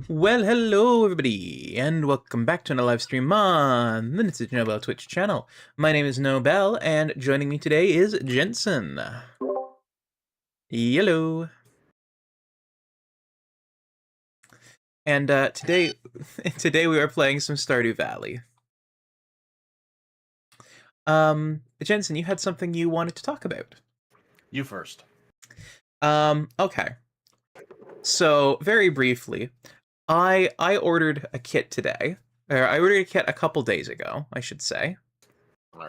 Well, hello everybody, and welcome back to another live stream on the Nobel Twitch channel. My name is Nobel, and joining me today is Jensen. Hello. And today we are playing some Stardew Valley. Jensen, you had something you wanted to talk about. You first. Okay. So, very briefly, I ordered a kit today. Or I ordered a kit a couple days ago, I should say.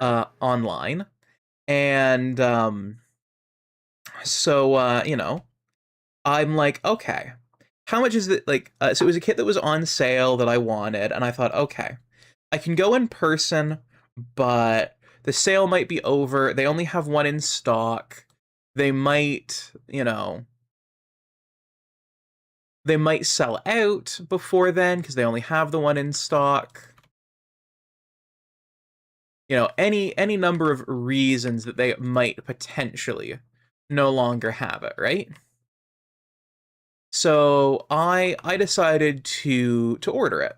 Online. And so I'm like, okay, how much is it? Like, so it was a kit that was on sale that I wanted, and I thought, okay, I can go in person, but the sale might be over. They only have one in stock. They might, they might sell out before then because they only have the one in stock. Any number of reasons that they might potentially no longer have it, right? So I decided to order it.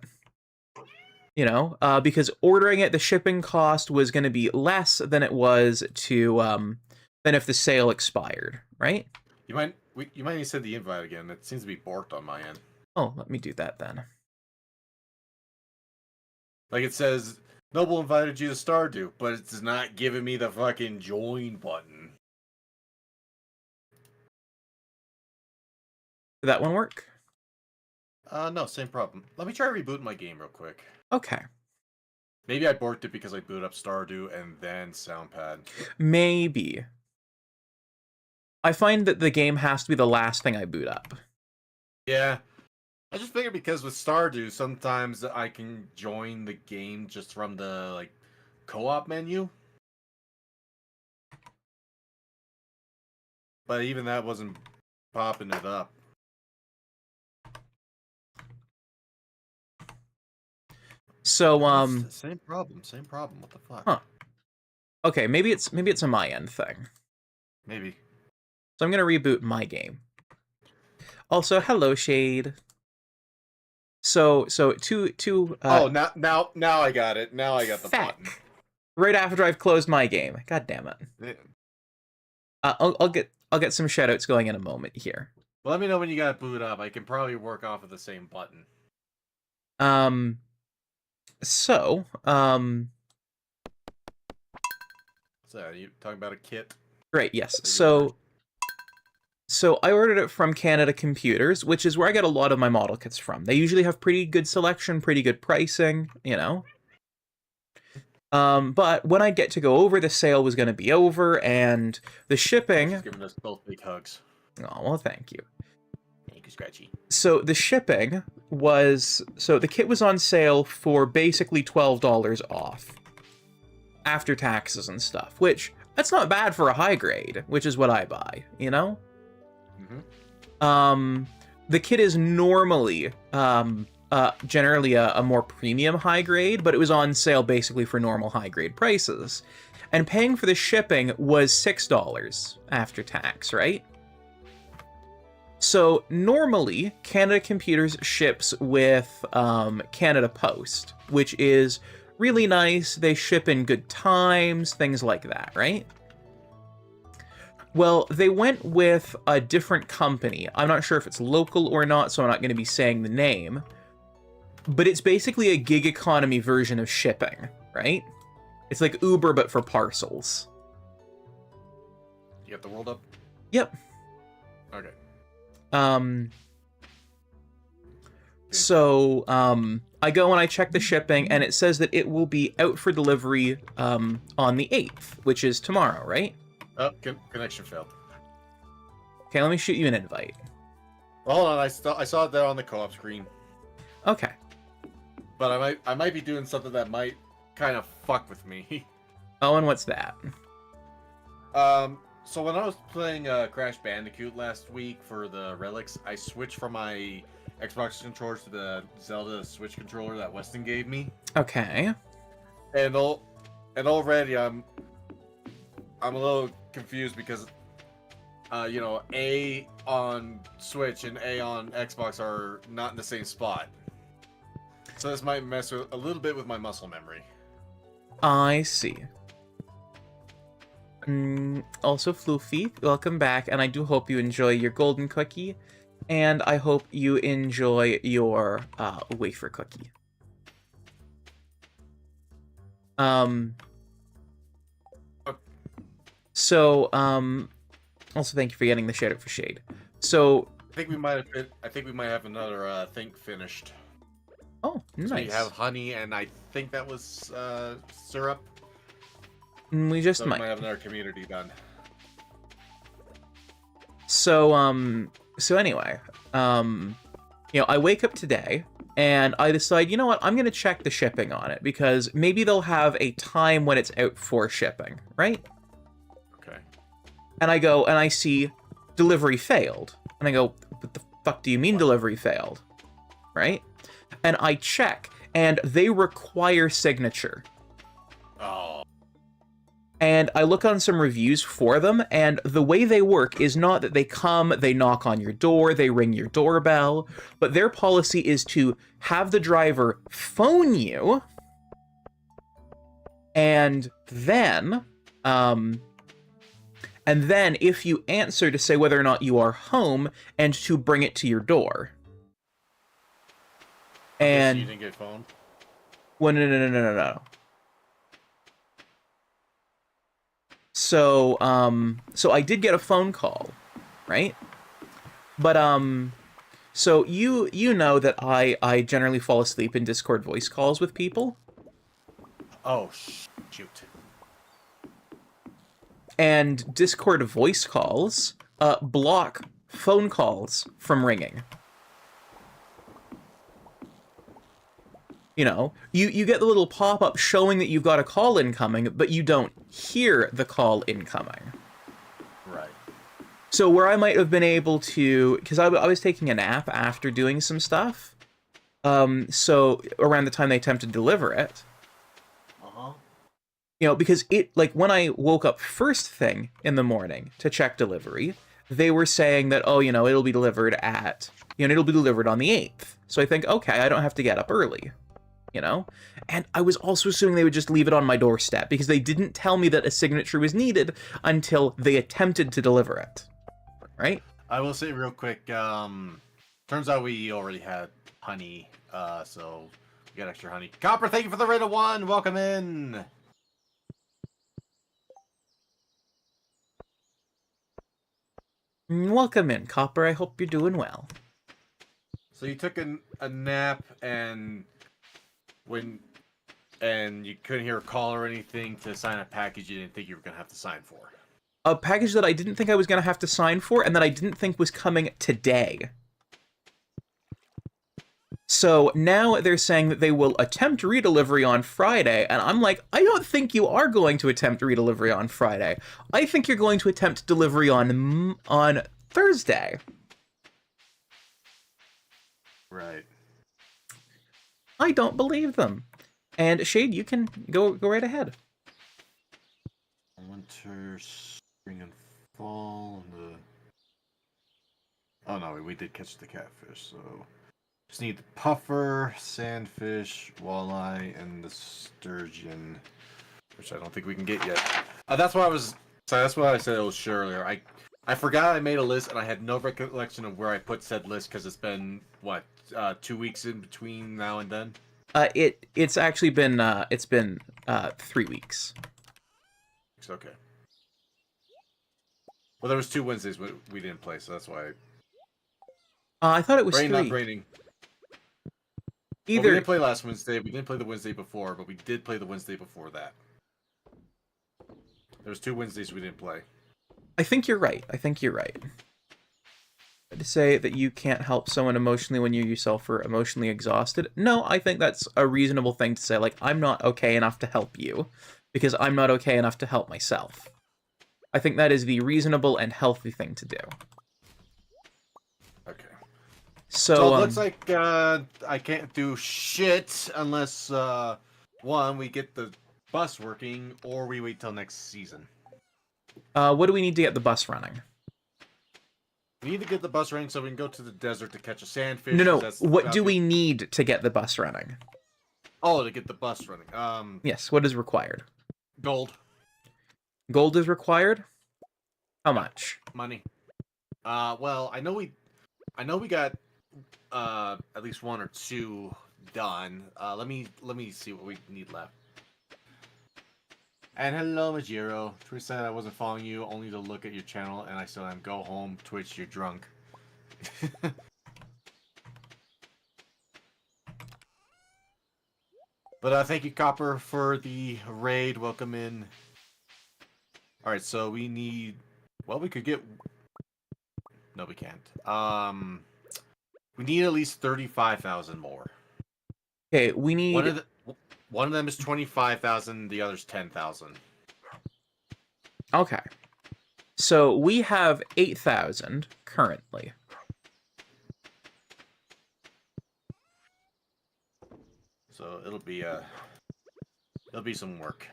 Because ordering it, the shipping cost was going to be less than it was than if the sale expired, right? You might need to send the invite again. It seems to be borked on my end. Oh, let me do that then. Like it says, Nobel invited you to Stardew, but it's not giving me the fucking join button. Did that one work? No, same problem. Let me try rebooting my game real quick. Okay. Maybe I borked it because I booted up Stardew and then Soundpad. Maybe. I find that the game has to be the last thing I boot up. Yeah. I just figured because with Stardew, sometimes I can join the game just from the, co-op menu. But even that wasn't popping it up. So, Same problem. What the fuck? Huh. Okay, maybe it's a my end thing. Maybe. So I'm gonna reboot my game. Also, hello, Shade. So two. Oh, now I got it. Now I got the button. Right after I've closed my game. God damn it. Yeah. I'll get some shoutouts going in a moment here. Well, let me know when you got it booted up. I can probably work off of the same button. So, So, are you talking about a kit? Great, yes. So I ordered it from Canada Computers, which is where I get a lot of my model kits from. They usually have pretty good selection, pretty good pricing, But when I get to go over, the sale was going to be over, and the shipping... She's giving us both big hugs. Oh, well, thank you. Thank you, Scratchy. So the shipping was... So the kit was on sale for basically $12 off. After taxes and stuff, which... That's not bad for a high grade, which is what I buy, Mm-hmm. The kit is normally, generally a more premium high grade, but it was on sale basically for normal high grade prices. And paying for the shipping was $6 after tax, right? So normally, Canada Computers ships with Canada Post, which is really nice. They ship in good times, things like that, right? Well, they went with a different company. I'm not sure if it's local or not, so I'm not going to be saying the name. But it's basically a gig economy version of shipping, right? It's like Uber, but for parcels. You got the world up? Yep. Okay. So, I go and I check the shipping, and it says that it will be out for delivery on the 8th, which is tomorrow, right? Oh, connection failed. Okay, let me shoot you an invite. Well, hold on, I saw it there on the co-op screen. Okay. But I might be doing something that might kind of fuck with me. Oh, and what's that? So when I was playing Crash Bandicoot last week for the relics, I switched from my Xbox controllers to the Zelda Switch controller that Weston gave me. Okay. And already I'm a little confused because A on Switch and A on Xbox are not in the same spot. So this might mess with, a little bit with my muscle memory. I see. Also, Floofy, welcome back, and I do hope you enjoy your golden cookie, and I hope you enjoy your wafer cookie. Also thank you for getting the shout out for Shade. So I think we might have another think finished. Oh, nice. So we have honey, and I think that was syrup. We just might. We might have another community done. So anyway, I wake up today and I decide, you know what, I'm gonna check the shipping on it because maybe they'll have a time when it's out for shipping, right? Okay. And I go and I see delivery failed, and I go, what the fuck do you mean delivery failed, right? And I check, and they require signature. Oh. And I look on some reviews for them, and the way they work is not that they come, they knock on your door, they ring your doorbell, but their policy is to have the driver phone you, and then if you answer, to say whether or not you are home, and to bring it to your door. And you didn't get phone? Well, no. So I did get a phone call, right? But so you know that I generally fall asleep in Discord voice calls with people. Oh shoot. And Discord voice calls block phone calls from ringing. You know, you get the little pop-up showing that you've got a call incoming, but you don't hear the call incoming. Right. So where I might have been able to, because I was taking a nap after doing some stuff, so around the time they attempted to deliver it, because it, like, when I woke up first thing in the morning to check delivery, they were saying that, oh, it'll be delivered at, it'll be delivered on the 8th. So I think, okay, I don't have to get up early. And I was also assuming they would just leave it on my doorstep because they didn't tell me that a signature was needed until they attempted to deliver it, right? I will say real quick, turns out we already had honey, so we got extra honey. Copper, thank you for the rate of 1, welcome in! Welcome in, Copper, I hope you're doing well. So you took a nap and you couldn't hear a call or anything to sign a package you didn't think you were going to have to sign for. A package that I didn't think I was going to have to sign for and that I didn't think was coming today. So now they're saying that they will attempt redelivery on Friday, and I'm like, I don't think you are going to attempt redelivery on Friday. I think you're going to attempt delivery on Thursday. Right. I don't believe them. And Shade, you can go right ahead. Winter, spring, and fall. Oh no, we did catch the catfish, so just need the puffer, sandfish, walleye, and the sturgeon, which I don't think we can get yet. That's why I said it was earlier. I forgot I made a list and I had no recollection of where I put said list because it's been 2 weeks in between now and then. It's actually been 3 weeks. Okay. Well, there was 2 Wednesdays we didn't play, so that's why. I thought it was 3. Not raining. Either. Well, we didn't play last Wednesday. We didn't play the Wednesday before, but we did play the Wednesday before that. There was 2 Wednesdays we didn't play. I think you're right. To say that you can't help someone emotionally when you yourself are emotionally exhausted. No, I think that's a reasonable thing to say. Like, I'm not okay enough to help you because I'm not okay enough to help myself. I think that is the reasonable and healthy thing to do. Okay. So it looks like I can't do shit unless, one, we get the bus working, or we wait till next season. What do we need to get the bus running? We need to get the bus running so we can go to the desert to catch a sandfish. No. What do we need to get the bus running? Oh, to get the bus running. Yes, what is required? Gold. Gold is required? How much? Money. Well, I know we got at least one or two done. Let me see what we need left. And hello, Majiro. Twitch said I wasn't following you, only to look at your channel, and I still am. Go home, Twitch, you're drunk. But thank you, Copper, for the raid. Welcome in. Alright, so we need... Well, we could get... No, we can't. We need at least 35,000 more. Okay, we need... One of them is 25,000, the other's 10,000. Okay. So we have 8,000 currently. So it'll be some work.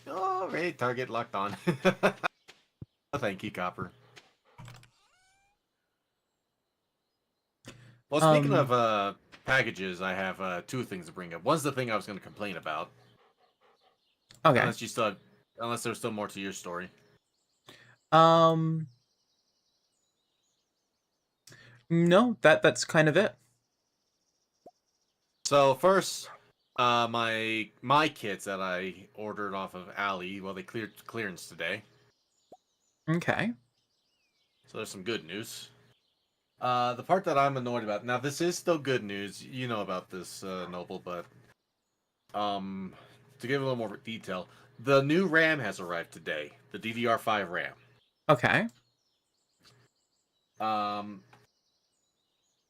Oh, right, target locked on. Thank you, Copper. Well, speaking of packages, I have two things to bring up. One's the thing I was going to complain about. Okay. Unless there's still more to your story. No, that's kind of it. So first, my kits that I ordered off of Ali, well, they cleared clearance today. Okay. So there's some good news. The part that I'm annoyed about, now this is still good news, you know about this, Noble, but to give a little more detail, the new RAM has arrived today, the DDR5 RAM. Okay.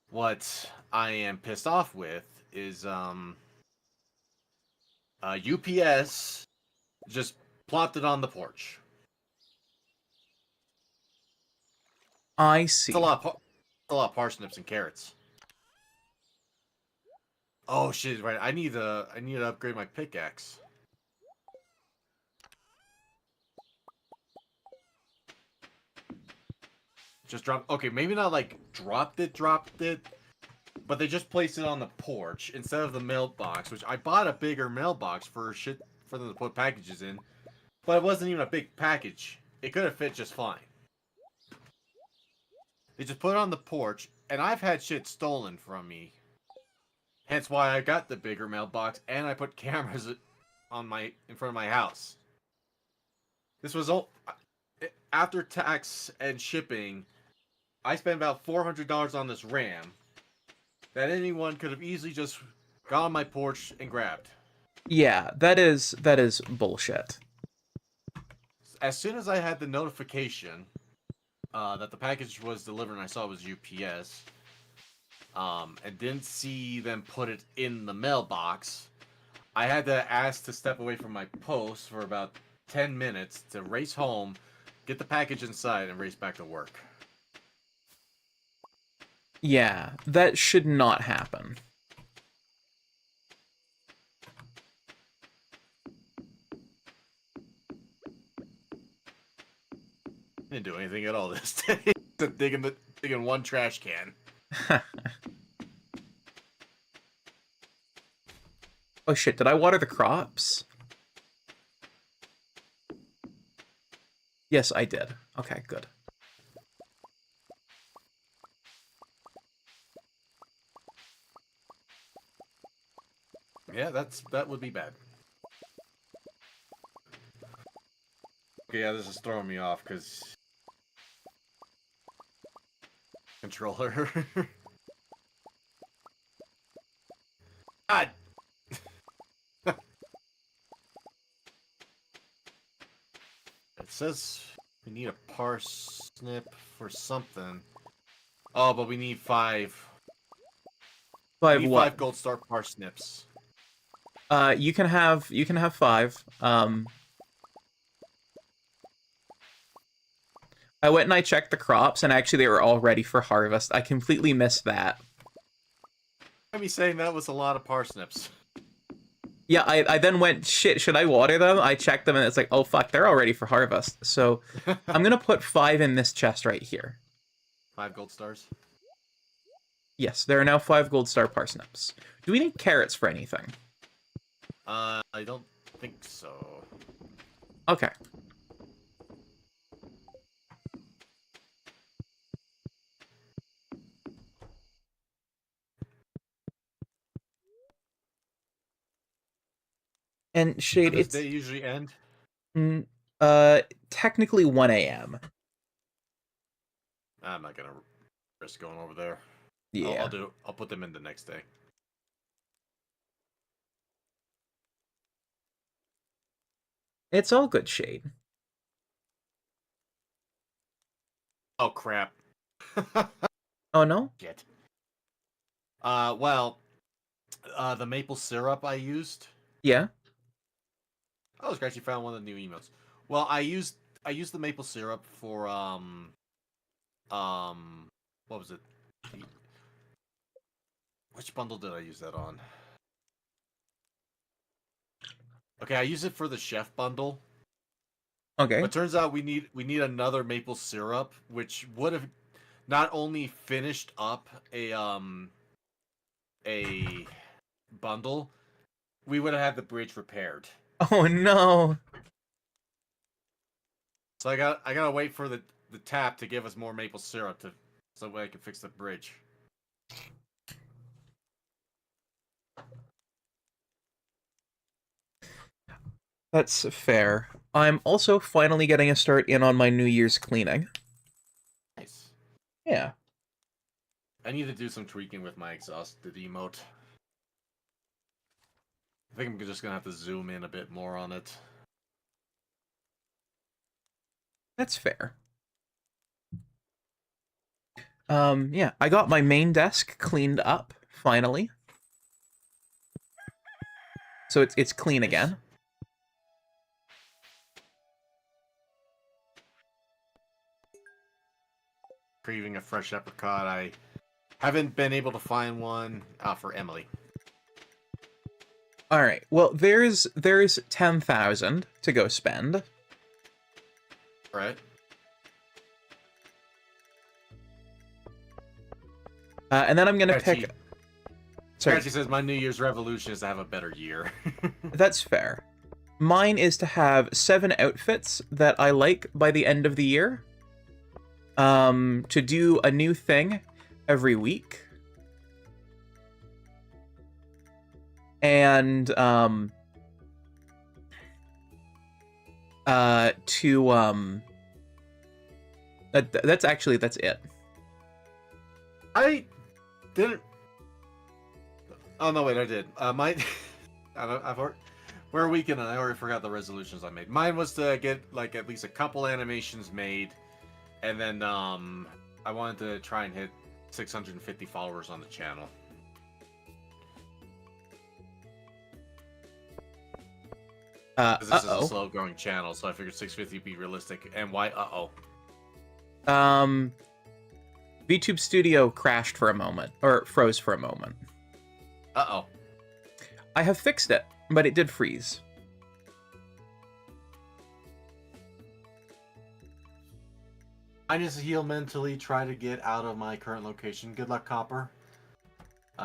What I am pissed off with is UPS just plopped it on the porch. I see. It's a lot of parsnips and carrots. Oh shit! Right, I need to upgrade my pickaxe. Just dropped. Okay, maybe not like dropped it, but they just placed it on the porch instead of the mailbox, which I bought a bigger mailbox for them to put packages in, but it wasn't even a big package. It could have fit just fine. They just put it on the porch, and I've had shit stolen from me. Hence why I got the bigger mailbox, and I put cameras in front of my house. This was all after tax and shipping. I spent about $400 on this RAM that anyone could have easily just got on my porch and grabbed. Yeah, that is bullshit. As soon as I had the notification that the package was delivered and I saw it was UPS, and didn't see them put it in the mailbox, I had to ask to step away from my post for about 10 minutes to race home, get the package inside, and race back to work. Yeah, that should not happen. I didn't do anything at all this day. Except digging one trash can. Oh shit, did I water the crops? Yes, I did. Okay, good. Yeah, that would be bad. Okay, yeah, this is throwing me off because controller. God. It says we need a parsnip for something. Oh, but we need 5. Five we need what? 5 gold star parsnips. You can have 5. I went and I checked the crops, and actually they were all ready for harvest. I completely missed that. I'm saying that was a lot of parsnips. Yeah, I then went, shit, should I water them? I checked them and it's like, oh fuck, they're all ready for harvest. So I'm gonna put 5 in this chest right here. 5 gold stars. Yes, there are now 5 gold star parsnips. Do we need carrots for anything? I don't think so. Okay. And How Shade, does it's day usually end? mm, uh technically 1 a.m. I'm not gonna risk going over there. Yeah. I'll put them in the next day. It's all good, Shade. Oh crap. Oh no? Shit. Well, the maple syrup I used. Yeah. Oh, Scratchy found one of the new emails. Well, I used the maple syrup for what was it? Which bundle did I use that on? Okay, I used it for the chef bundle. Okay. But turns out we need another maple syrup, which would have not only finished up a bundle, we would have had the bridge repaired. Oh no. So I gotta wait for the tap to give us more maple syrup so I can fix the bridge. That's fair. I'm also finally getting a start in on my New Year's cleaning. Nice. Yeah. I need to do some tweaking with my exhausted emote. I think I'm just gonna have to zoom in a bit more on it. That's fair. Yeah, I got my main desk cleaned up, finally. So it's clean Nice. again. Craving a fresh apricot. I haven't been able to find one for Emily. Alright, well, there's 10,000 to go spend. Right? And then I'm gonna pick... Sorry, Scratchy says my New Year's resolution is to have a better year. that's fair. Mine is to have 7 outfits that I like by the end of the year. To do a new thing every week. And, that's it. I didn't. Oh no, wait, I did. I've already. We're a weekend and I already forgot the resolutions I made. Mine was to get like at least a couple animations made, and then I wanted to try and hit 650 followers on the channel. Because this is a slow-growing channel, so I figured 650 would be realistic. And why? VTube Studio crashed for a moment, or froze for a moment. I have fixed it, but it did freeze. I just heal mentally, try to get out of my current location. Good luck, Copper.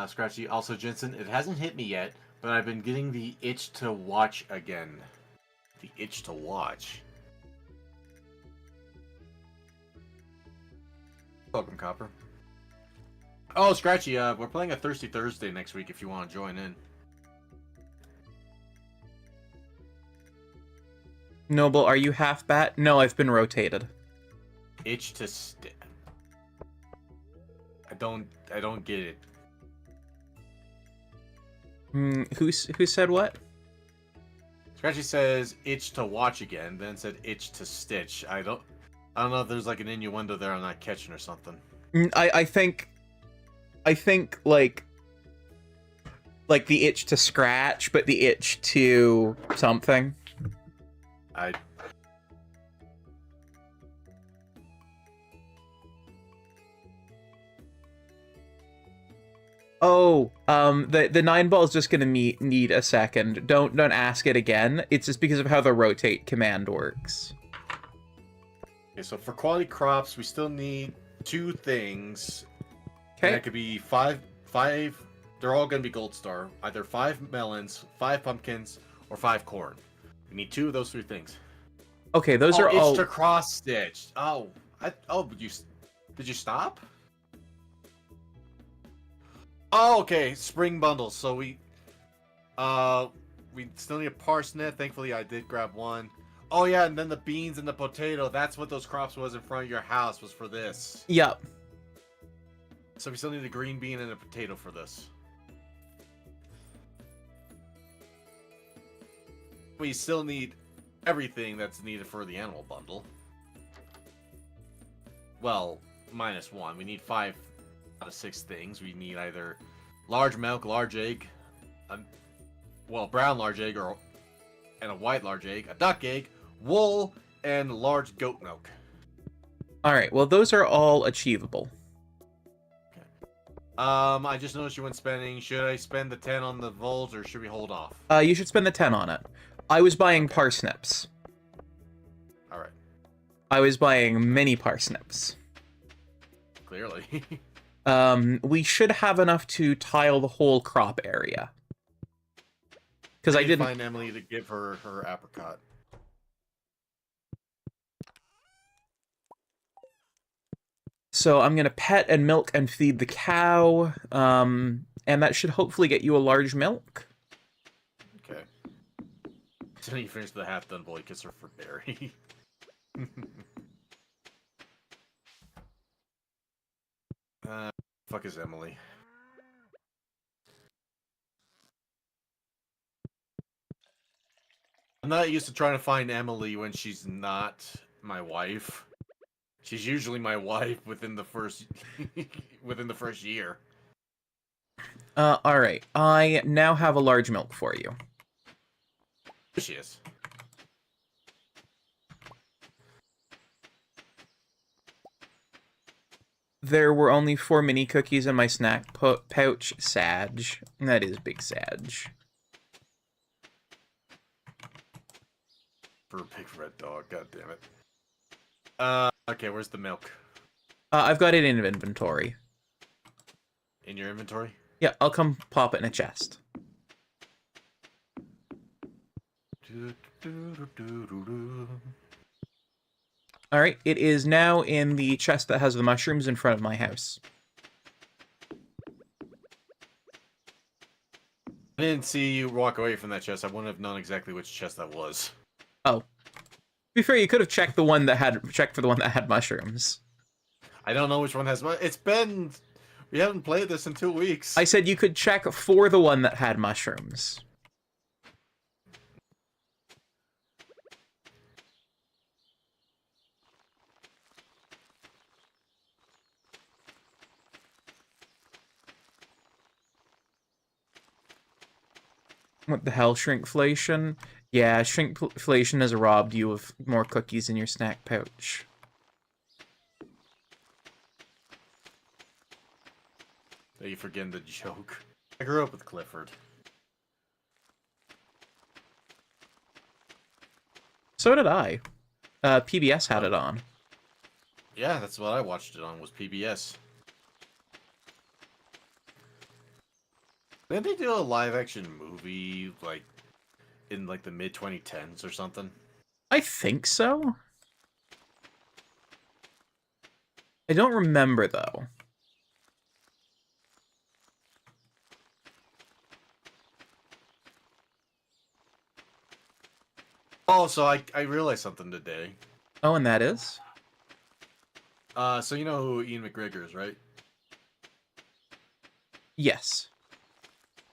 Scratchy. Also, Jensen, it hasn't hit me yet, but I've been getting the itch to watch again. The itch to watch. Welcome, Copper. Oh, Scratchy, we're playing a Thirsty Thursday next week if you want to join in. Noble, are you half bat? No, I've been rotated. Itch to I don't get it. Who said what? Scratchy says itch to watch again, then said itch to stitch. I don't know if there's like an innuendo there I'm not catching or something. I think like the itch to scratch, but the itch to something. The 9-ball is just gonna need a second. Don't ask it again. It's just because of how the rotate command works. Okay, so for quality crops, we still need 2 things. Okay. And that could be five. They're all going to be gold star. Either 5 melons, 5 pumpkins, or 5 corn. We need 2 of those 3 things. Okay, those are all. It's to cross stitch. Did you stop? Oh, okay. Spring bundles. So we still need a parsnip. Thankfully, I did grab one. Oh yeah, and then the beans and the potato. That's what those crops was in front of your house. Was for this. Yep. So we still need a green bean and a potato for this. We still need everything that's needed for the animal bundle. Well, -1. We need 5 out of 6 things. We need either large milk, large egg, brown large egg, and a white large egg, a duck egg, wool, and large goat milk. All right. Well, those are all achievable. I just noticed you went spending. Should I spend the 10 on the voles, or should we hold off? You should spend the 10 on it. I was buying parsnips. All right. I was buying mini parsnips. Clearly. We should have enough to tile the whole crop area. Because I didn't find Emily to give her apricot. So I'm gonna pet and milk and feed the cow, and that should hopefully get you a large milk. Okay. So you finish the half-done boy, kiss her for berry. Fuck is Emily? I'm not used to trying to find Emily when she's not my wife. She's usually my wife within the first year. All right. I now have a large milk for you. There she is. There were only 4 mini cookies in my snack pouch. Sag. That is big Sag. For a big red dog, god damn it. Okay, where's the milk? I've got it in inventory. In your inventory? Yeah, I'll come pop it in a chest. All right, it is now in the chest that has the mushrooms in front of my house. I didn't see you walk away from that chest. I wouldn't have known exactly which chest that was. Oh. To be fair, you could have checked for the one that had mushrooms. I don't know which one has. It's been. We haven't played this in 2 weeks. I said you could check for the one that had mushrooms. What the hell, shrinkflation? Yeah, shrinkflation has robbed you of more cookies in your snack pouch. Are you forgetting the joke? I grew up with Clifford. So did I. PBS had it on. Yeah, that's what I watched it on, was PBS. Didn't they do a live-action movie, like, in, like, the mid-2010s or something? I think so. I don't remember, though. Oh, so I realized something today. Oh, and that is? So you know who Ian McGregor is, right? Yes.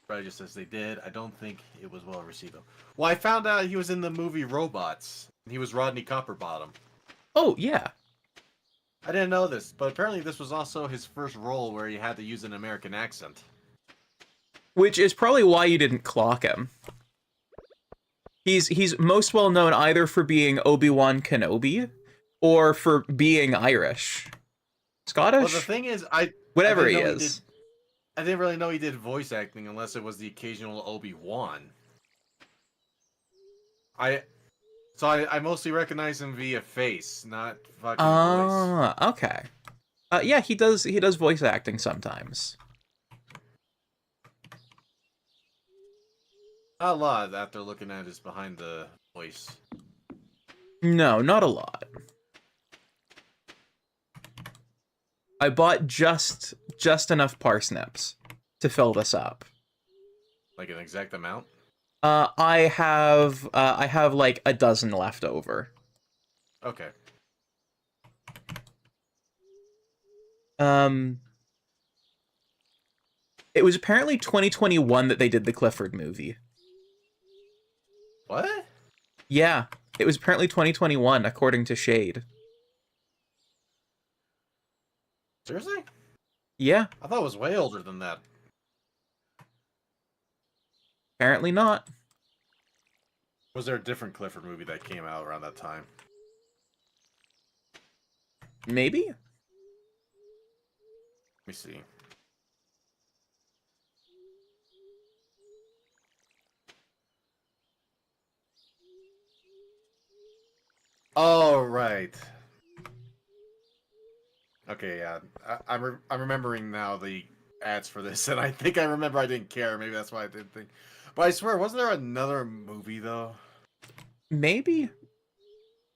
Right, just as they did. I don't think it was well received, though. Well, I found out he was in the movie Robots. He was Rodney Copperbottom. Oh, yeah. I didn't know this, but apparently this was also his first role where he had to use an American accent. Which is probably why you didn't clock him. He's most well known either for being Obi-Wan Kenobi or for being Irish. Scottish? Well, the thing is, Whatever I he didn't know is. I didn't really know he did voice acting unless it was the occasional Obi-Wan. I mostly recognize him via face, not fucking voice. Okay. Yeah, he does voice acting sometimes. Not a lot after looking at his behind the voice. No, not a lot. I bought just enough parsnips to fill this up. Like an exact amount? I have like a dozen left over. Okay. It was apparently 2021 that they did the Clifford movie. What? Yeah, it was apparently 2021 according to Shade. Seriously? Yeah, I thought it was way older than that. apparently not. Was there a different Clifford movie that came out around that time? Maybe? Let me see. Oh, right. Okay, yeah. I'm remembering now the ads for this, and I think I remember I didn't care. Maybe that's why I didn't think. But I swear, wasn't there another movie, though? Maybe?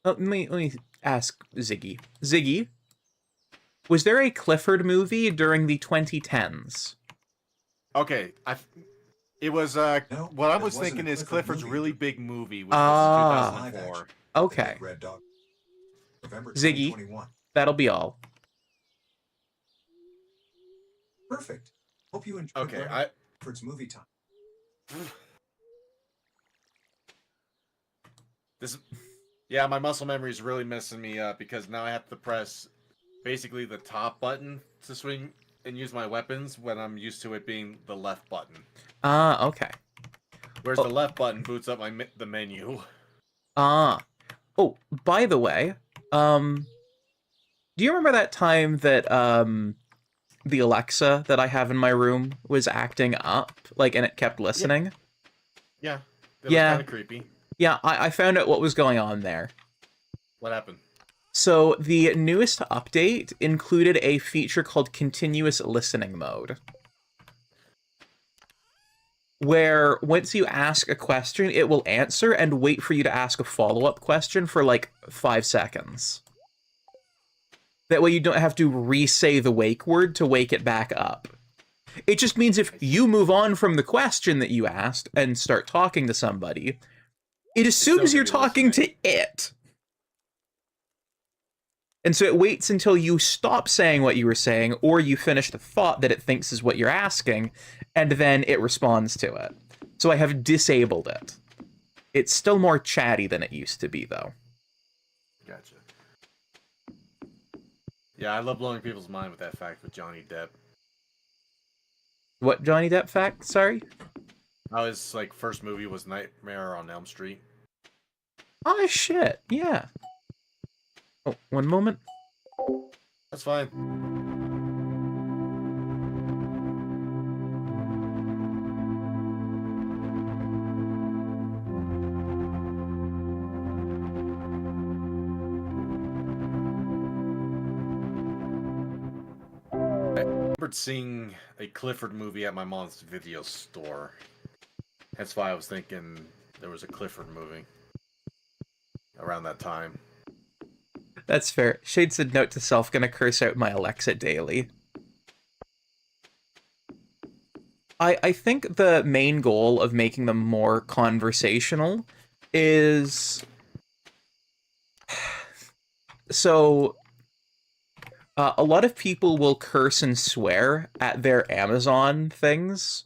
Let me ask Ziggy. Ziggy, was there a Clifford movie during the 2010s? Okay, it was, No, what I there was wasn't thinking a is Clifford Clifford's movie. really big movie, which Ah. was 2004. Okay, Red Dog. November Ziggy. 2021. that'll be all. Perfect. Hope you enjoyed Okay, learning Clifford's movie time. This, yeah, my muscle memory is really messing me up because now I have to press basically the top button to swing and use my weapons when I'm used to it being the left button. Okay. Whereas Oh. the left button boots up the menu. Oh, by the way, do you remember that time that the Alexa that I have in my room was acting up, like, and it kept listening? Yeah, it was Yeah. kind of creepy. Yeah, I found out what was going on there. What happened? So the newest update included a feature called continuous listening mode, where once you ask a question, it will answer and wait for you to ask a follow-up question for like 5 seconds. That way you don't have to re-say the wake word to wake it back up. It just means if you move on from the question that you asked and start talking to somebody, it assumes you're talking to it. And so it waits until you stop saying what you were saying, or you finish the thought that it thinks is what you're asking, and then it responds to it. So I have disabled it. It's still more chatty than it used to be, though. Gotcha. Yeah, I love blowing people's mind with that fact with Johnny Depp. What Johnny Depp fact? Sorry? How his like first movie was Nightmare on Elm Street. Oh, shit. Yeah. Oh, one moment. That's fine. I remembered seeing a Clifford movie at my mom's video store. That's why I was thinking there was a Clifford movie around that time. That's fair. Shade said, note to self, gonna curse out my Alexa daily. I think the main goal of making them more conversational is... So, a lot of people will curse and swear at their Amazon things.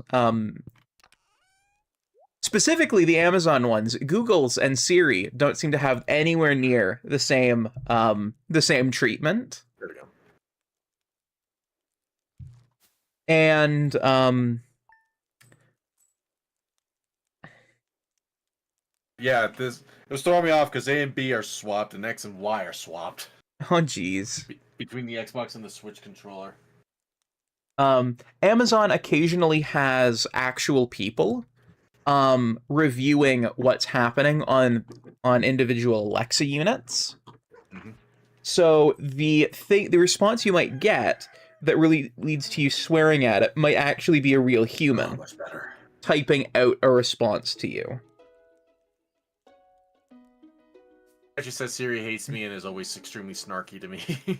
Specifically, the Amazon ones. Google's and Siri don't seem to have anywhere near the same treatment. There we go. And yeah, it was throwing me off because A and B are swapped and X and Y are swapped oh geez. between the Xbox and the Switch controller. Amazon occasionally has actual people reviewing what's happening on individual Alexa units. Mhm. So the response you might get that really leads to you swearing at it might actually be a real Oh, human much better. typing out a response to you. She says Siri hates me and is always extremely snarky to me.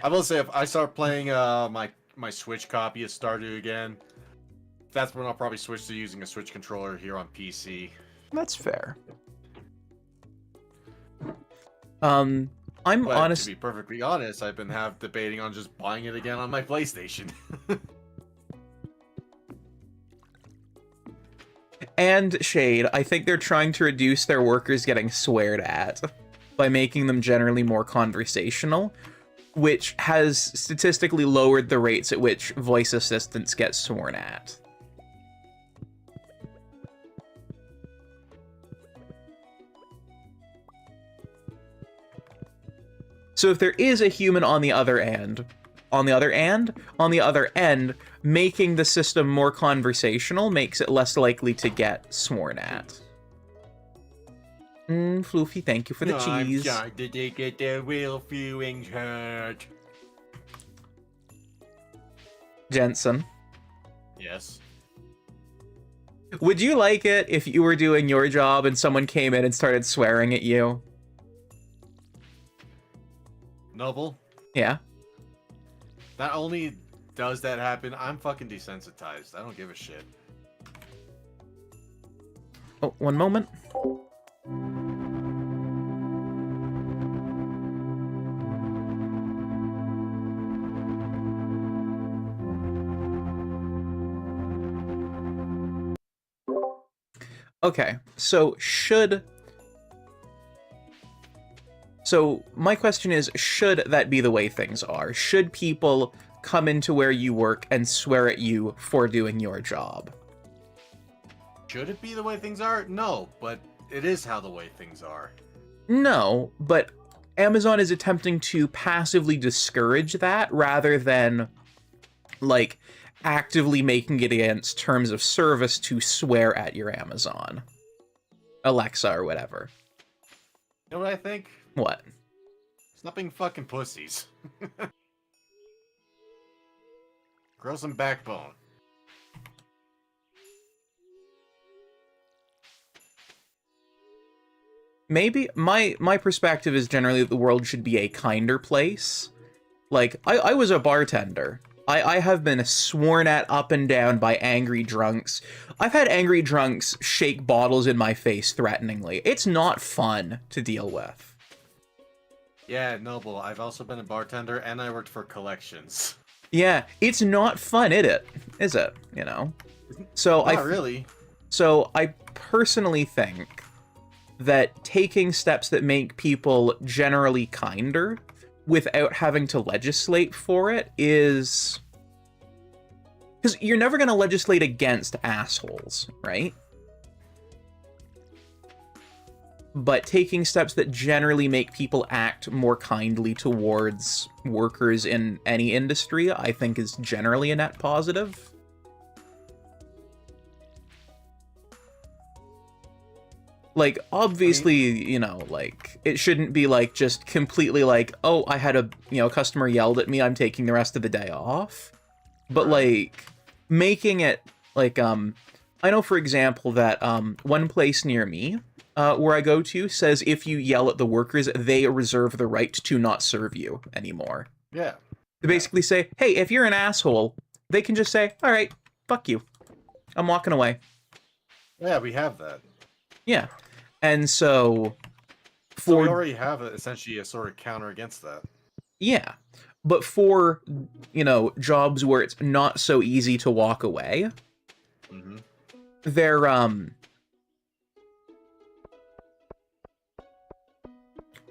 I will say, if I start playing my Switch copy of Stardew again, that's when I'll probably switch to using a Switch controller here on PC. That's fair. I'm But honest. to be perfectly honest, I've been debating on just buying it again on my PlayStation. And Shade, I think they're trying to reduce their workers getting sweared at by making them generally more conversational, which has statistically lowered the rates at which voice assistants get sworn at. So if there is a human on the other end, making the system more conversational makes it less likely to get sworn at. Floofy, thank you for the cheese. I'm sorry, did they get their real feelings hurt? Jensen, Yes. would you like it if you were doing your job and someone came in and started swearing at you? Noble, Yeah. not only does that happen, I'm fucking desensitized. I don't give a shit. Oh, one moment. Okay, so my question is, should that be the way things are? Should people come into where you work and swear at you for doing your job? Should it be the way things are? No, but it is how the way things are. No, but Amazon is attempting to passively discourage that rather than, like, actively making it against terms of service to swear at your Amazon Alexa or whatever. You know what I think? What? Stop being fucking pussies. Grow some backbone. Maybe my perspective is generally that the world should be a kinder place. Like, I was a bartender. I have been sworn at up and down by angry drunks. I've had angry drunks shake bottles in my face threateningly. It's not fun to deal with. Yeah, Noble, I've also been a bartender and I worked for collections. Yeah, it's not fun, is it? You know? So Not really. So I personally think that taking steps that make people generally kinder without having to legislate for it is... Because you're never going to legislate against assholes, right? But taking steps that generally make people act more kindly towards workers in any industry, I think is generally a net positive. Like, obviously, you know, like, it shouldn't be, like, just completely like, oh, I had a, customer yelled at me, I'm taking the rest of the day off. But, like, making it, like, I know, for example, that, one place near me, where I go to, says if you yell at the workers, they reserve the right to not serve you anymore. Yeah. They basically say, hey, if you're an asshole, they can just say, all right, fuck you. I'm walking away. Yeah, we have that. Yeah. And so... So we already have essentially a sort of counter against that. Yeah. But for, jobs where it's not so easy to walk away, they're,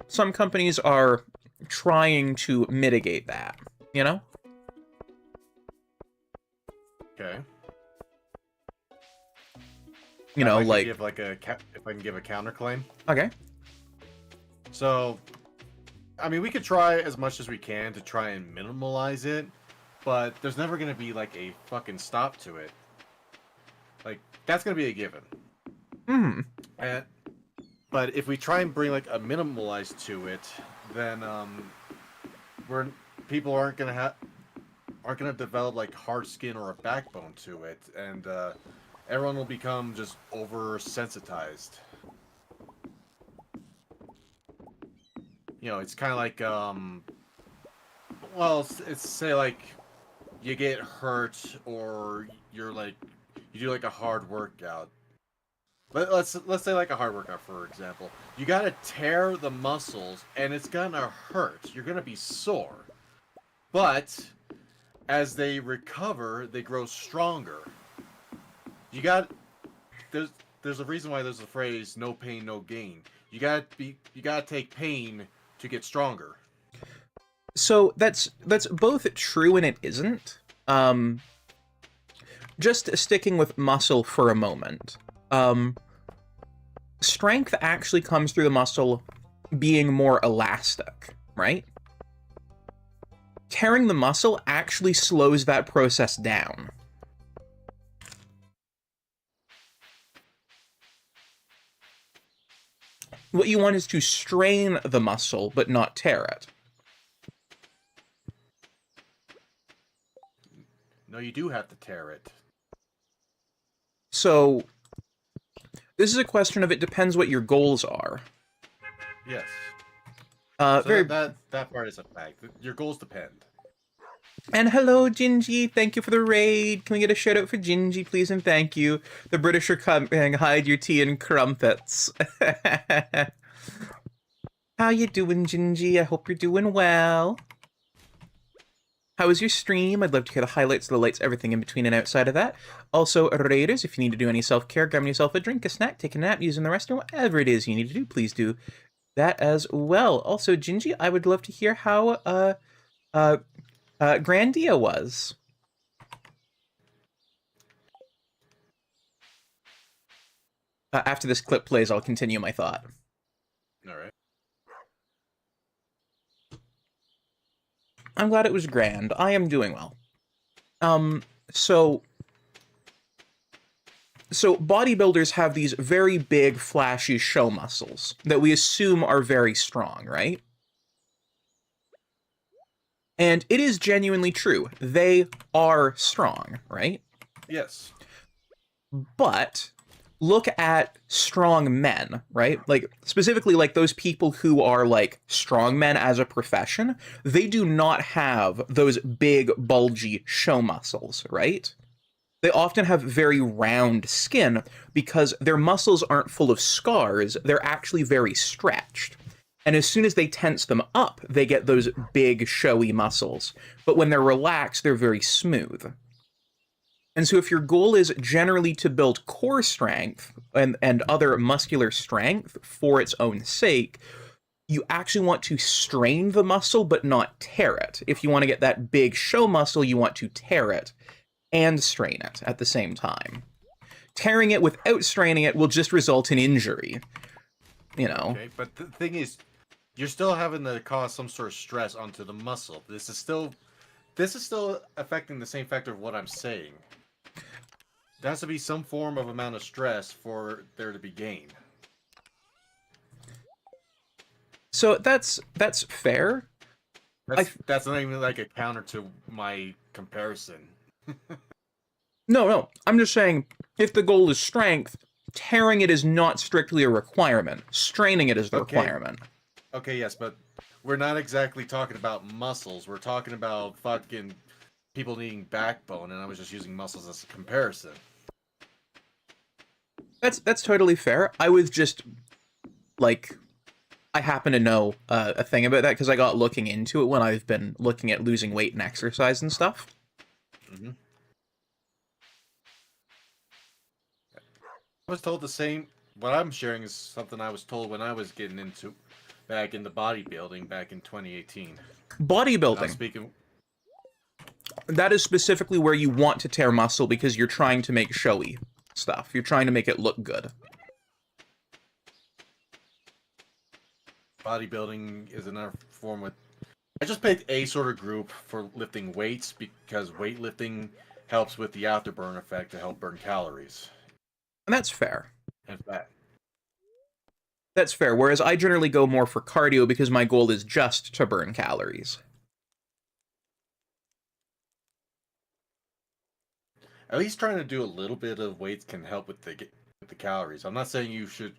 some companies are trying to mitigate that, you know? Okay. You know, like... If I can give a counterclaim. Okay. So, I mean, we could try as much as we can to try and minimalize it, but there's never gonna be like a fucking stop to it. Like that's gonna be a given. Hmm. And but if we try and bring like a minimalize to it, then we're people aren't gonna develop like hard skin or a backbone to it, and everyone will become just oversensitized. You know, it's kind of like well, it's say like you get hurt or you're like you do like a hard workout. Let's say like a hard workout, for example. You gotta tear the muscles, and it's gonna hurt. You're gonna be sore, but as they recover, they grow stronger. You got there's a reason why there's a phrase "no pain, no gain." You gotta take pain to get stronger. So that's both true and it isn't. Just sticking with muscle for a moment. Strength actually comes through the muscle being more elastic, right? Tearing the muscle actually slows that process down. What you want is to strain the muscle, but not tear it. No, you do have to tear it. So, this is a question of it depends what your goals are. Yes. So Very. that part is a fact. Your goals depend. And hello, Gingy. Thank you for the raid. Can we get a shout out for Gingy, please? And thank you. The British are coming. Hide your tea and crumpets. How you doing, Gingy? I hope you're doing well. How was your stream? I'd love to hear the highlights, the lights, everything in between and outside of that. Also, raiders, if you need to do any self-care, grabbing yourself a drink, a snack, take a nap, using the restroom, whatever it is you need to do, please do that as well. Also, Gingy, I would love to hear how Grandia was. After this clip plays, I'll continue my thought. All right. I'm glad it was grand. I am doing well. So bodybuilders have these very big, flashy show muscles that we assume are very strong, right? And it is genuinely true. They are strong, right? Yes. But look at strong men, right? Like, specifically, like, those people who are, like, strong men as a profession, they do not have those big, bulgy show muscles, right? They often have very round skin because their muscles aren't full of scars, they're actually very stretched. And as soon as they tense them up, they get those big, showy muscles. But when they're relaxed, they're very smooth. And so if your goal is generally to build core strength and other muscular strength for its own sake, you actually want to strain the muscle but not tear it. If you want to get that big show muscle, you want to tear it and strain it at the same time. Tearing it without straining it will just result in injury. You know? Okay, but the thing is, you're still having to cause some sort of stress onto the muscle. This is still affecting the same factor of what I'm saying. There has to be some form of amount of stress for there to be gain. So that's fair. That's not even like a counter to my comparison. No. I'm just saying, if the goal is strength, tearing it is not strictly a requirement. Straining it is the requirement. Okay, yes, but we're not exactly talking about muscles. We're talking about fucking people needing backbone, and I was just using muscles as a comparison. That's totally fair. I was just, like, I happen to know a thing about that because I got looking into it when I've been looking at losing weight and exercise and stuff. Mm-hmm. I was told the same. What I'm sharing is something I was told when I was getting into back into bodybuilding back in 2018. Bodybuilding. Speaking. That is specifically where you want to tear muscle because you're trying to make showy stuff. You're trying to make it look good. bodybuilding is another form with. I just picked a sort of group for lifting weights because weightlifting helps with the afterburn effect to help burn calories And that's fair. and fat. That's fair. Whereas I generally go more for cardio because my goal is just to burn calories. At least trying to do a little bit of weights can help with the calories. I'm not saying you should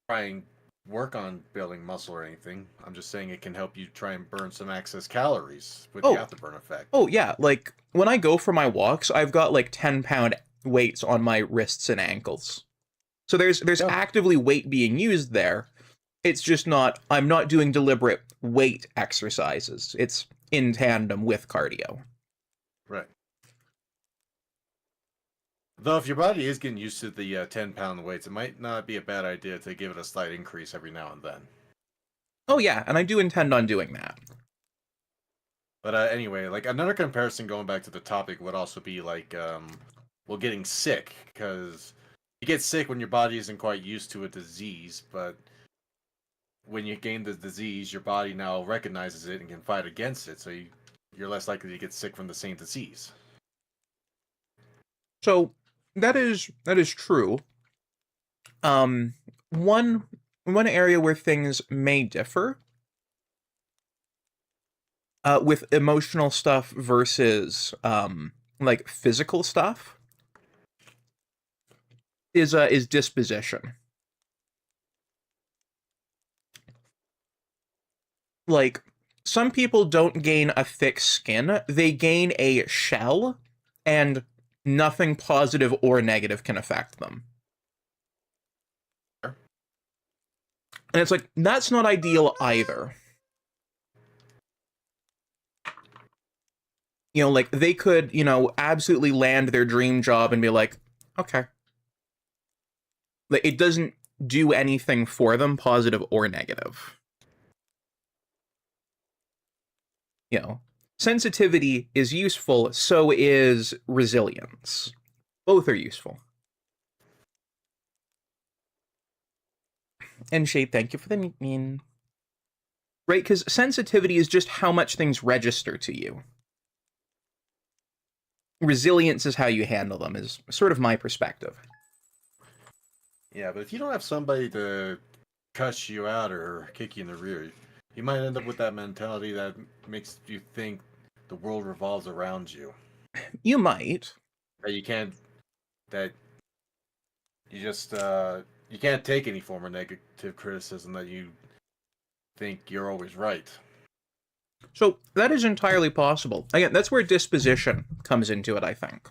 try and work on building muscle or anything. I'm just saying it can help you try and burn some excess calories with the afterburn effect. Oh, yeah. Like, when I go for my walks, I've got, like, 10-pound weights on my wrists and ankles. So there's actively weight being used there. It's just not, I'm not doing deliberate weight exercises. It's in tandem with cardio. Right. Though if your body is getting used to the 10-pound weights, it might not be a bad idea to give it a slight increase every now and then. Oh, yeah, and I do intend on doing that. But anyway, like another comparison going back to the topic would also be like, well, getting sick, because you get sick when your body isn't quite used to a disease, but when you gain the disease, your body now recognizes it and can fight against it, so you're less likely to get sick from the same disease. So that is true. One area where things may differ with emotional stuff versus like physical stuff is disposition. Like, some people don't gain a thick skin, they gain a shell, and nothing positive or negative can affect them. Sure. And it's like, that's not ideal either. You know, like, they could, you know, absolutely land their dream job and be like, okay. Like, it doesn't do anything for them, positive or negative. You know, sensitivity is useful, so is resilience. Both are useful. And Shade, thank you for the meme. Right, because sensitivity is just how much things register to you. Resilience is how you handle them, is sort of my perspective. Yeah, but if you don't have somebody to cuss you out or kick you in the rear, you might end up with that mentality that makes you think the world revolves around you. You might. That you can't, that you just, you can't take any form of negative criticism, that you think you're always right. So that is entirely possible. Again, that's where disposition comes into it, I think.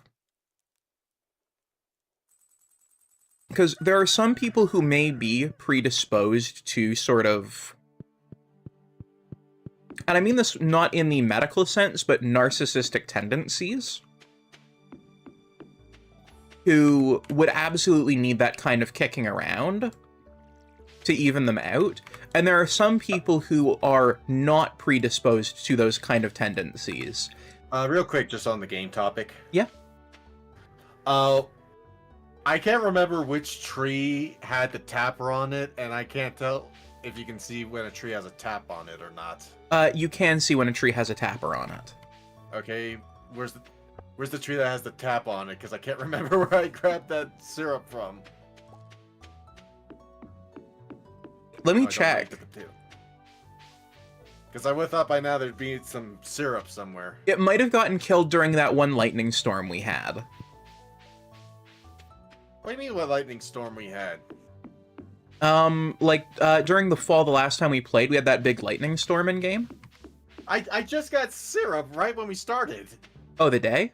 Because there are some people who may be predisposed to sort of, and I mean this not in the medical sense, but narcissistic tendencies, who would absolutely need that kind of kicking around to even them out. And there are some people who are not predisposed to those kind of tendencies. Real quick, just on the game topic. Yeah. I can't remember which tree had the tapper on it, and I can't tell if you can see when a tree has a tap on it or not. You can see when a tree has a tapper on it. Okay, where's the tree that has the tap on it? Because I can't remember where I grabbed that syrup from. Let me check. Because I would have thought by now there'd be some syrup somewhere. It might have gotten killed during that one lightning storm we had. What do you mean what lightning storm we had? During the fall, the last time we played, we had that big lightning storm in game. I just got syrup right when we started. Oh, the day?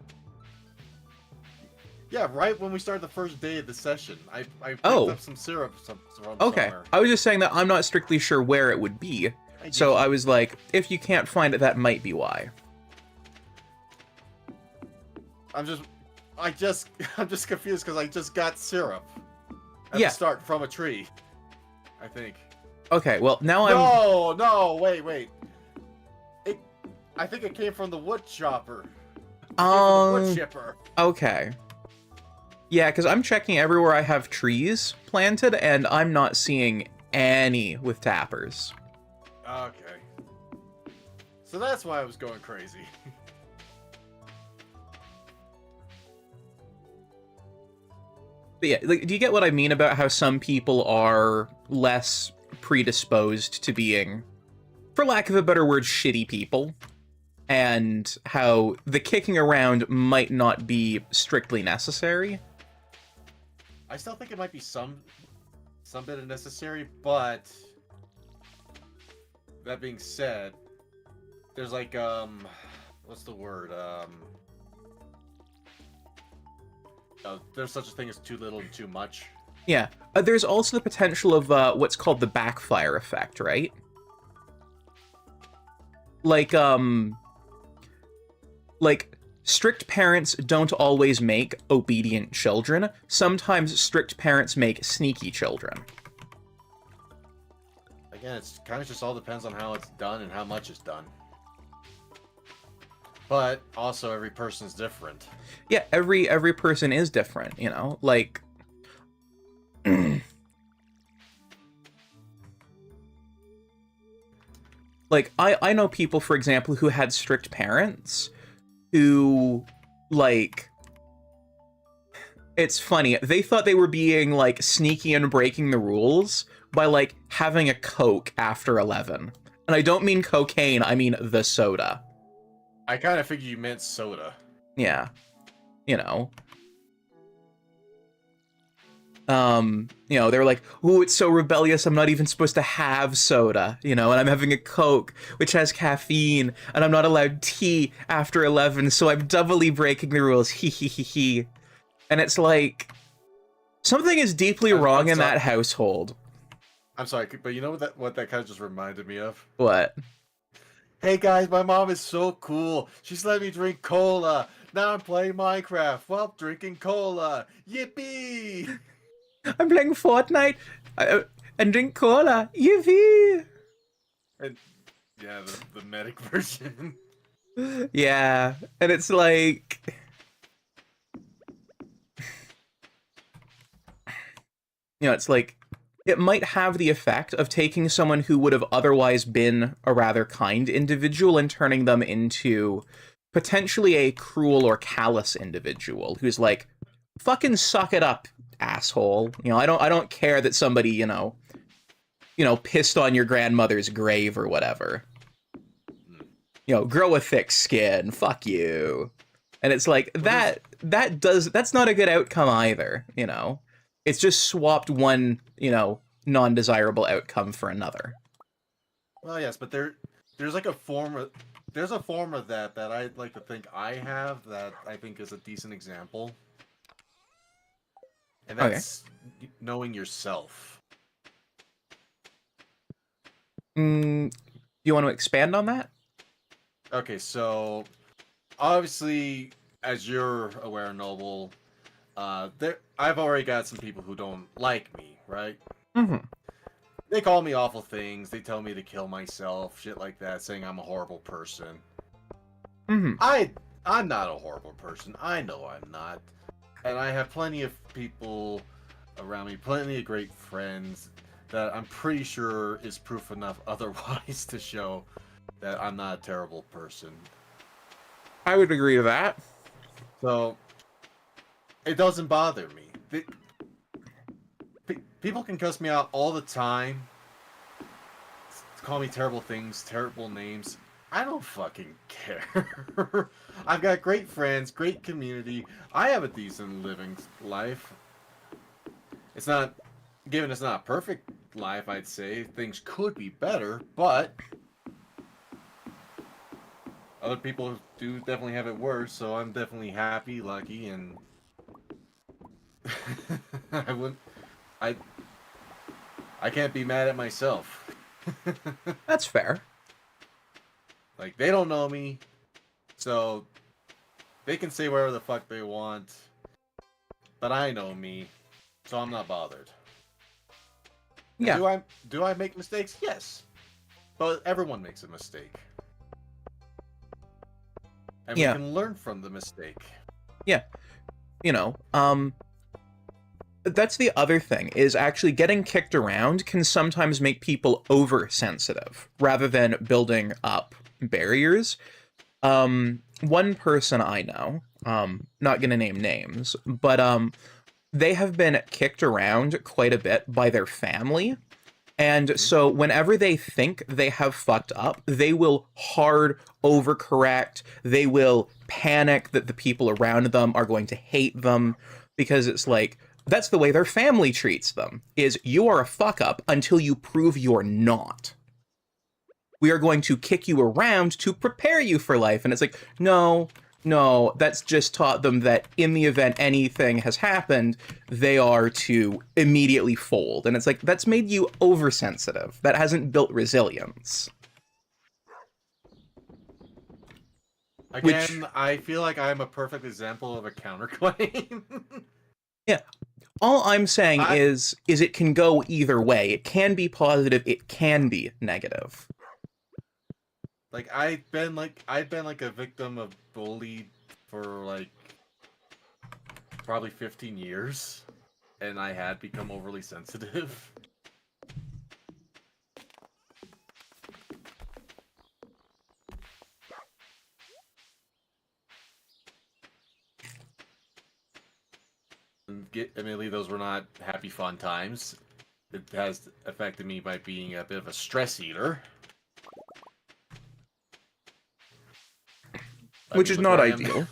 Yeah, right when we started the first day of the session. I picked up some syrup from okay. somewhere. I was just saying that I'm not strictly sure where it would be. So I was like, if you can't find it, that might be why. I'm just confused because I just got syrup at Yeah. the start from a tree, I think. Okay, well, now No, wait. I think it came from the wood chopper. Wood chipper. Okay. Yeah, because I'm checking everywhere I have trees planted, and I'm not seeing any with tappers. Okay. So that's why I was going crazy. But yeah, like, do you get what I mean about how some people are less predisposed to being, for lack of a better word, shitty people? And how the kicking around might not be strictly necessary? I still think it might be some bit of necessary, but that being said, there's like what's the word? There's such a thing as too little and too much. Yeah. There's also the potential of what's called the backfire effect, right? Like strict parents don't always make obedient children. Sometimes strict parents make sneaky children. Again, it's kind of just all depends on how it's done and how much is done. But also every person's different. Yeah, every person is different, you know? Like like I know people, for example, who had strict parents who, like, it's funny, they thought they were being, like, sneaky and breaking the rules by, like, having a Coke after 11. And I don't mean cocaine, I mean the soda. I kind of figured you meant soda. Yeah. You know. You know, they're like, ooh, it's so rebellious, I'm not even supposed to have soda, you know, and I'm having a Coke, which has caffeine, and I'm not allowed tea after 11, so I'm doubly breaking the rules, hee hee hee hee. And it's like, something is deeply wrong in that household. I'm sorry, but you know what that kind of just reminded me of? What? Hey guys, my mom is so cool. She's let me drink cola. Now I'm playing Minecraft while drinking cola. Yippee! I'm playing Fortnite and drink cola. Yippee! And yeah, the medic version. Yeah, and it's like, you know, it's like, it might have the effect of taking someone who would have otherwise been a rather kind individual and turning them into potentially a cruel or callous individual who's like, fucking suck it up, asshole. You know, I don't care that somebody, you know, pissed on your grandmother's grave or whatever. You know, grow a thick skin, fuck you. And it's like, that's not a good outcome either, you know? It's just swapped one, you know, non-desirable outcome for another. Well, yes, but there's like a form of that I'd like to think I have that I think is a decent example. And that's knowing yourself. Do you want to expand on that? Okay, so obviously, as you're aware, Noble, I've already got some people who don't like me, right? Mm-hmm. They call me awful things. They tell me to kill myself, shit like that, saying I'm a horrible person. Mm-hmm. I'm not a horrible person. I know I'm not. And I have plenty of people around me, plenty of great friends that I'm pretty sure is proof enough otherwise to show that I'm not a terrible person. I would agree to that. So, it doesn't bother me. People can cuss me out all the time, call me terrible things, terrible names. I don't fucking care. I've got great friends, great community. I have a decent living life. It's not a perfect life, I'd say. Things could be better, but other people do definitely have it worse, so I'm definitely happy, lucky, and I can't be mad at myself. That's fair. Like, they don't know me, so they can say whatever the fuck they want, but I know me, so I'm not bothered. Yeah. Do I make mistakes? Yes. But everyone makes a mistake. And we can learn from the mistake. Yeah. You know, that's the other thing, is actually getting kicked around can sometimes make people oversensitive rather than building up barriers. One person I know, not gonna name names, but they have been kicked around quite a bit by their family. And so whenever they think they have fucked up, they will hard overcorrect. They will panic that the people around them are going to hate them because it's like that's the way their family treats them. Is you are a fuck up until you prove you're not. We are going to kick you around to prepare you for life. And it's like, no, no, that's just taught them that in the event anything has happened, they are to immediately fold. And it's like, that's made you oversensitive. That hasn't built resilience. Again, I feel like I'm a perfect example of a counterclaim. Yeah. All I'm saying is it can go either way. It can be positive, it can be negative. Like I've been like a victim of bullied for like probably 15 years, and I had become overly sensitive. Admittedly, those were not happy, fun times. It has affected me by being a bit of a stress eater. Which is not ideal.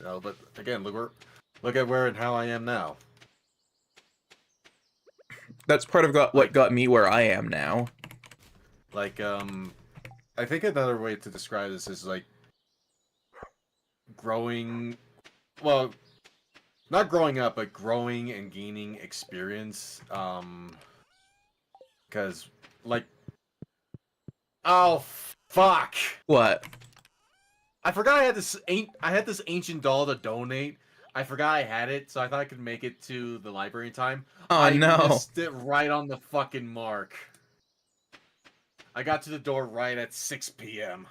No, but again, look at where and how I am now. That's part of what got me where I am now. Like, I think another way to describe this is like growing. Well, not growing up, but growing and gaining experience. Because like, oh fuck! What? I forgot I had this ancient doll to donate. I forgot I had it, so I thought I could make it to the library in time. Oh, no. I missed it right on the fucking mark. I got to the door right at 6 p.m.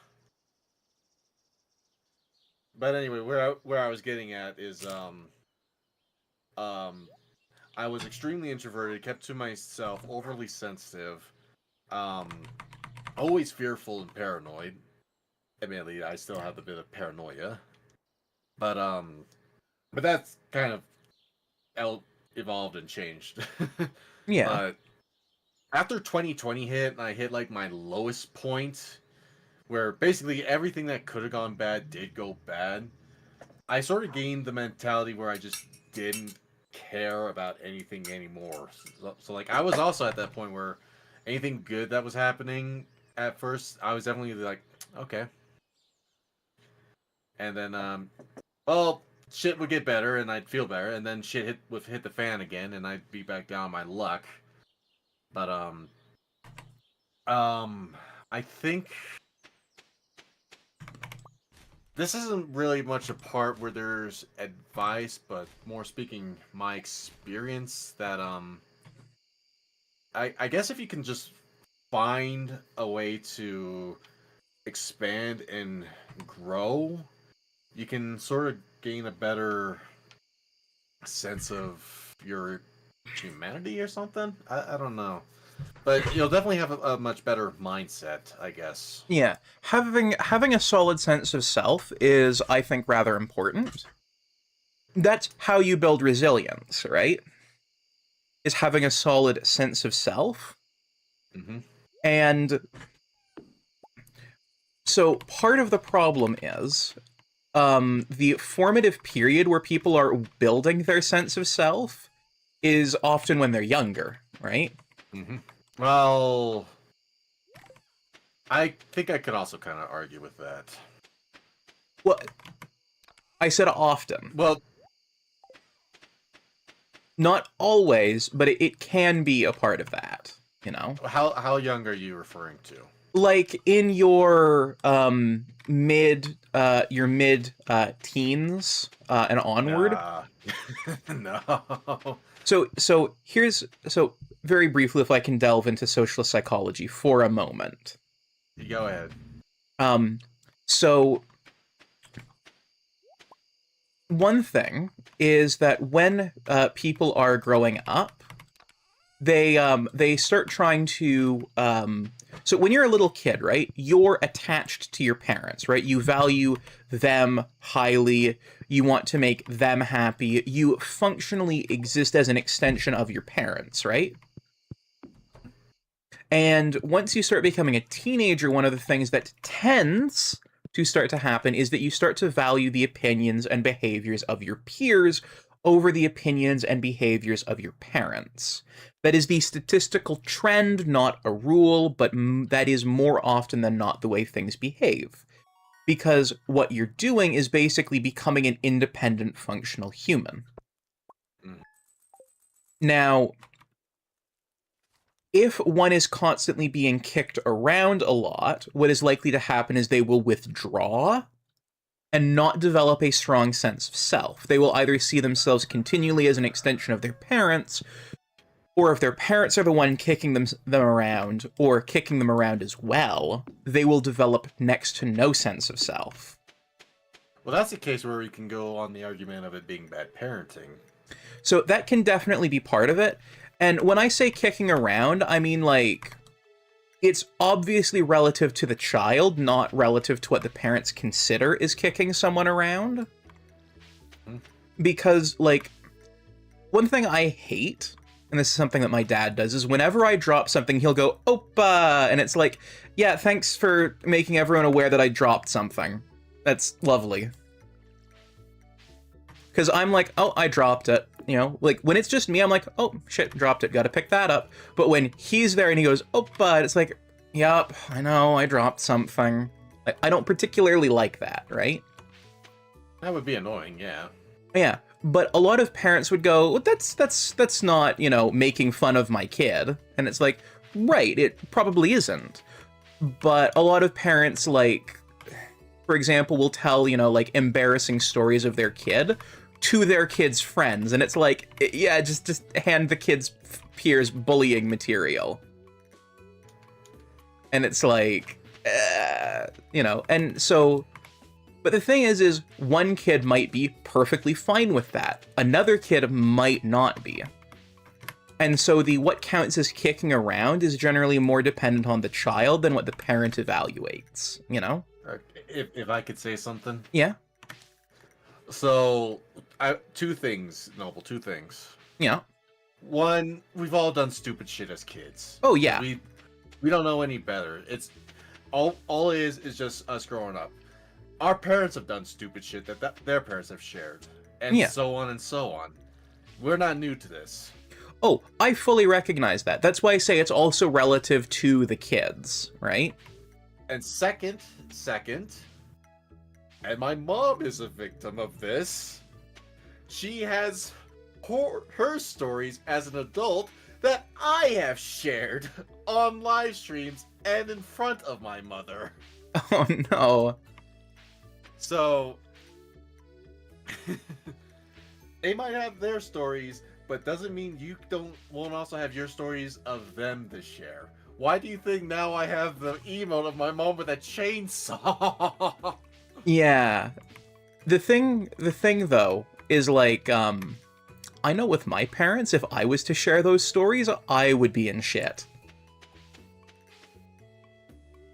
But anyway, where I was getting at is I was extremely introverted, kept to myself, overly sensitive, always fearful and paranoid. Admittedly, I still have a bit of paranoia, but that's kind of evolved and changed. Yeah. But after 2020 hit, and I hit like my lowest point, where basically everything that could have gone bad did go bad. I sort of gained the mentality where I just didn't care about anything anymore. So like I was also at that point where anything good that was happening at first, I was definitely like, okay. And then, well, shit would get better, and I'd feel better, and then shit would hit the fan again, and I'd be back down on my luck. But I think this isn't really much a part where there's advice, but more speaking my experience that I guess if you can just find a way to expand and grow, you can sort of gain a better sense of your humanity or something. I don't know. But you'll definitely have a much better mindset, I guess. Yeah. Having a solid sense of self is, I think, rather important. That's how you build resilience, right? Is having a solid sense of self. Mm-hmm. And so part of the problem is the formative period where people are building their sense of self is often when they're younger, right? Mm-hmm. Well, I think I could also kind of argue with that. Well, I said often. Well, not always, but it can be a part of that, you know? how young are you referring to? Like in your mid teens and onward. No. So very briefly, if I can delve into social psychology for a moment. You go ahead. So one thing is that when people are growing up, they start trying to so when you're a little kid, right, you're attached to your parents, right? You value them highly, you want to make them happy, you functionally exist as an extension of your parents, right? And once you start becoming a teenager, one of the things that tends to start to happen is that you start to value the opinions and behaviors of your peers over the opinions and behaviors of your parents. That is the statistical trend, not a rule, but that is more often than not the way things behave. Because what you're doing is basically becoming an independent, functional human. Mm. Now, if one is constantly being kicked around a lot, what is likely to happen is they will withdraw and not develop a strong sense of self. They will either see themselves continually as an extension of their parents, or if their parents are the one kicking them around, or kicking them around as well, they will develop next to no sense of self. Well, that's a case where we can go on the argument of it being bad parenting. So that can definitely be part of it. And when I say kicking around, I mean, like, it's obviously relative to the child, not relative to what the parents consider is kicking someone around. Because, like, one thing I hate, and this is something that my dad does, is whenever I drop something, he'll go, "Oppa!" And it's like, yeah, thanks for making everyone aware that I dropped something. That's lovely. Because I'm like, oh, I dropped it. You know, like, when it's just me, I'm like, oh, shit, dropped it, gotta pick that up. But when he's there and he goes, "Oppa," it's like, yup, I know, I dropped something. Like, I don't particularly like that, right? That would be annoying, yeah. Yeah, but a lot of parents would go, well, that's not, you know, making fun of my kid. And it's like, right, it probably isn't. But a lot of parents, like, for example, will tell, you know, like, embarrassing stories of their kid to their kids' friends, and it's like, yeah, just hand the kids' peers bullying material. And it's like, you know, and so, but the thing is one kid might be perfectly fine with that. Another kid might not be. And so the what counts as kicking around is generally more dependent on the child than what the parent evaluates, you know? If I could say something. Yeah. So, two things, Noble, two things. Yeah. One, we've all done stupid shit as kids. Oh, yeah. We don't know any better. It's all it is just us growing up. Our parents have done stupid shit that their parents have shared, and Yeah. so on and so on. We're not new to this. Oh, I fully recognize that. That's why I say it's also relative to the kids, right? And second, and my mom is a victim of this. She has her stories as an adult that I have shared on live streams and in front of my mother. Oh, no. So, they might have their stories, but doesn't mean you won't also have your stories of them to share. Why do you think now I have the emote of my mom with a chainsaw? Yeah. The thing though is, like, I know with my parents, if I was to share those stories, I would be in shit.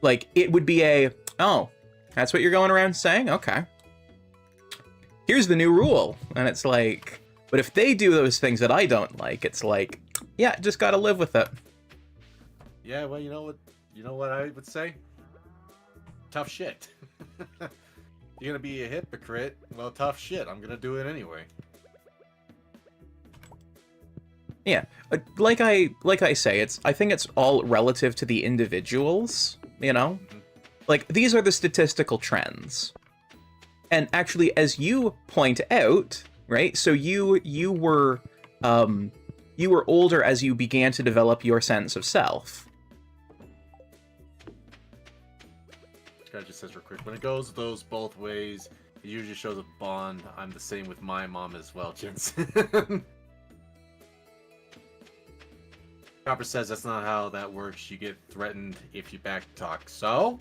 Like, it would be oh, that's what you're going around saying? Okay. Here's the new rule. And it's like, but if they do those things that I don't like, it's like, yeah, just gotta live with it. Yeah, well, you know what I would say? Tough shit. You're gonna be a hypocrite. Well, tough shit. I'm gonna do it anyway. Yeah, like I say, I think it's all relative to the individuals, you know? Like, these are the statistical trends. And actually, as you point out, right? So you were older as you began to develop your sense of self. This guy just says real quick, when it goes those both ways, it usually shows a bond. I'm the same with my mom as well, Jensen. Copper says that's not how that works. You get threatened if you backtalk. So?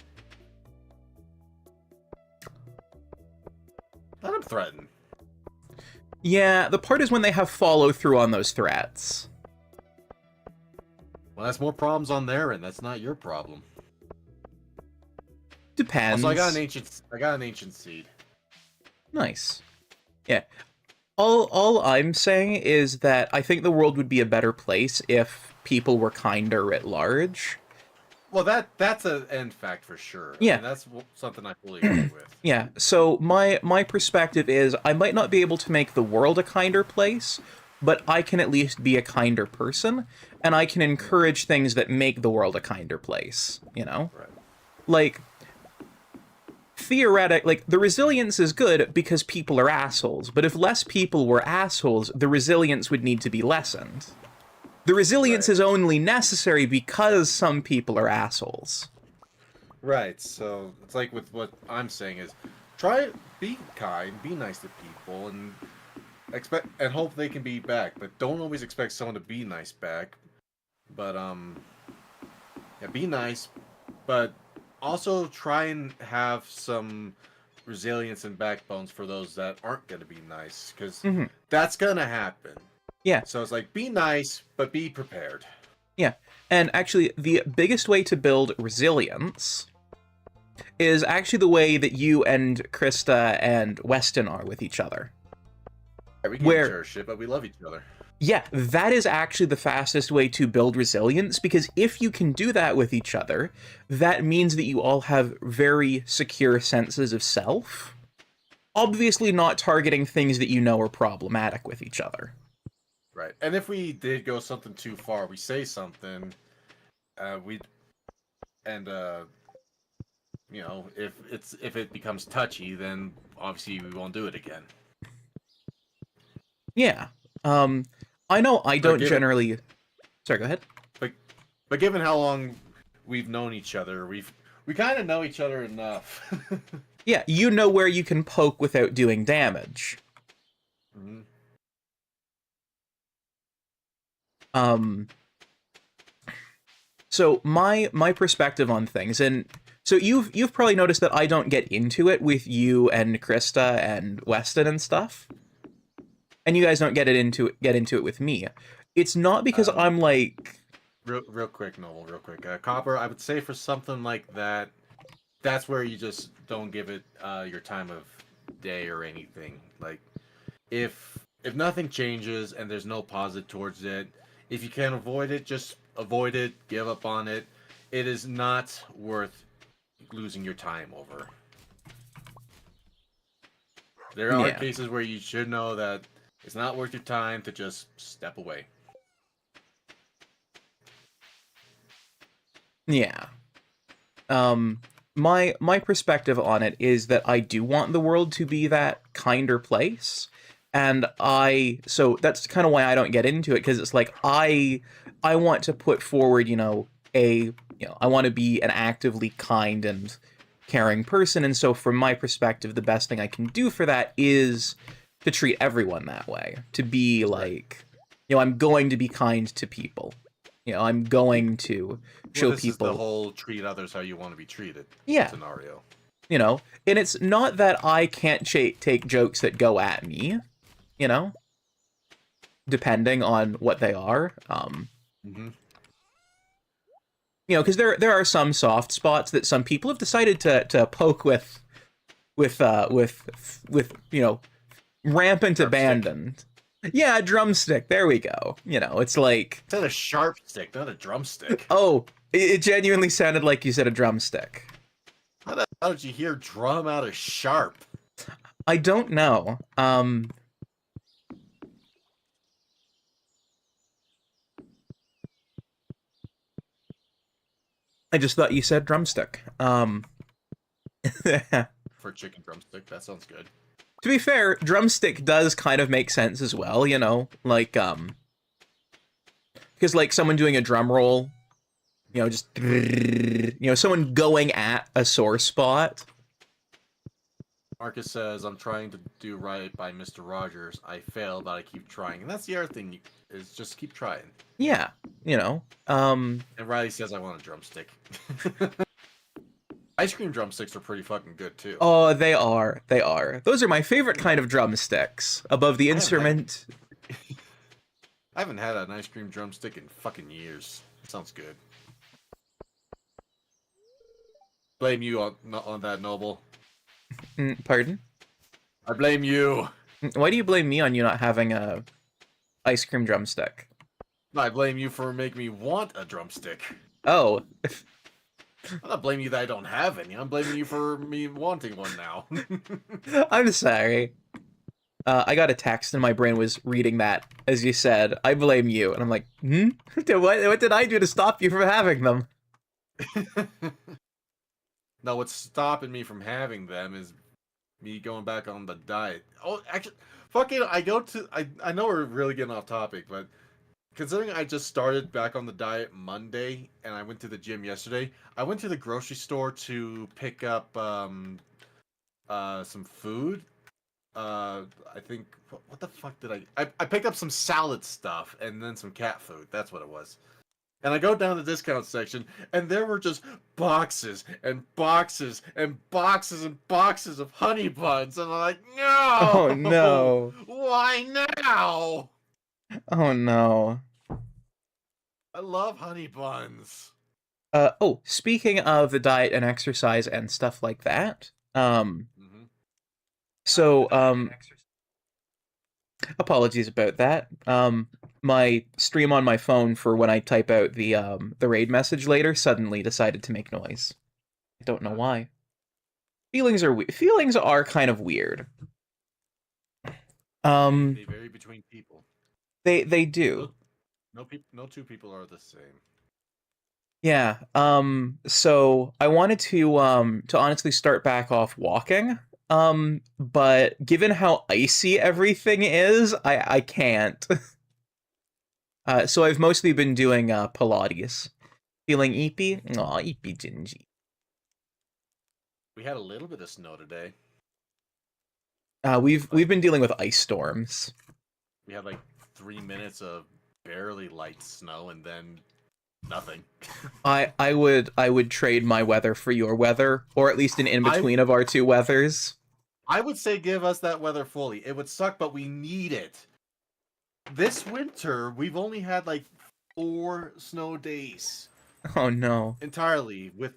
Let him threaten. Yeah, the part is when they have follow-through on those threats. Well, that's more problems on their end. That's not your problem. Depends. Also, I got an ancient seed. Nice. Yeah. All I'm saying is that I think the world would be a better place if people were kinder at large. Well, that's an end fact for sure. Yeah. I mean, that's something I fully agree with. Yeah, so my perspective is I might not be able to make the world a kinder place, but I can at least be a kinder person, and I can encourage things that make the world a kinder place, you know? Right. Like, the resilience is good because people are assholes, but if less people were assholes, the resilience would need to be lessened. The resilience Right. is only necessary because some people are assholes. Right. So it's like with what I'm saying is, be kind, be nice to people, and hope they can be back. But don't always expect someone to be nice back. But yeah, be nice, but also try and have some resilience and backbones for those that aren't going to be nice, because Mhm. that's gonna happen. Yeah. So it's like, be nice, but be prepared. Yeah, and actually, the biggest way to build resilience is actually the way that you and Krista and Weston are with each other. Yeah, we can Where- share shit, but we love each other. Yeah, that is actually the fastest way to build resilience, because if you can do that with each other, that means that you all have very secure senses of self. Obviously not targeting things that you know are problematic with each other. Right. And if we did go something too far, we say something, if it becomes touchy, then obviously we won't do it again. Yeah. I know I don't given- generally... Sorry, go ahead. But given how long we've known each other, we kind of know each other enough. Yeah, you know where you can poke without doing damage. Mhm. So my perspective on things, and so you've probably noticed that I don't get into it with you and Krista and Weston and stuff, and you guys don't get into it with me. It's not because I'm like, Real quick, Noel, real quick. Copper, I would say for something like that, that's where you just don't give it your time of day or anything. Like, if nothing changes and there's no positive towards it, if you can avoid it, just avoid it, give up on it. It is not worth losing your time over. There are Yeah. cases where you should know that it's not worth your time to just step away. yeah. My perspective on it is that I do want the world to be that kinder place. And so that's kind of why I don't get into it, because it's like I want to put forward, I want to be an actively kind and caring person, and so from my perspective, the best thing I can do for that is to treat everyone that way. To be like, I'm going to be kind to people. I'm going to show Well, this people. is the whole treat others how you want to be treated Yeah. scenario. And it's not that I can't take jokes that go at me, depending on what they are. Mm-hmm. Because there are some soft spots that some people have decided to poke with rampant Drumstick. abandon. Yeah, a drumstick. There we go. It's like, It's not a sharp stick, not a drumstick. oh, it genuinely sounded like you said a drumstick. How did you hear drum out of sharp? I don't know. I just thought you said drumstick. For chicken drumstick, that sounds good. To be fair, drumstick does kind of make sense as well, like, because like someone doing a drum roll, just, someone going at a sore spot. Marcus says, I'm trying to do right by Mr. Rogers. I fail, but I keep trying. And that's the other thing, is just keep trying. Yeah, And Riley says, I want a drumstick. Ice cream drumsticks are pretty fucking good too. Oh, they are. They are. Those are my favorite kind of drumsticks. Above the instrument. I haven't had an ice cream drumstick in fucking years. Sounds good. Blame you on that, Noble. Pardon? I blame you. Why do you blame me on you not having a ice cream drumstick? I blame you for making me want a drumstick. Oh. I'm not blaming you that I don't have any. I'm blaming you for me wanting one now. I'm sorry. I got a text and my brain was reading that as you said, I blame you. And I'm like, what did I do to stop you from having them? No, what's stopping me from having them is me going back on the diet. Oh, actually, fucking, I know we're really getting off topic, but considering I just started back on the diet Monday and I went to the gym yesterday, I went to the grocery store to pick up some food. I think, what the fuck did I picked up some salad stuff and then some cat food. That's what it was. And I go down the discount section, and there were just boxes and boxes and boxes and boxes of honey buns. And I'm like, no! Oh, no. Why now? Oh, no. I love honey buns. Oh, speaking of the diet and exercise and stuff like that, apologies about that. My stream on my phone for when I type out the raid message later suddenly decided to make noise. I don't know why. Feelings are kind of weird. They vary between people. They do. No two people are the same. Yeah. So I wanted to honestly start back off walking. But given how icy everything is, I can't. So I've mostly been doing Pilates. Feeling eepy? Aw, eepy gingy. We had a little bit of snow today. We've been dealing with ice storms. We had like 3 minutes of barely light snow and then nothing. I would trade my weather for your weather, or at least an in-between of our two weathers. I would say give us that weather fully. It would suck, but we need it. This winter, we've only had like 4 snow days. Oh no. Entirely, with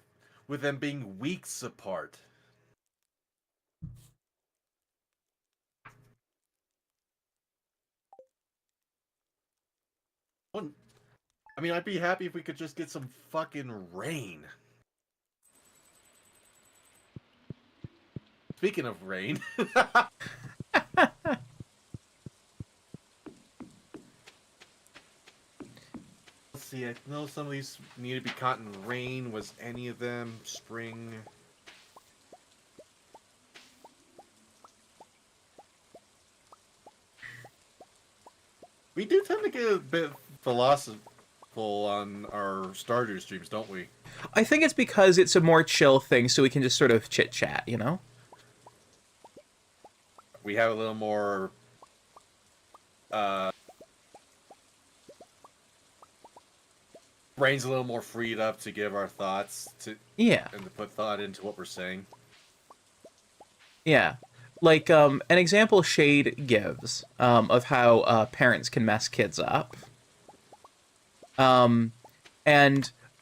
them being weeks apart. I mean, I'd be happy if we could just get some fucking rain. Speaking of rain. Let's see, I know some of these need to be caught in rain. Was any of them spring? We do tend to get a bit philosophical on our Stardew streams, don't we? I think it's because it's a more chill thing, so we can just sort of chit-chat, you know? We have a little more brain's a little more freed up to give our thoughts to and to put thought into what we're saying. Yeah. Like an example Shade gives of how parents can mess kids up. And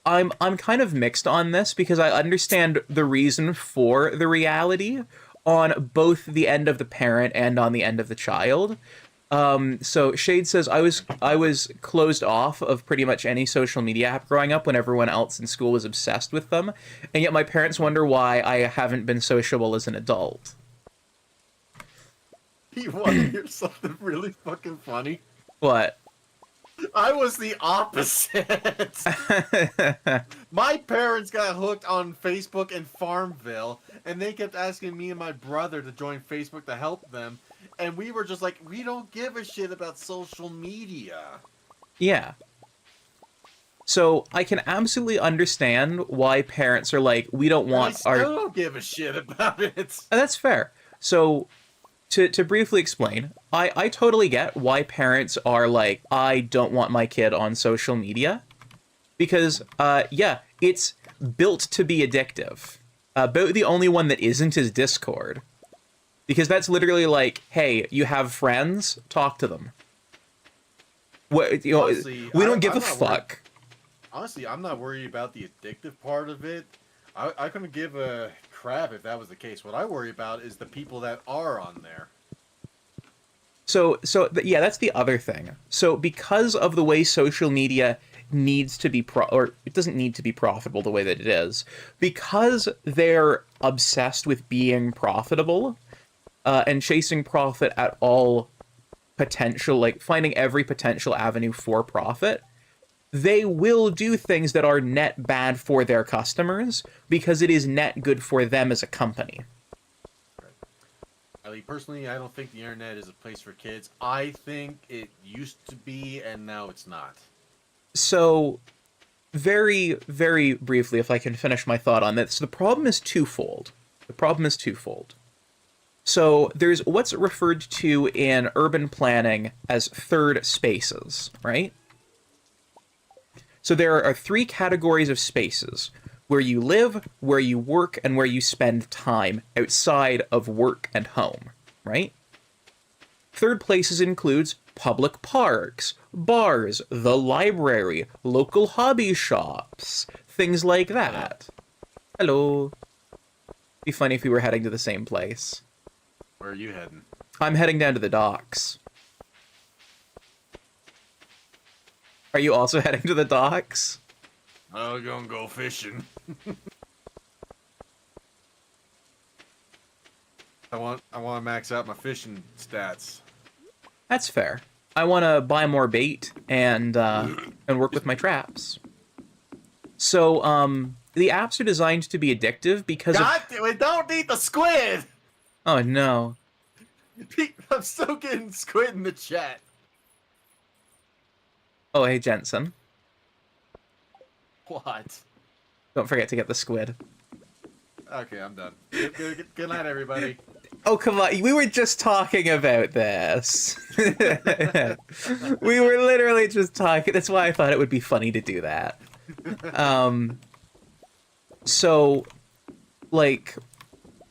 I'm kind of mixed on this because I understand the reason for the reality on both the end of the parent and on the end of the child. So Shade says, I was closed off of pretty much any social media app growing up when everyone else in school was obsessed with them, and yet my parents wonder why I haven't been sociable as an adult. You want to hear something really fucking funny? What? I was the opposite. My parents got hooked on Facebook in Farmville, and they kept asking me and my brother to join Facebook to help them, and we were just like, we don't give a shit about social media. Yeah. So I can absolutely understand why parents are like, we don't want I still don't give a shit about it. That's fair. So to briefly explain, I totally get why parents are like, I don't want my kid on social media. Because, yeah, it's built to be addictive. About the only one that isn't is Discord. Because that's literally like, hey, you have friends, talk to them. What, you know, Honestly, we don't give I'm a not worried. fuck. Honestly, I'm not worried about the addictive part of it. I couldn't give a crap if that was the case. What I worry about is the people that are on there. Yeah, that's the other thing. So because of the way social media needs to be or it doesn't need to be profitable the way that it is, because they're obsessed with being profitable, and chasing profit at all potential, like finding every potential avenue for profit, they will do things that are net bad for their customers because it is net good for them as a company. I mean, personally, I don't think the internet is a place for kids. I think it used to be, and now it's not. So, very, very briefly, if I can finish my thought on this, the problem is twofold. So, there's what's referred to in urban planning as third spaces, right? So there are 3 categories of spaces: where you live, where you work, and where you spend time outside of work and home, right? Third places includes public parks, bars, the library, local hobby shops, things like that. Hello. Be funny if we were heading to the same place. Where are you heading? I'm heading down to the docks. Are you also heading to the docks? I'm gonna go fishing. I want to max out my fishing stats. That's fair. I want to buy more bait and work with my traps. So, the apps are designed to be addictive because We don't eat the squid! Oh, no. I'm still getting squid in the chat. Oh, hey, Jensen. What? Don't forget to get the squid. Okay, I'm done. Good night, everybody. Oh, come on. We were just talking about this. We were literally just talking. That's why I thought it would be funny to do that. So, like,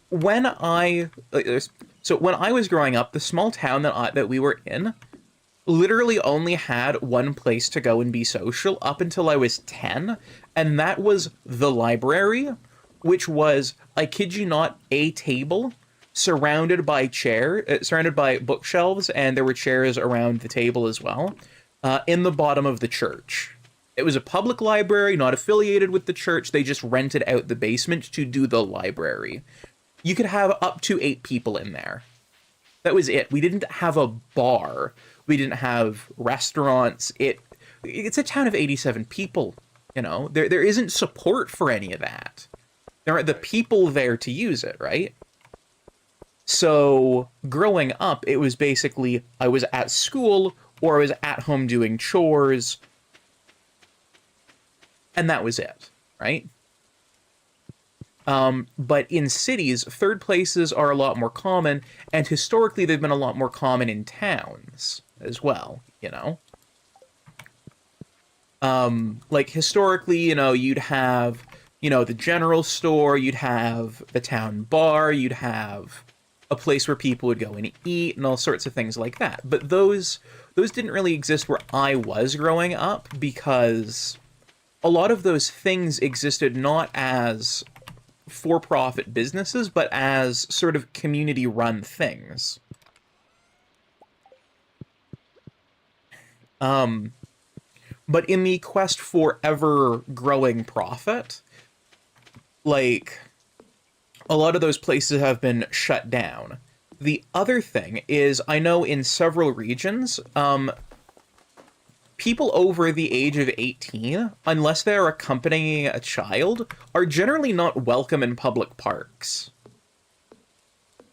when I was growing up, the small town that we were in literally only had one place to go and be social up until I was 10, and that was the library, which was, I kid you not, a table surrounded by bookshelves, and there were chairs around the table as well, in the bottom of the church. It was a public library, not affiliated with the church. They just rented out the basement to do the library. You could have up to 8 people in there. That was it. We didn't have a bar. We didn't have restaurants. It's a town of 87 people, you know? There isn't support for any of that. There aren't the people there to use it, right? So, growing up, it was basically, I was at school, or I was at home doing chores, and that was it, right? But in cities, third places are a lot more common, and historically they've been a lot more common in towns as well, you know? Like, historically, you know, you'd have, you know, the general store, you'd have the town bar, you'd have a place where people would go and eat, and all sorts of things like that. But those didn't really exist where I was growing up, because a lot of those things existed not as for-profit businesses, but as sort of community-run things. But in the quest for ever-growing profit, like, a lot of those places have been shut down. The other thing is, I know in several regions, people over the age of 18, unless they're accompanying a child, are generally not welcome in public parks.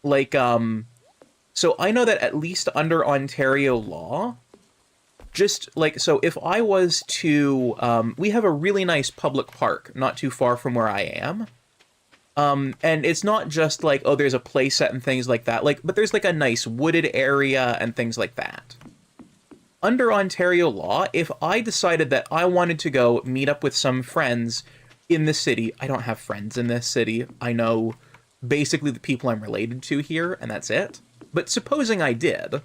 Like, so I know that at least under Ontario law, just, like, so if I was to, we have a really nice public park not too far from where I am. And it's not just like, oh, there's a play set and things like that, like, but there's like a nice wooded area and things like that. Under Ontario law, if I decided that I wanted to go meet up with some friends in the city. I don't have friends in this city. I know basically the people I'm related to here, and that's it. But supposing I did,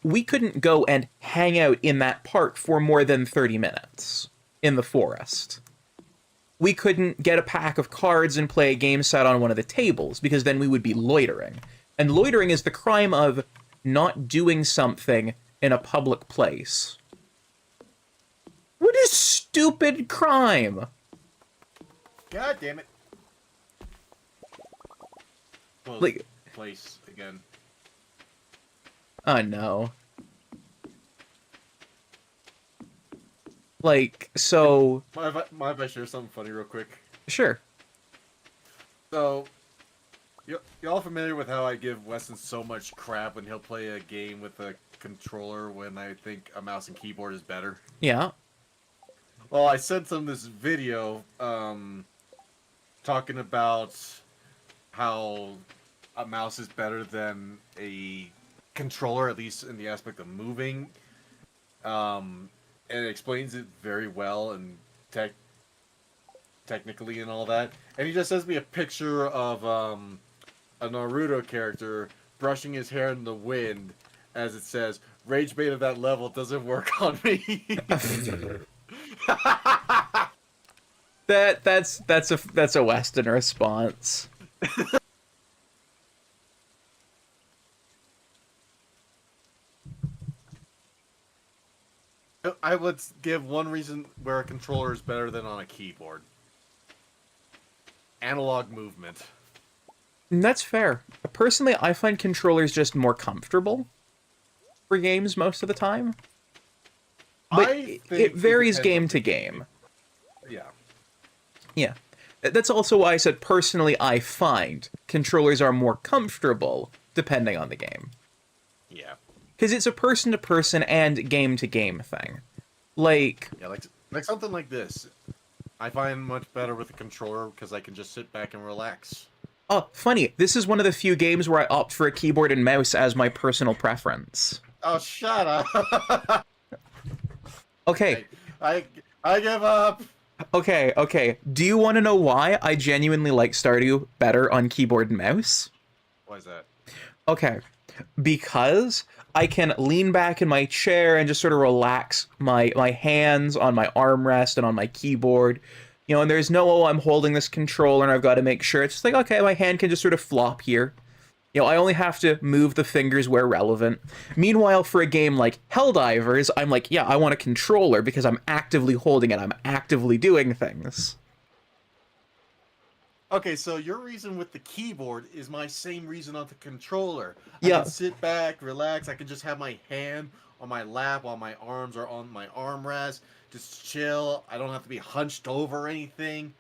we couldn't go and hang out in that park for more than 30 minutes in the forest. We couldn't get a pack of cards and play a game set on one of the tables, because then we would be loitering. And loitering is the crime of not doing something in a public place. What a stupid crime! God damn it. Close Like, place again. oh no. Like, so... Mind if I share something funny real quick? Sure. So, y'all familiar with how I give Weston so much crap when he'll play a game with a controller when I think a mouse and keyboard is better? Yeah. Well, I sent him this video talking about how a mouse is better than a controller, at least in the aspect of moving. And it explains it very well and technically and all that. And he just sends me a picture of a Naruto character brushing his hair in the wind, as it says, "Rage bait of that level doesn't work on me." That's a Western response. I would give one reason where a controller is better than on a keyboard. Analog movement. That's fair. Personally, I find controllers just more comfortable for games most of the time. But it varies game to game. Yeah. Yeah. That's also why I said personally I find controllers are more comfortable depending on the game. Yeah. Because it's a person-to-person and game-to-game thing. Like... Yeah, like something like this. I find much better with a controller because I can just sit back and relax. Oh, funny. This is one of the few games where I opt for a keyboard and mouse as my personal preference. Oh, shut up. Okay. I give up. Okay. Do you want to know why I genuinely like Stardew better on keyboard and mouse? Why is that? Okay. Because I can lean back in my chair and just sort of relax my hands on my armrest and on my keyboard. You know, and there's no, oh, I'm holding this controller and I've got to make sure. It's just like, okay, my hand can just sort of flop here. You know, I only have to move the fingers where relevant. Meanwhile, for a game like Helldivers, I'm like, yeah, I want a controller because I'm actively holding it. I'm actively doing things. Okay, so your reason with the keyboard is my same reason on the controller. Yeah. I can sit back, relax. I can just have my hand on my lap while my arms are on my armrest. Just chill. I don't have to be hunched over or anything.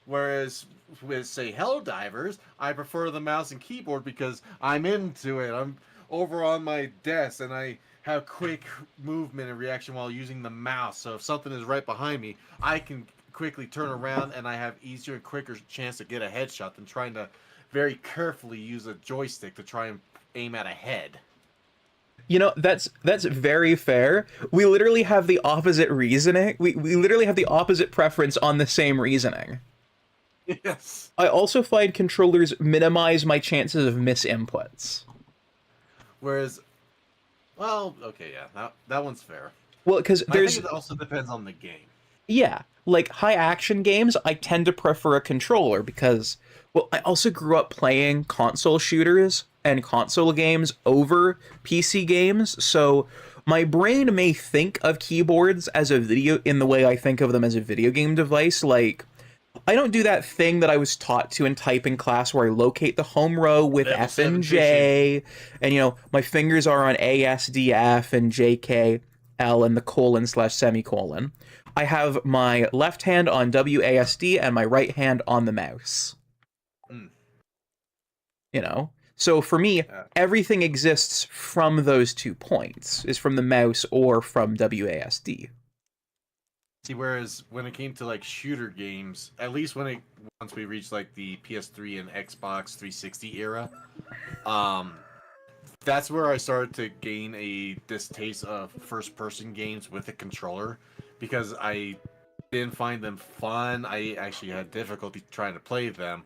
Whereas with, say, Helldivers, I prefer the mouse and keyboard because I'm into it. I'm over on my desk and I have quick movement and reaction while using the mouse. So if something is right behind me, I can quickly turn around and I have easier and quicker chance to get a headshot than trying to very carefully use a joystick to try and aim at a head. You know, that's very fair. We literally have the opposite reasoning. We literally have the opposite preference on the same reasoning. Yes. I also find controllers minimize my chances of misinputs. Whereas, well, okay, yeah, that one's fair. Well, because I there's... think it also depends on the game. Yeah, like high action games, I tend to prefer a controller because, well, I also grew up playing console shooters and console games over PC games, so my brain may think of keyboards as a video in the way I think of them as a video game device. Like, I don't do that thing that I was taught to in typing class where I locate the home row with Level F and 7 J, and, you know, my fingers are on A, S, D, F, and J, K, L, and the colon/semicolon. I have my left hand on WASD and my right hand on the mouse. Mm. You know? So for me, everything exists from those 2 points, is from the mouse or from WASD. See, whereas when it came to like shooter games, at least once we reached like the PS3 and Xbox 360 era, that's where I started to gain a distaste of first-person games with a controller, because I didn't find them fun. I actually had difficulty trying to play them.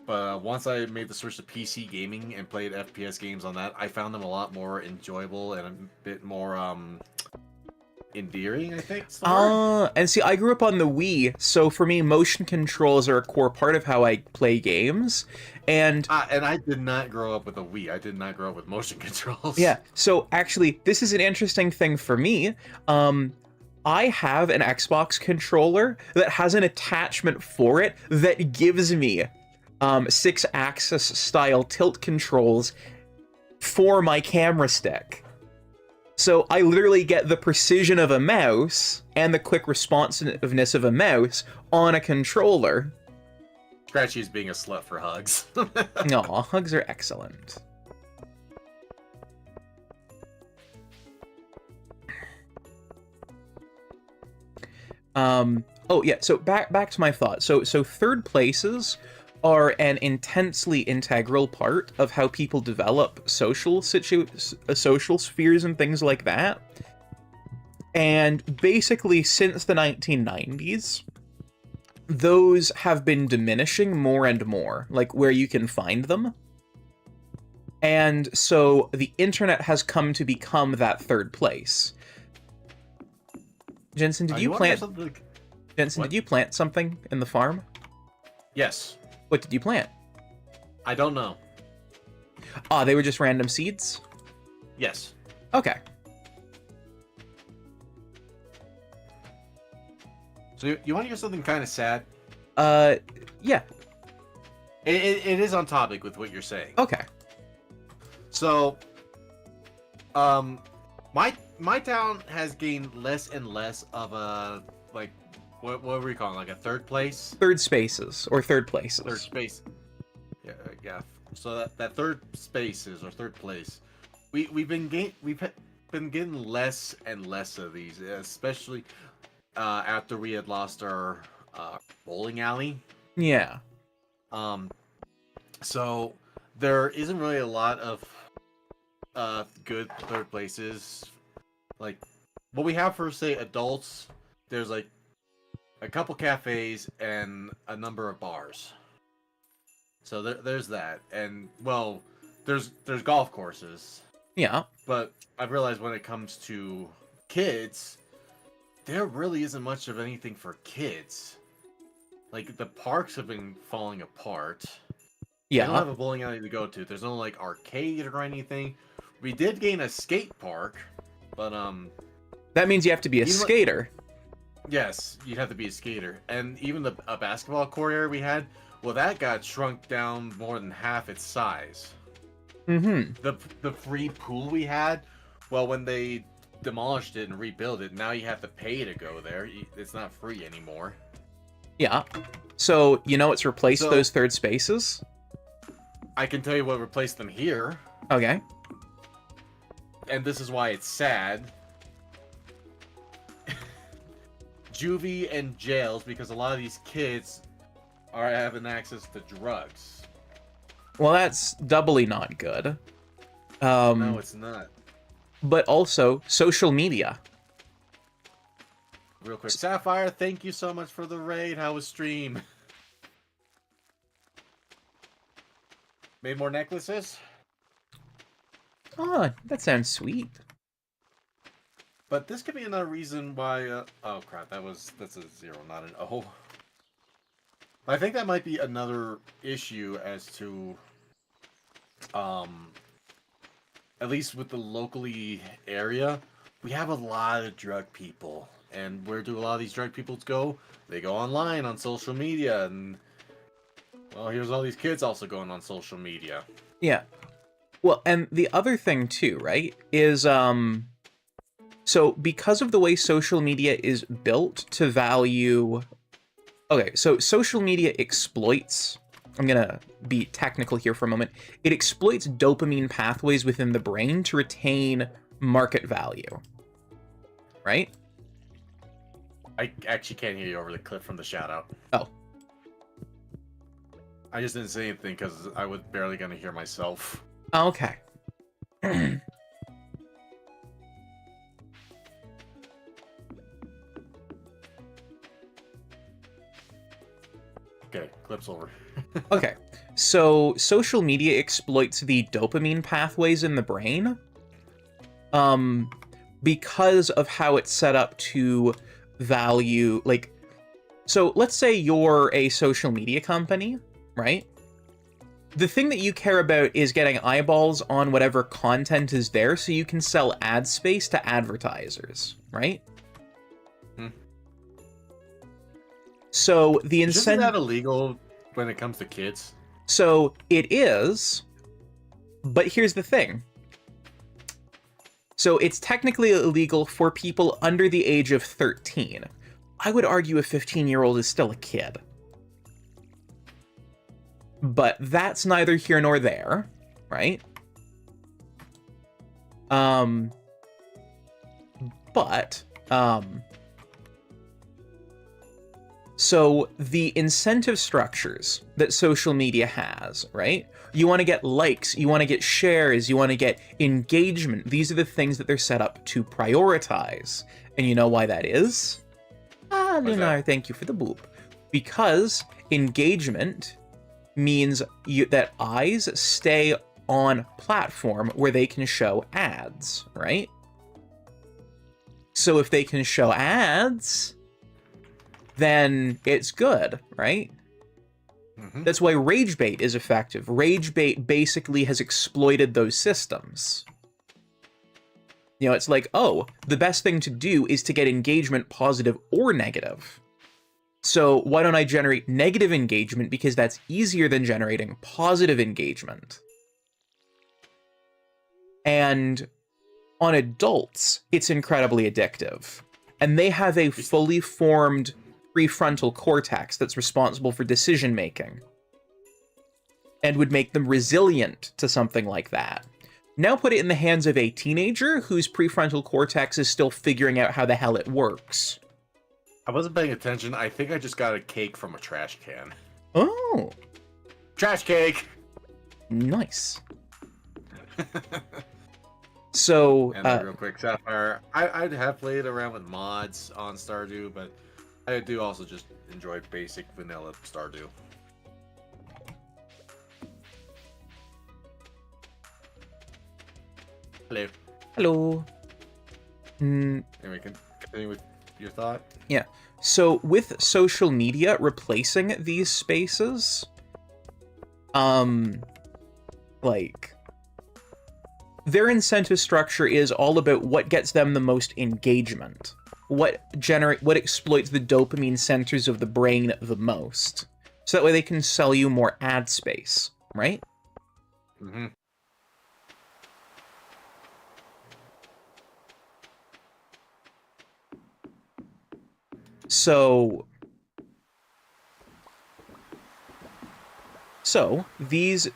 But once I made the switch to PC gaming and played FPS games on that, I found them a lot more enjoyable and a bit more endearing, I think. And see, I grew up on the Wii, so for me, motion controls are a core part of how I play games. And I did not grow up with a Wii. I did not grow up with motion controls. yeah, so actually, this is an interesting thing for me. I have an Xbox controller that has an attachment for it that gives me 6-axis style tilt controls for my camera stick. So I literally get the precision of a mouse and the quick responsiveness of a mouse on a controller. Scratchy is being a slut for hugs. Aw, hugs are excellent. Oh yeah, so back to my thought. So third places are an intensely integral part of how people develop social spheres and things like that. And basically, since the 1990s, those have been diminishing more and more, like where you can find them. And so the internet has come to become that third place. Jensen, did you plant? Jensen, did you plant something in the farm? Yes. What did you plant? I don't know. Ah, they were just random seeds? Yes. Okay. So you want to hear something kind of sad? Yeah. It is on topic with what you're saying. Okay. So, my town has gained less and less of a, like, what were we calling, like a third place? Third spaces, or third places. Third space. Yeah. So that third spaces or third place, we've been getting less and less of these, especially after we had lost our bowling alley. Yeah. So there isn't really a lot of good third places. Like what we have for, say, adults, there's like a couple cafes and a number of bars. So there's that, and well, there's golf courses. Yeah. But I've realized when it comes to kids, there really isn't much of anything for kids. Like the parks have been falling apart. Yeah. We don't have a bowling alley to go to. There's no like arcade or anything. We did gain a skate park, but that means you have to be a skater. Yes, you'd have to be a skater. And even a basketball court area we had, well, that got shrunk down more than half its size. Mm-hmm. The free pool we had, well, when they demolished it and rebuilt it, now you have to pay to go there. It's not free anymore. Yeah. So, you know what's replaced those third spaces? I can tell you what replaced them here. Okay. And this is why it's sad. Juvie and jails, because a lot of these kids are having access to drugs. Well, that's doubly not good. No, it's not. But also, social media. Real quick. Sapphire, thank you so much for the raid. How was stream? Made more necklaces? Oh, that sounds sweet. But this could be another reason why... oh, crap. That's a 0, not an O. I think that might be another issue as to... at least with the locally area, we have a lot of drug people. And where do a lot of these drug people go? They go online on social media. And, well, here's all these kids also going on social media. Yeah. Well, and the other thing, too, right, is... So, because of the way social media is built to value... Okay, so social media exploits... I'm gonna be technical here for a moment. It exploits dopamine pathways within the brain to retain market value. Right? I actually can't hear you over the clip from the shout-out. Oh. I just didn't say anything because I was barely gonna hear myself. Okay. Okay, clip's over. Okay, so social media exploits the dopamine pathways in the brain, because of how it's set up to value, like, so let's say you're a social media company, right? The thing that you care about is getting eyeballs on whatever content is there so you can sell ad space to advertisers, right? Hmm. So the Isn't incentive... that illegal when it comes to kids? So it is, but here's the thing. So it's technically illegal for people under the age of 13. I would argue a 15-year-old is still a kid. But that's neither here nor there, right? So the incentive structures that social media has, right? You want to get likes, you want to get shares, you want to get engagement. These are the things that they're set up to prioritize. And you know why that is? Lunar, thank you for the boop. Because engagement means that eyes stay on platform where they can show ads, right? So if they can show ads, then it's good, right? Mm-hmm. That's why rage bait is effective. Rage bait basically has exploited those systems. You know, it's like, oh, the best thing to do is to get engagement, positive or negative. So why don't I generate negative engagement, because that's easier than generating positive engagement. And on adults, it's incredibly addictive. And they have a fully formed prefrontal cortex that's responsible for decision making. And would make them resilient to something like that. Now put it in the hands of a teenager whose prefrontal cortex is still figuring out how the hell it works. I wasn't paying attention. I think I just got a cake from a trash can. Oh. Trash cake! Nice. So, and real quick, Sapphire, I have played around with mods on Stardew, but I do also just enjoy basic vanilla Stardew. Hello. hello. Anyway, can continue with your thought? Yeah. So with social media replacing these spaces, like, their incentive structure is all about what gets them the most engagement, what exploits the dopamine centers of the brain the most, so that way they can sell you more ad space, right? Mm-hmm. So these,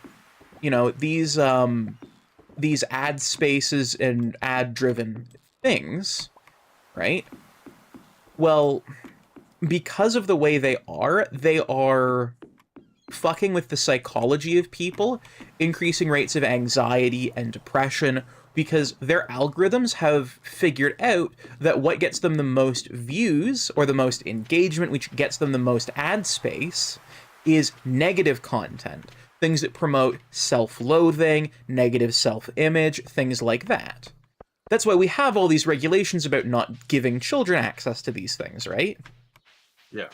you know, these ad spaces and ad-driven things, right? Well, because of the way they are fucking with the psychology of people, increasing rates of anxiety and depression, because their algorithms have figured out that what gets them the most views or the most engagement, which gets them the most ad space, is negative content. Things that promote self-loathing, negative self-image, things like that. That's why we have all these regulations about not giving children access to these things, right? Yeah.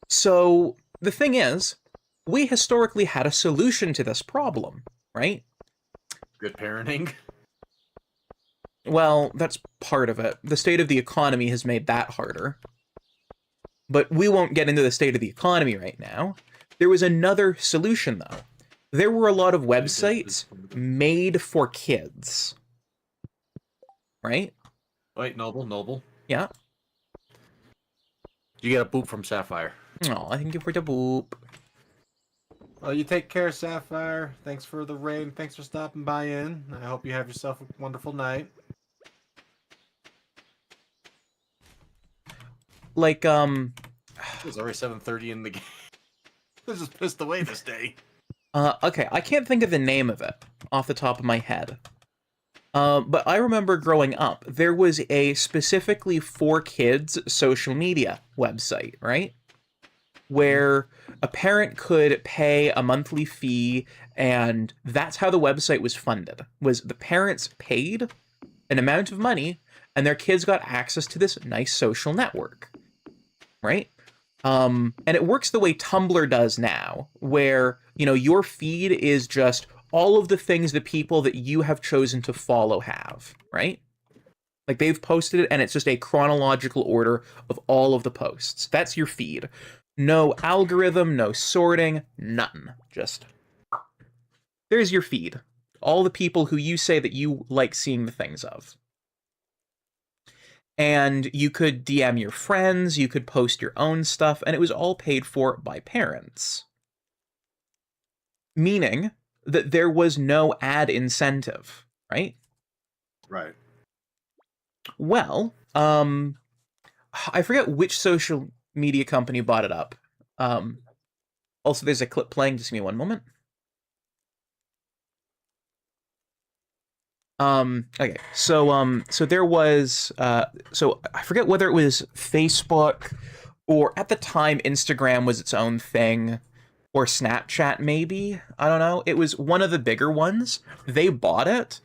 So the thing is, we historically had a solution to this problem, right? Good parenting. Well, that's part of it. The state of the economy has made that harder. But we won't get into the state of the economy right now. There was another solution, though. There were a lot of websites made for kids. Right? Wait, Noble. Yeah. You get a boop from Sapphire. Oh, I think you for the boop. Well, you take care, Sapphire. Thanks for the rain. Thanks for stopping by in. I hope you have yourself a wonderful night. Like, It's already 7:30 in the game. This is pissed away this day. Okay, I can't think of the name of it off the top of my head. But I remember growing up, there was a specifically for kids social media website, right? where a parent could pay a monthly fee, and that's how the website was funded. Was the parents paid an amount of money, and their kids got access to this nice social network, right? And it works the way Tumblr does now, where, you know, your feed is just all of the things the people that you have chosen to follow have, right? Like they've posted it and it's just a chronological order of all of the posts. That's your feed. No algorithm, no sorting, nothing. Just there's your feed. All the people who you say that you like seeing the things of. And you could DM your friends, you could post your own stuff, and it was all paid for by parents. Meaning that there was no ad incentive, right? Right. Well, I forget which social media company bought it up. Also, there's a clip playing. Just give me one moment. Okay, so there was, so I forget whether it was Facebook or at the time Instagram was its own thing, or Snapchat maybe. I don't know. It was one of the bigger ones. They bought it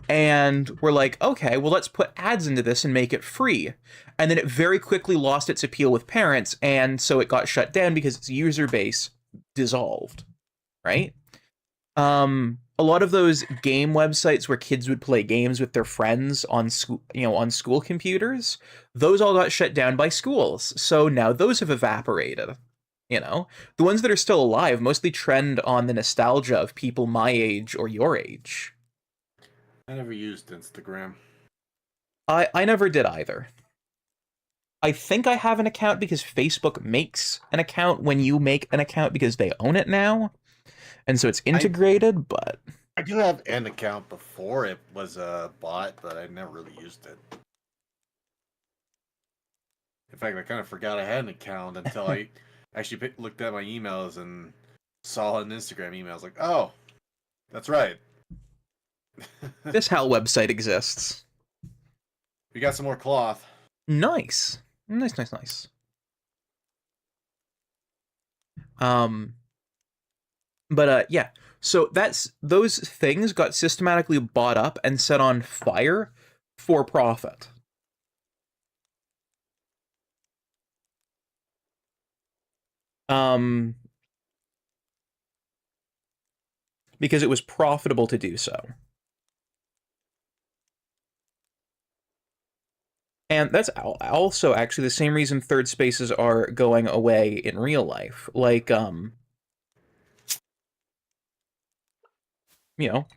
and were like, okay, well, let's put ads into this and make it free. And then it very quickly lost its appeal with parents, and so it got shut down because its user base dissolved, right? A lot of those game websites where kids would play games with their friends on school, on school computers, those all got shut down by schools. So now those have evaporated. The ones that are still alive mostly trend on the nostalgia of people my age or your age. I never used Instagram. I never did either. I think I have an account because Facebook makes an account when you make an account because they own it now. And so it's integrated, but... I do have an account before it was bought, but I never really used it. In fact, I kind of forgot I had an account until I actually looked at my emails and saw an Instagram email. I was like, oh, that's right. This Hal website exists. We got some more cloth. Nice. Nice. Yeah. So those things got systematically bought up and set on fire for profit. Because it was profitable to do so. And that's also actually the same reason third spaces are going away in real life. Like,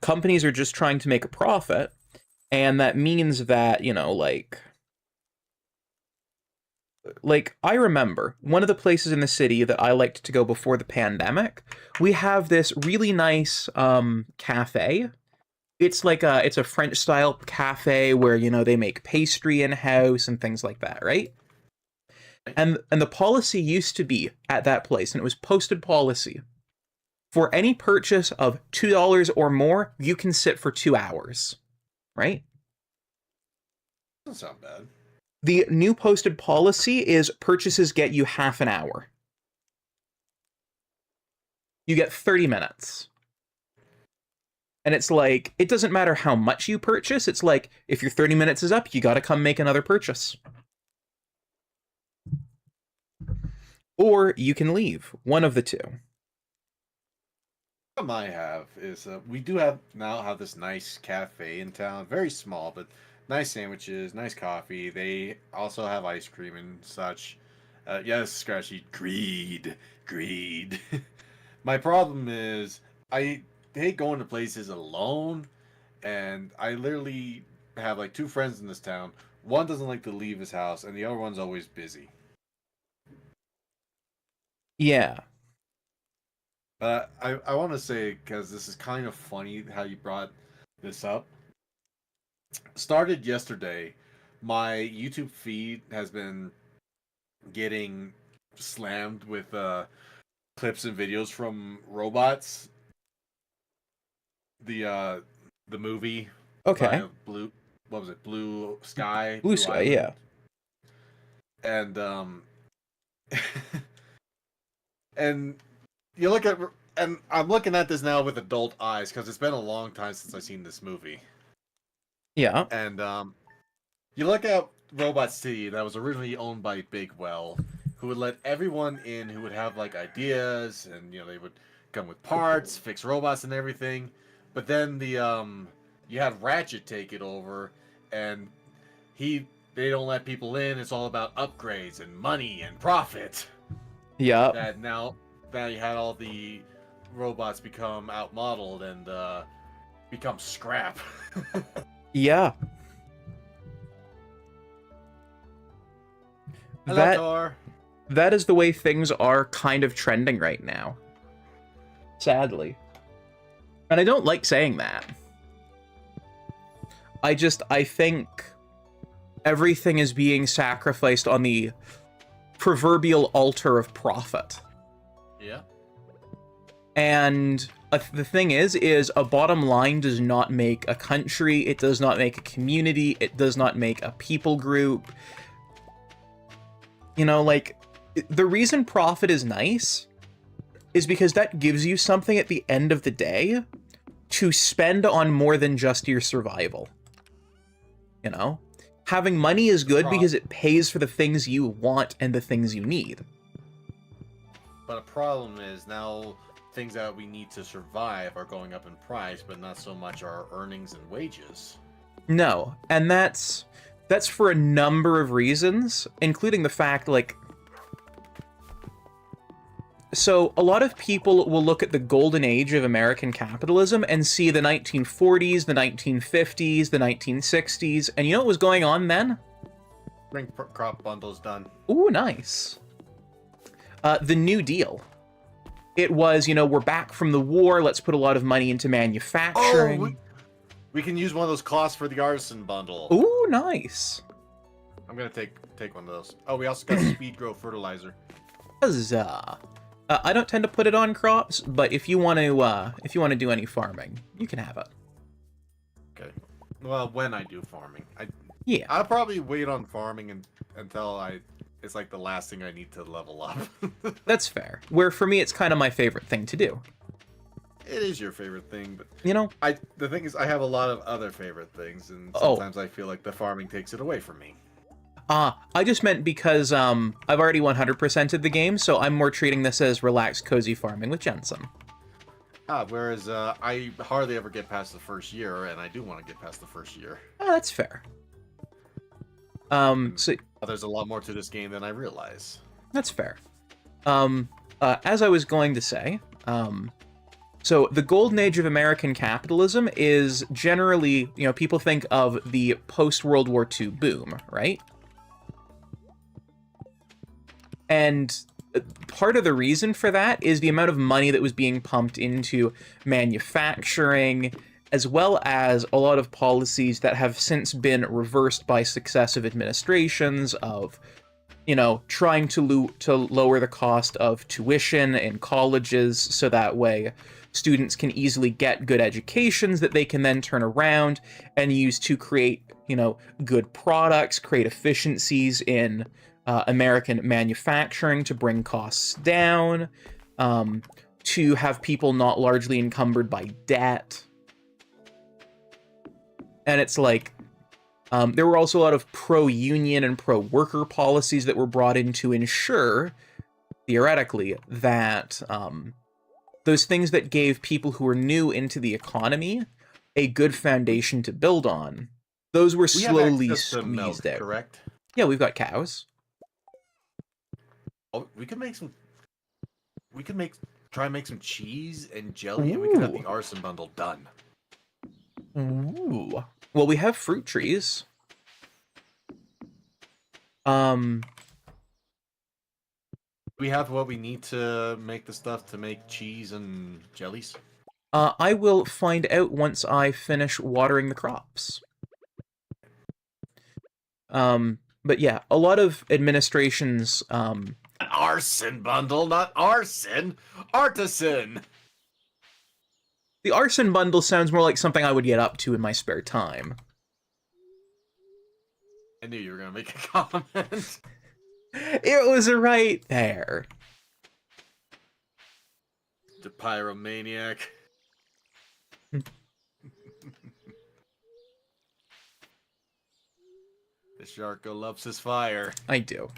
companies are just trying to make a profit, and that means that, like I remember one of the places in the city that I liked to go before the pandemic, we have this really nice cafe. It's like it's a French style cafe where, they make pastry in house and things like that, right? And the policy used to be at that place, and it was posted policy. For any purchase of $2 or more, you can sit for 2 hours, right? Doesn't sound bad. The new posted policy is purchases get you half an hour. You get 30 minutes. And it's like, it doesn't matter how much you purchase. It's like, if your 30 minutes is up, you gotta come make another purchase. Or you can leave. One of the two. What I have is we do have this nice cafe in town. Very small, but nice sandwiches, nice coffee. They also have ice cream and such. Yes, Scratchy. Greed. My problem is I hate going to places alone, and I literally have like 2 friends in this town. One doesn't like to leave his house, and the other one's always busy. Yeah. I want to say, because this is kind of funny how you brought this up. Started yesterday, my YouTube feed has been getting slammed with clips and videos from robots. The movie. Okay. Blue. What was it? Blue Sky. Blue Sky. Island. Yeah. And And you look at, and I'm looking at this now with adult eyes because it's been a long time since I've seen this movie. Yeah. And you look at Robot City that was originally owned by Big Well, who would let everyone in who would have like ideas, and they would come with parts, fix robots and everything. But then you had Ratchet take it over, and they don't let people in. It's all about upgrades and money and profit. Yeah. That now that you had all the robots become outmodeled and become scrap. Yeah. Minotaur. That is the way things are kind of trending right now. Sadly. And I don't like saying that. I think everything is being sacrificed on the proverbial altar of profit. Yeah. And the thing is a bottom line does not make a country, it does not make a community, it does not make a people group. Like, the reason profit is nice is because that gives you something at the end of the day to spend on more than just your survival. Having money is good because it pays for the things you want and the things you need. But a problem is now things that we need to survive are going up in price, but not so much our earnings and wages. No, and that's for a number of reasons, including the fact, like, so a lot of people will look at the golden age of American capitalism and see the 1940s, the 1950s, the 1960s, and you know what was going on then? Bring crop bundles done. Ooh, nice. The New Deal. It was, we're back from the war, let's put a lot of money into manufacturing. Oh, we can use one of those costs for the artisan bundle. Ooh, nice. I'm gonna take one of those. Oh, we also got speed grow fertilizer. Huzzah. I don't tend to put it on crops, but if you want to do any farming, you can have it. Okay. Well, when I do farming, Yeah. I'll probably wait on farming until it's like the last thing I need to level up. That's fair. Where for me, it's kind of my favorite thing to do. It is your favorite thing, but the thing is, I have a lot of other favorite things, and sometimes I feel like the farming takes it away from me. I just meant because I've already 100%ed the game, so I'm more treating this as relaxed, cozy farming with Jensen. Whereas I hardly ever get past the first year, and I do want to get past the first year. Oh, that's fair. So there's a lot more to this game than I realize. That's fair. As I was going to say, so the golden age of American capitalism is generally, people think of the post-World War II boom, right? And part of the reason for that is the amount of money that was being pumped into manufacturing, as well as a lot of policies that have since been reversed by successive administrations of, trying to lower the cost of tuition in colleges so that way students can easily get good educations that they can then turn around and use to create, good products, create efficiencies in American manufacturing to bring costs down, to have people not largely encumbered by debt. And it's like, there were also a lot of pro-union and pro-worker policies that were brought in to ensure, theoretically, that those things that gave people who were new into the economy a good foundation to build on, those were slowly squeezed out. Correct? Yeah, we've got cows. Oh, we could try and make some cheese and jelly, and we could have the arson bundle done. Ooh. Well, we have fruit trees. We have what we need to make the stuff to make cheese and jellies. I will find out once I finish watering the crops. But yeah, a lot of administrations, An arson bundle, not arson. Artisan. The arson bundle sounds more like something I would get up to in my spare time. I knew you were gonna make a comment. It was right there. The pyromaniac. The Sharko loves his fire. I do.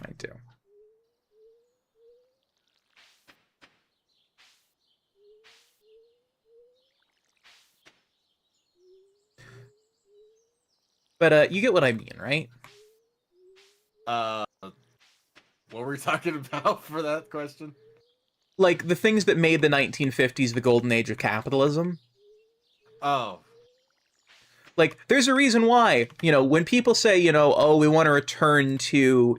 But you get what I mean, right? What were we talking about for that question? Like, the things that made the 1950s the golden age of capitalism. Oh. Like, there's a reason why, when people say, oh, we want to return to,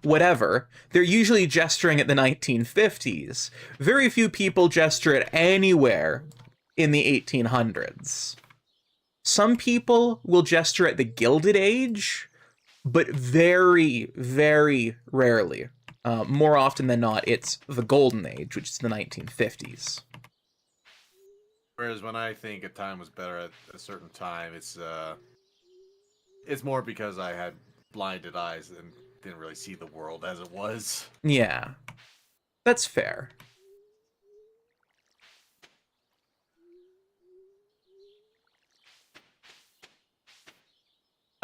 whatever, they're usually gesturing at the 1950s. Very few people gesture at anywhere in the 1800s. Some people will gesture at the Gilded Age, but very, very rarely. More often than not, it's the Golden Age, which is the 1950s. Whereas when I think a time was better at a certain time, it's more because I had blinded eyes and didn't really see the world as it was. Yeah, that's fair.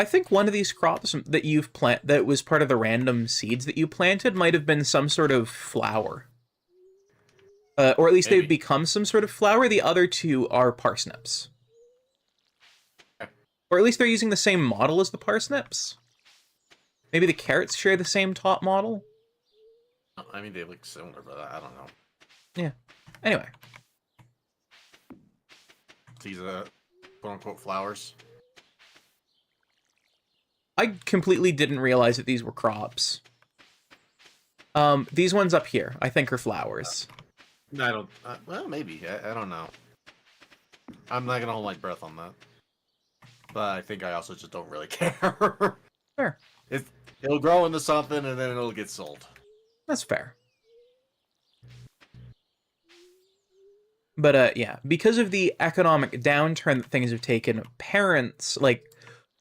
I think one of these crops that you've that was part of the random seeds that you planted might have been some sort of flower. Or at least Maybe. they've become some sort of flower. The other two are parsnips. Or at least they're using the same model as the parsnips. Maybe the carrots share the same top model? I mean, they look similar, but I don't know. Yeah. Anyway. These quote-unquote flowers. I completely didn't realize that these were crops. These ones up here, I think, are flowers. No, I don't. Well, maybe. I don't know. I'm not gonna hold my breath on that. But I think I also just don't really care. Fair. It'll grow into something and then it'll get sold. That's fair. But yeah, because of the economic downturn that things have taken, parents, like,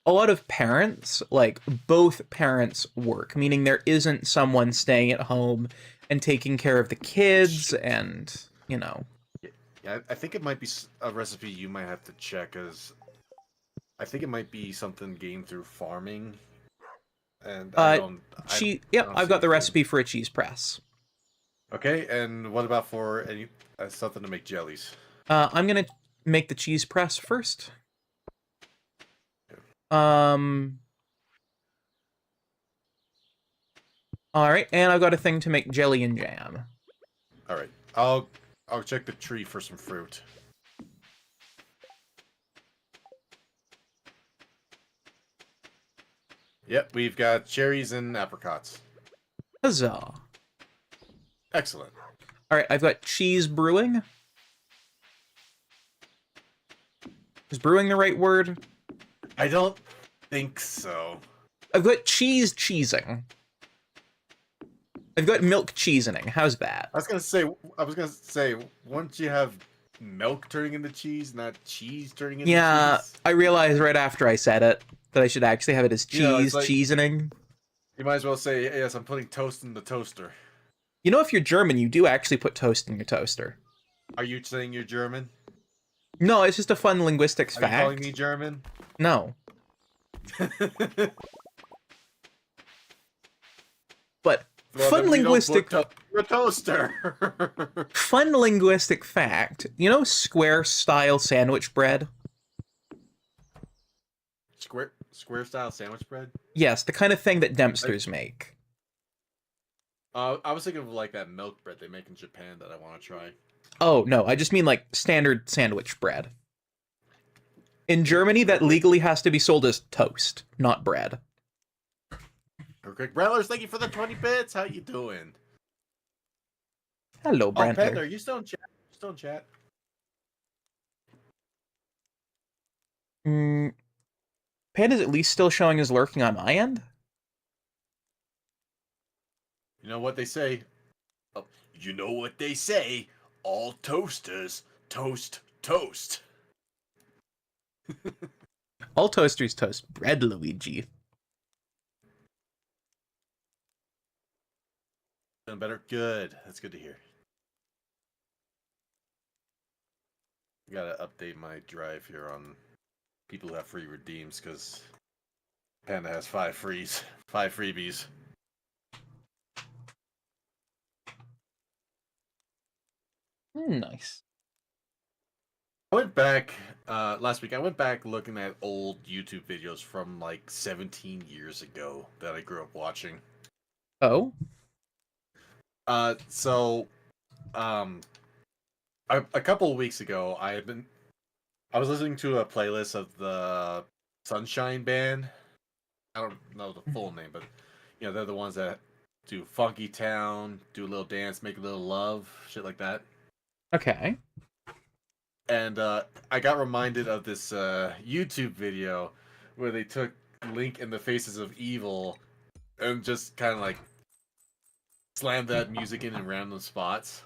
a lot of parents, like, both parents work, meaning there isn't someone staying at home and taking care of the kids and, Yeah, I think it might be a recipe you might have to check, as I think it might be something gained through farming. And I've got the recipe for a cheese press. Okay, and what about for any something to make jellies? I'm gonna make the cheese press first. All right, and I've got a thing to make jelly and jam. All right, I'll check the tree for some fruit. Yep, we've got cherries and apricots. Huzzah! Excellent. All right, I've got cheese brewing. Is brewing the right word? I don't think so. I've got cheese cheesing. I've got milk cheesening. How's that? I was gonna say, once you have milk turning into cheese, not cheese turning into cheese. I realized right after I said it that I should actually have it as cheese like, cheesening. You might as well say, yes, I'm putting toast in the toaster. If you're German, you do actually put toast in your toaster. Are you saying you're German? No, it's just a fun linguistics fact. Are you calling me German? No. But fun linguistic toaster. Fun linguistic fact. Square style sandwich bread? Square style sandwich bread? Yes, the kind of thing that Dempsters make. I was thinking of like that milk bread they make in Japan that I want to try. Oh, no, I just mean like standard sandwich bread. In Germany, that legally has to be sold as toast, not bread. Okay, Brandlers, thank you for the 20 bits. How you doing? Hello, Brandler. Oh, Pendler, you still in chat? Still in chat? Panda's at least still showing as lurking on my end? You know what they say? Oh, you know what they say? All toasters toast toast. All toasters toast bread, Luigi. Feeling better? Good. That's good to hear. Gotta update my drive here on people who have free redeems, because Panda has 5 freebies. Nice. I went back last week. I went back looking at old YouTube videos from like 17 years ago that I grew up watching. Oh? So a couple of weeks ago, I was listening to a playlist of the Sunshine Band. I don't know the full name, but they're the ones that do Funky Town, do a little dance, make a little love, shit like that. Okay. And I got reminded of this YouTube video where they took Link and the Faces of Evil and just kind of like slammed that music in random spots.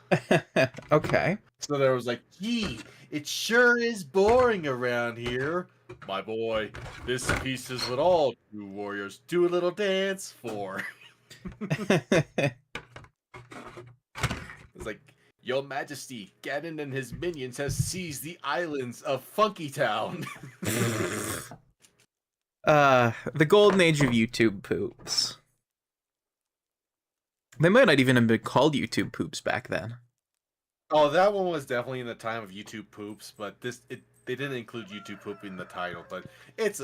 Okay. So there was like, gee, it sure is boring around here. My boy, this piece is what all true warriors do a little dance for. It's like, Your Majesty, Ganon and his minions have seized the islands of Funky Town. The golden age of YouTube poops. They might not even have been called YouTube poops back then. Oh, that one was definitely in the time of YouTube poops, but they didn't include YouTube poop in the title, but it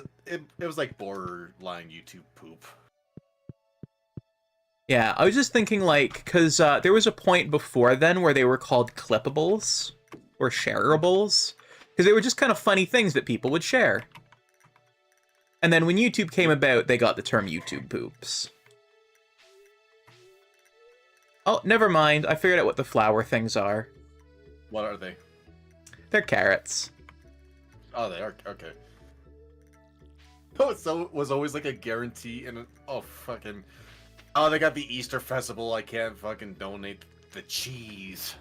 was like borderline YouTube poop. Yeah, I was just thinking, like, because there was a point before then where they were called clippables or shareables, because they were just kind of funny things that people would share. And then when YouTube came about, they got the term YouTube poops. Oh, never mind. I figured out what the flower things are. What are they? They're carrots. Oh, they are? Okay. Oh, it was always like a guarantee and fucking... Oh, they got the Easter festival. I can't fucking donate the cheese.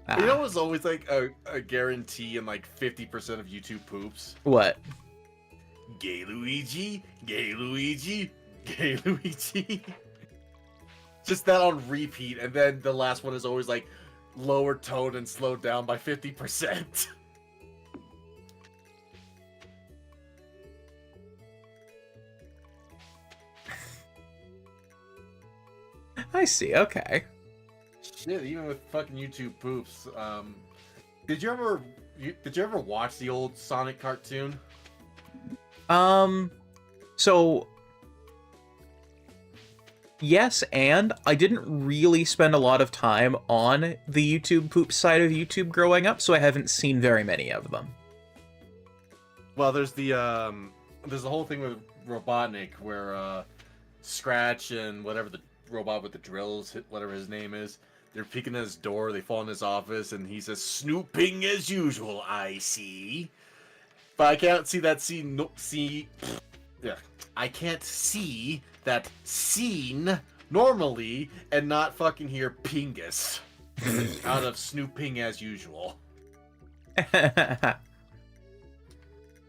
Ah. You know, it was always like a guarantee in like 50% of YouTube poops. What? Gay Luigi, Gay Luigi, Gay Luigi. Just that on repeat, and then the last one is always like lower tone and slowed down by 50%. I see, okay. Shit, even with fucking YouTube poops. Did you ever watch the old Sonic cartoon? So yes, and I didn't really spend a lot of time on the YouTube poop side of YouTube growing up, so I haven't seen very many of them. Well, there's the whole thing with Robotnik where Scratch and whatever the robot with the drills, whatever his name is, they're peeking at his door, they fall in his office, and he says, "Snooping as usual, I see." But I can't see that scene. I can't see that scene normally and not fucking hear Pingus out of Snooping as usual.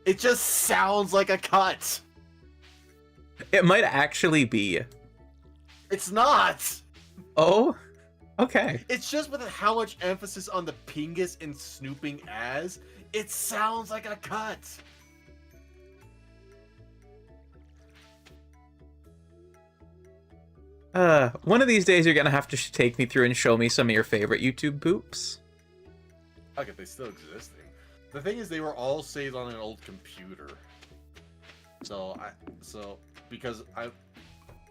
It just sounds like a cut. It might actually be. It's not. Oh? Okay. It's just with how much emphasis on the Pingus and Snooping as, it sounds like a cut. One of these days you're gonna have to take me through and show me some of your favorite YouTube poops. Okay, they still existing. The thing is, they were all saved on an old computer. Because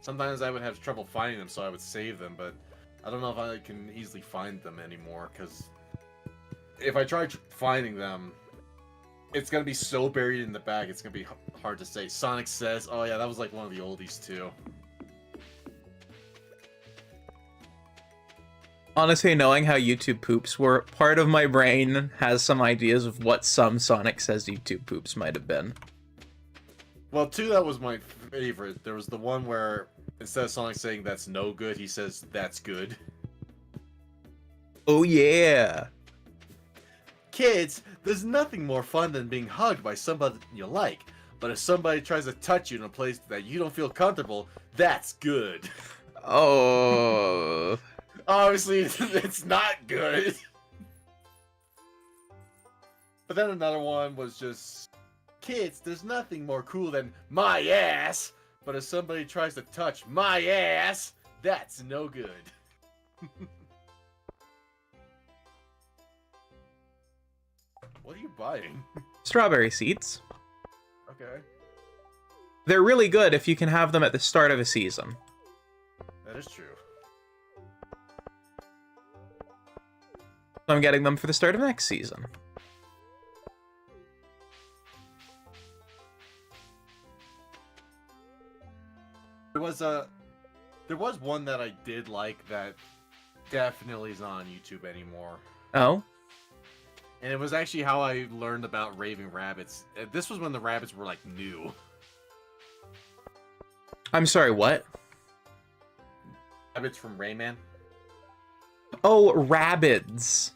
sometimes I would have trouble finding them, so I would save them, but I don't know if I can easily find them anymore, because if I try finding them, it's gonna be so buried in the back, it's gonna be hard to say. Sonic Says, oh yeah, that was like one of the oldies too. Honestly, knowing how YouTube poops were, part of my brain has some ideas of what some Sonic Says YouTube poops might have been. Well, two, that was my favorite. There was the one where instead of Sonic saying that's no good, he says that's good. Oh yeah! Kids, there's nothing more fun than being hugged by somebody you like. But if somebody tries to touch you in a place that you don't feel comfortable, that's good. Oh... Obviously, it's not good. But then another one was just, kids, there's nothing more cool than my ass. But if somebody tries to touch my ass, that's no good. What are you buying? Strawberry seeds. Okay. They're really good if you can have them at the start of a season. That is true. So I'm getting them for the start of next season. There was one that I did like that definitely is not on YouTube anymore. Oh? And it was actually how I learned about raving rabbits. This was when the rabbits were like new. I'm sorry, what? Rabbits from Rayman? Oh, rabbids.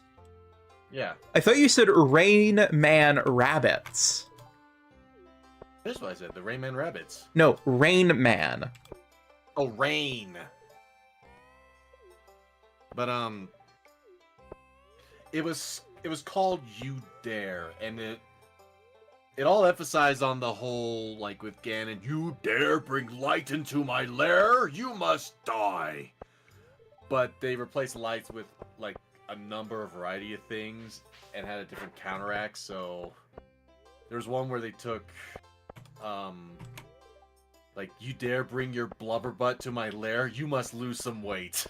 Yeah. I thought you said Rain Man Rabbits. That's what I said, the Rayman rabbits. No, Rain Man. Oh, Rain. But it was called You Dare, and it all emphasized on the whole, like with Ganon, you dare bring light into my lair, you must die. But they replaced lights with like a number of variety of things and had a different counteract. So there's one where they took like, you dare bring your blubber butt to my lair, you must lose some weight.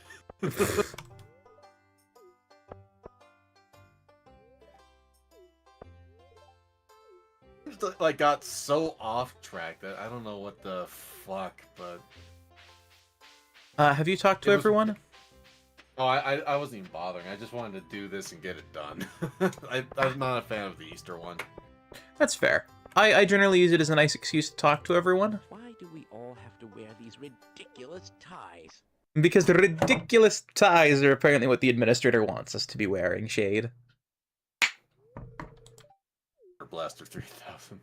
Like, got so off track that I don't know what the fuck, but Have you talked to everyone? Oh, I wasn't even bothering. I just wanted to do this and get it done. I'm not a fan of the Easter one. That's fair. I generally use it as a nice excuse to talk to everyone. Why do we all have to wear these ridiculous ties? Because the ridiculous ties are apparently what the administrator wants us to be wearing, Shade. Blaster 3000.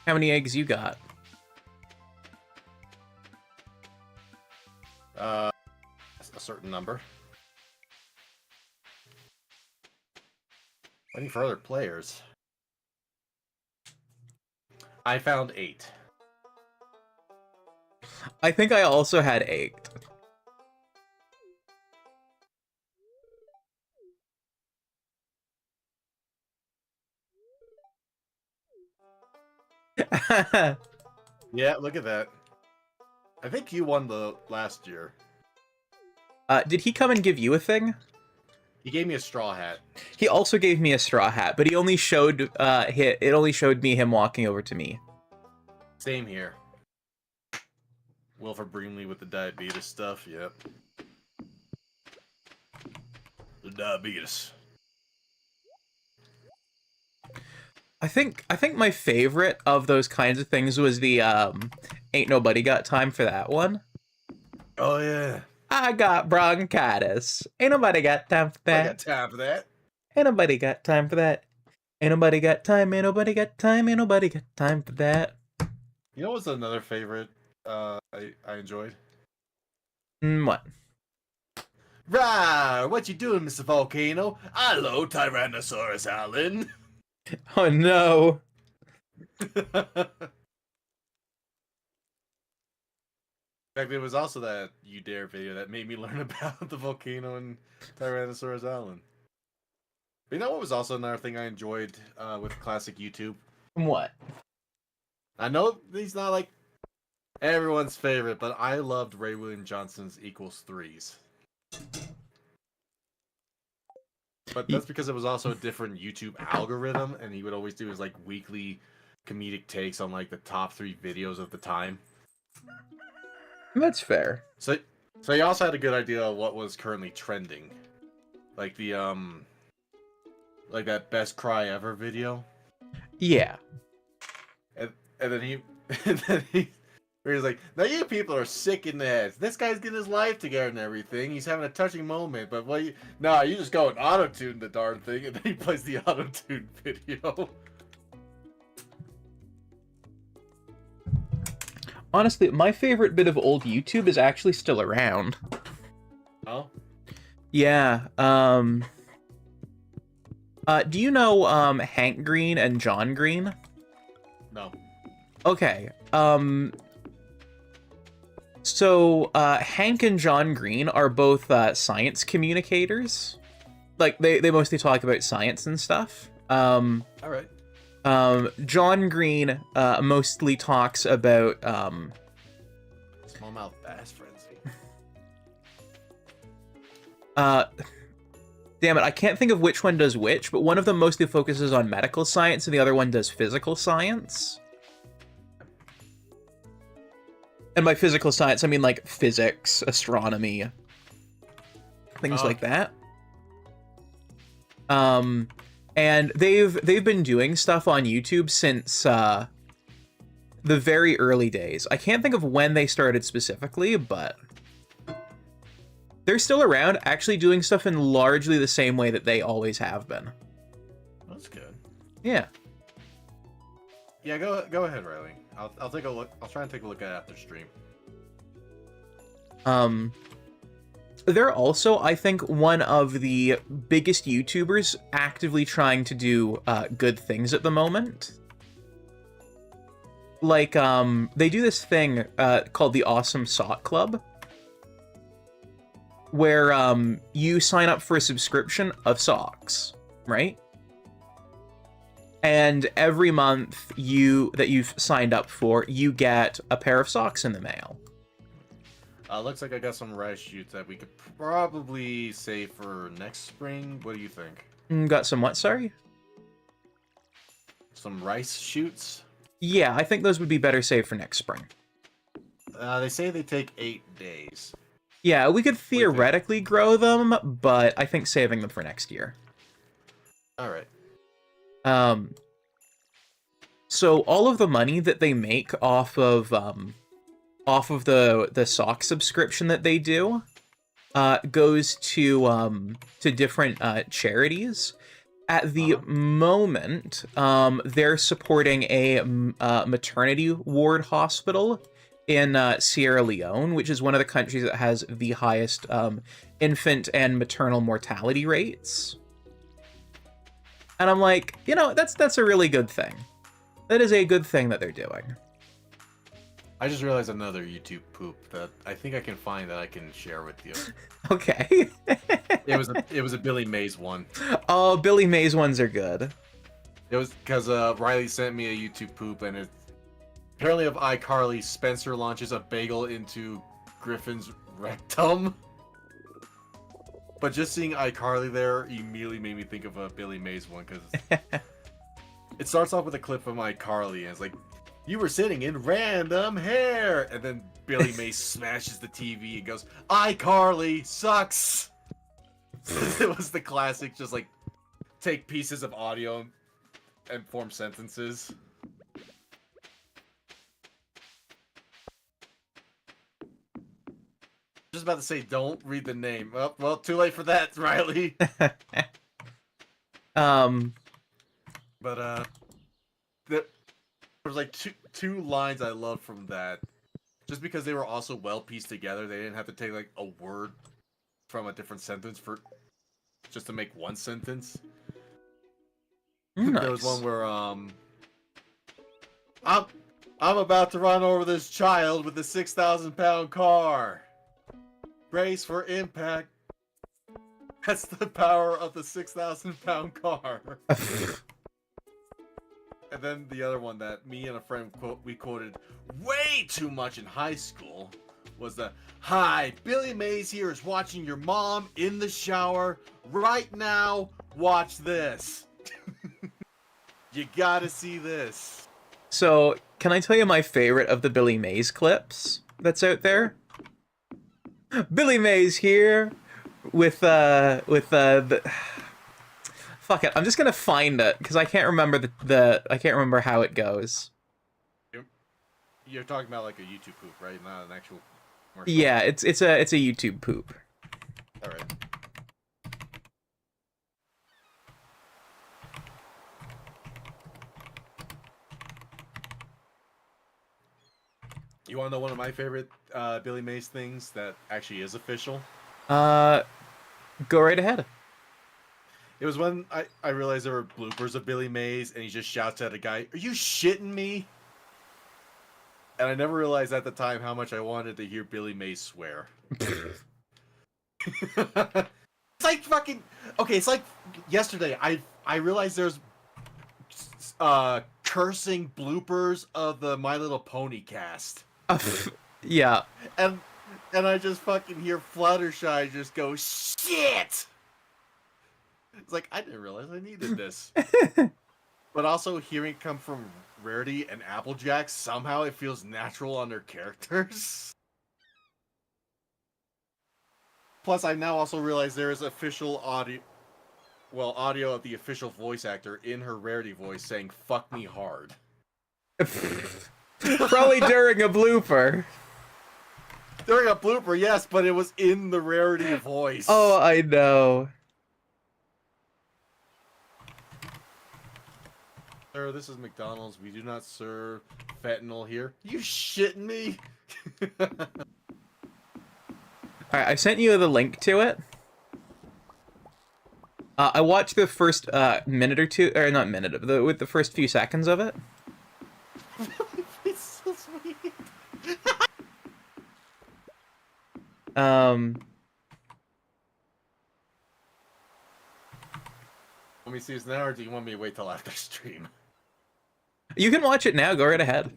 How many eggs you got? A certain number. Waiting for other players. I found 8. I think I also had 8. Yeah, look at that. I think you won the last year. Did he come and give you a thing? He gave me a straw hat. He also gave me a straw hat, but he only showed it only showed me him walking over to me. Same here. Wilford Brimley with the diabetes stuff, yep. The diabetes. I think my favorite of those kinds of things was the Ain't Nobody Got Time for That one. Oh yeah. I got bronchitis. Ain't nobody got time for I that. got time for that. Ain't nobody got time for that. Ain't nobody got time, ain't nobody got time, ain't nobody got time for that. You know what's another favorite I enjoyed? What? Right, what you doing, Mr. Volcano? Hello, Tyrannosaurus Alan. Oh no. In fact, it was also that You Dare video that made me learn about the volcano and Tyrannosaurus Alan. You know what was also another thing I enjoyed with classic YouTube? What? I know he's not like everyone's favorite, but I loved Ray William Johnson's equals threes. But that's because it was also a different YouTube algorithm, and he would always do his like weekly comedic takes on like the top 3 videos of the time. That's fair. So he also had a good idea of what was currently trending, like the like that best cry ever video. Yeah. And then he where he's like, now you people are sick in the head. This guy's getting his life together and everything. He's having a touching moment, but you just go and auto-tune the darn thing, and then he plays the auto-tune video. Honestly, my favorite bit of old YouTube is actually still around. Oh? Yeah. Do you know Hank Green and John Green? No. Okay. So Hank and John Green are both science communicators. Like they mostly talk about science and stuff. All right. John Green mostly talks about Smallmouth bass frenzy. damn it, I can't think of which one does which, but one of them mostly focuses on medical science and the other one does physical science. And by physical science, I mean like physics, astronomy, things like that. And they've been doing stuff on YouTube since the very early days. I can't think of when they started specifically, but they're still around, actually doing stuff in largely the same way that they always have been. That's good. Yeah. Yeah, go ahead, Riley. I'll take a look. I'll try and take a look at it after stream. They're also, I think, one of the biggest YouTubers actively trying to do good things at the moment. Like, they do this thing called the Awesome Sock Club, where you sign up for a subscription of socks, right? And every month that you've signed up for, you get a pair of socks in the mail. Looks like I got some rice shoots that we could probably save for next spring. What do you think? Got some what, sorry? Some rice shoots? Yeah, I think those would be better saved for next spring. They say they take 8 days. Yeah, we could theoretically grow them, but I think saving them for next year. Alright. So all of the money that they make off of the sock subscription that they do goes to different charities. At the moment, they're supporting a maternity ward hospital in Sierra Leone, which is one of the countries that has the highest infant and maternal mortality rates. And I'm like, you know, that's a really good thing. That is a good thing that they're doing. I just realized another YouTube poop that I think I can find that I can share with you. Okay. It was a Billy Mays one. Oh, Billy Mays ones are good. It was because Riley sent me a YouTube poop, and it's apparently of iCarly. Spencer launches a bagel into Griffin's rectum. But just seeing iCarly there immediately made me think of a Billy Mays one, because it starts off with a clip from iCarly, and it's like, you were sitting in random hair, and then Billy Mays smashes the TV and goes, iCarly sucks. It was the classic, just like take pieces of audio and form sentences. Just about to say, don't read the name. Well, too late for that, Riley. But there was like two lines I loved from that, just because they were also well pieced together. They didn't have to take like a word from a different sentence just to make one sentence. Nice. There was one where I'm about to run over this child with a 6,000-pound car. Brace for impact. That's the power of the 6,000-pound car. And then the other one that me and a friend we quoted way too much in high school was the, "Hi, Billy Mays here is watching your mom in the shower right now. Watch this." You gotta see this. So, can I tell you my favorite of the Billy Mays clips that's out there? Billy Mays here with the fuck it. I'm just gonna find it because I can't remember I can't remember how it goes. You're talking about like a YouTube poop, right? Not an actual commercial. Yeah, it's a YouTube poop. All right. You want to know one of my favorite Billy Mays things that actually is official? Go right ahead. It was when I realized there were bloopers of Billy Mays, and he just shouts at a guy, "Are you shitting me?" And I never realized at the time how much I wanted to hear Billy Mays swear. It's like fucking... Okay, it's like yesterday, I realized there's cursing bloopers of the My Little Pony cast. Yeah. And I just fucking hear Fluttershy just go, "Shit!" It's like, I didn't realize I needed this. But also hearing it come from Rarity and Applejack, somehow it feels natural on their characters. Plus, I now also realize there is official audio of the official voice actor in her Rarity voice saying, "Fuck me hard." Probably during a blooper. During a blooper, yes, but it was in the Rarity voice. Oh, I know. Sir, this is McDonald's. We do not serve fentanyl here. You shitting me? Alright, I sent you the link to it. I watched the first minute or two, or not minute, with the first few seconds of it. It's so sweet. Um, Want me to see this now, or do you want me to wait till after stream? you can watch it now, go right ahead.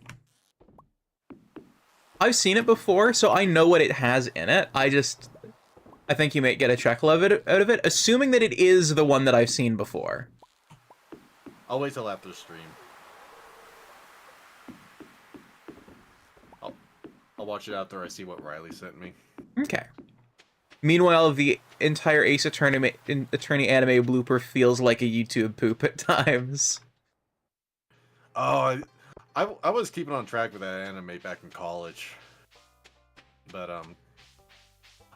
I've seen it before, so I know what it has in it. I think you might get a chuckle out of it, assuming that it is the one that I've seen before. I'll wait till after stream. I'll watch it after I see what Riley sent me. Okay. Meanwhile, the entire Ace Attorney anime blooper feels like a YouTube poop at times. Oh, I was keeping on track with that anime back in college. But,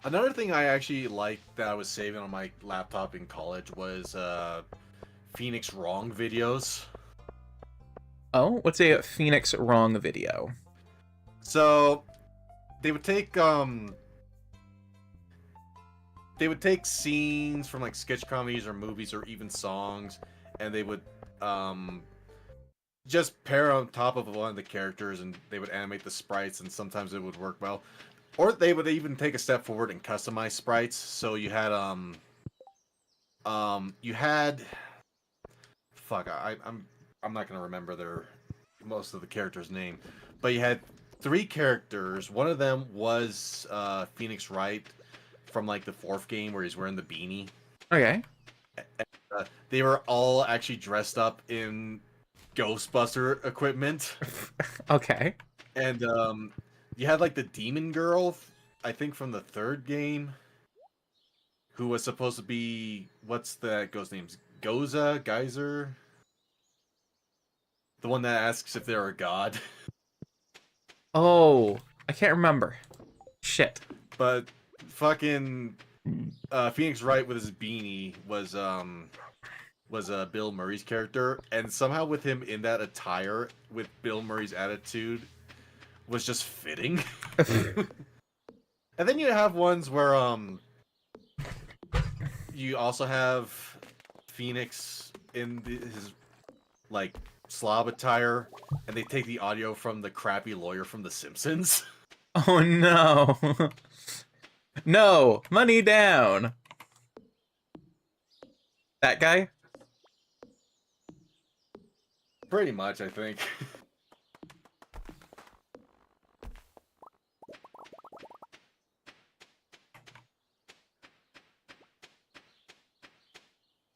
another thing I actually liked that I was saving on my laptop in college was, Phoenix Wrong videos. Oh, what's a Phoenix Wrong video? So, they would take scenes from, like, sketch comedies or movies or even songs, and they would, just pair on top of one of the characters, and they would animate the sprites, and sometimes it would work well. Or they would even take a step forward and customize sprites. So you had fuck, I'm not gonna remember most of the characters' name, but you had 3 characters. One of them was Phoenix Wright from like the 4th game where he's wearing the beanie. Okay. They were all actually dressed up in Ghostbuster equipment. Okay. And you had like the demon girl, I think from the 3rd game, who was supposed to be, what's that ghost name? Geyser? The one that asks if they're a god. Oh, I can't remember. Shit. But fucking Phoenix Wright with his beanie was Bill Murray's character, and somehow with him in that attire with Bill Murray's attitude was just fitting. And then you have ones where you also have Phoenix in his like slob attire, and they take the audio from the crappy lawyer from The Simpsons. Oh no. No, money down. That guy? Pretty much, I think.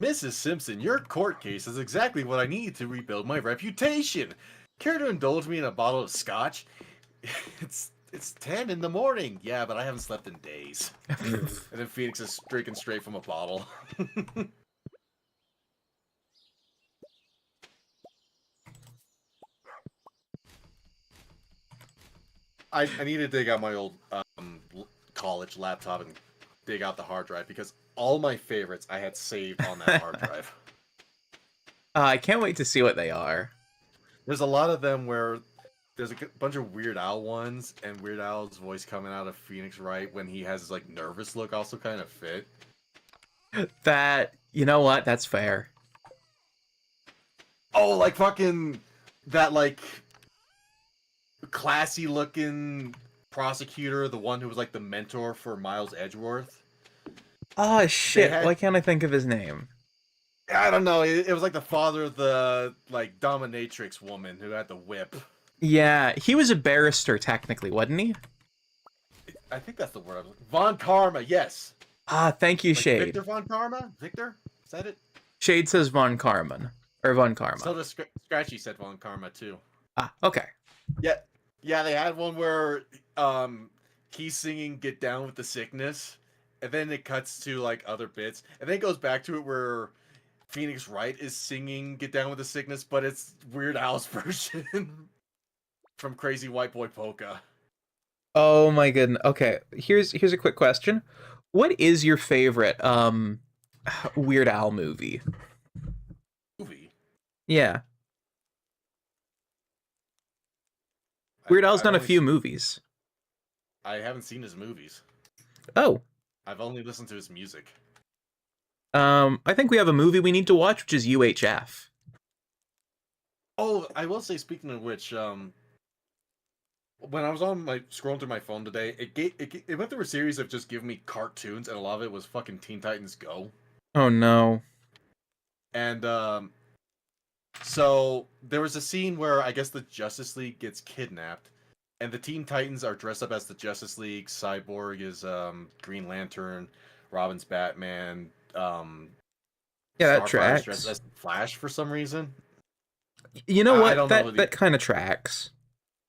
Mrs. Simpson, your court case is exactly what I need to rebuild my reputation. Care to indulge me in a bottle of scotch? It's 10 in the morning. Yeah, but I haven't slept in days. And then Phoenix is drinking straight from a bottle. I need to dig out my old college laptop and dig out the hard drive because all my favorites I had saved on that hard drive. I can't wait to see what they are. There's a lot of them where there's a bunch of Weird Al ones, and Weird Al's voice coming out of Phoenix Wright when he has his like nervous look also kind of fit. That, you know what? That's fair. Oh, like fucking that like classy looking prosecutor, the one who was like the mentor for Miles Edgeworth. Oh shit! Why can't I think of his name? I don't know. It was like the father of the like dominatrix woman who had the whip. Yeah, he was a barrister technically, wasn't he? I think that's the word. Von Karma, yes. Ah, thank you, Like Shade. Victor Von Karma? Victor? Is that it? Shade says Von Karman. Or Von Karma. So the Scratchy said Von Karma too. Ah, okay. Yeah, they had one where he's singing Get Down with the Sickness, and then it cuts to like other bits, and then it goes back to it where Phoenix Wright is singing Get Down with the Sickness, but it's Weird Al's version from Crazy White Boy Polka. Oh my goodness. Okay, here's a quick question. What is your favorite Weird Al movie? Yeah. Weird Al's done a few movies. I haven't seen his movies. Oh. I've only listened to his music. I think we have a movie we need to watch, which is UHF. Oh, I will say, speaking of which, when I was on my scrolling through my phone today, it went through a series of just giving me cartoons, and a lot of it was fucking Teen Titans Go. Oh no. And so there was a scene where I guess the Justice League gets kidnapped, and the Teen Titans are dressed up as the Justice League. Cyborg is Green Lantern, Robin's Batman. Yeah, that tracks. Dressed as Flash for some reason. You know what? That kind of tracks.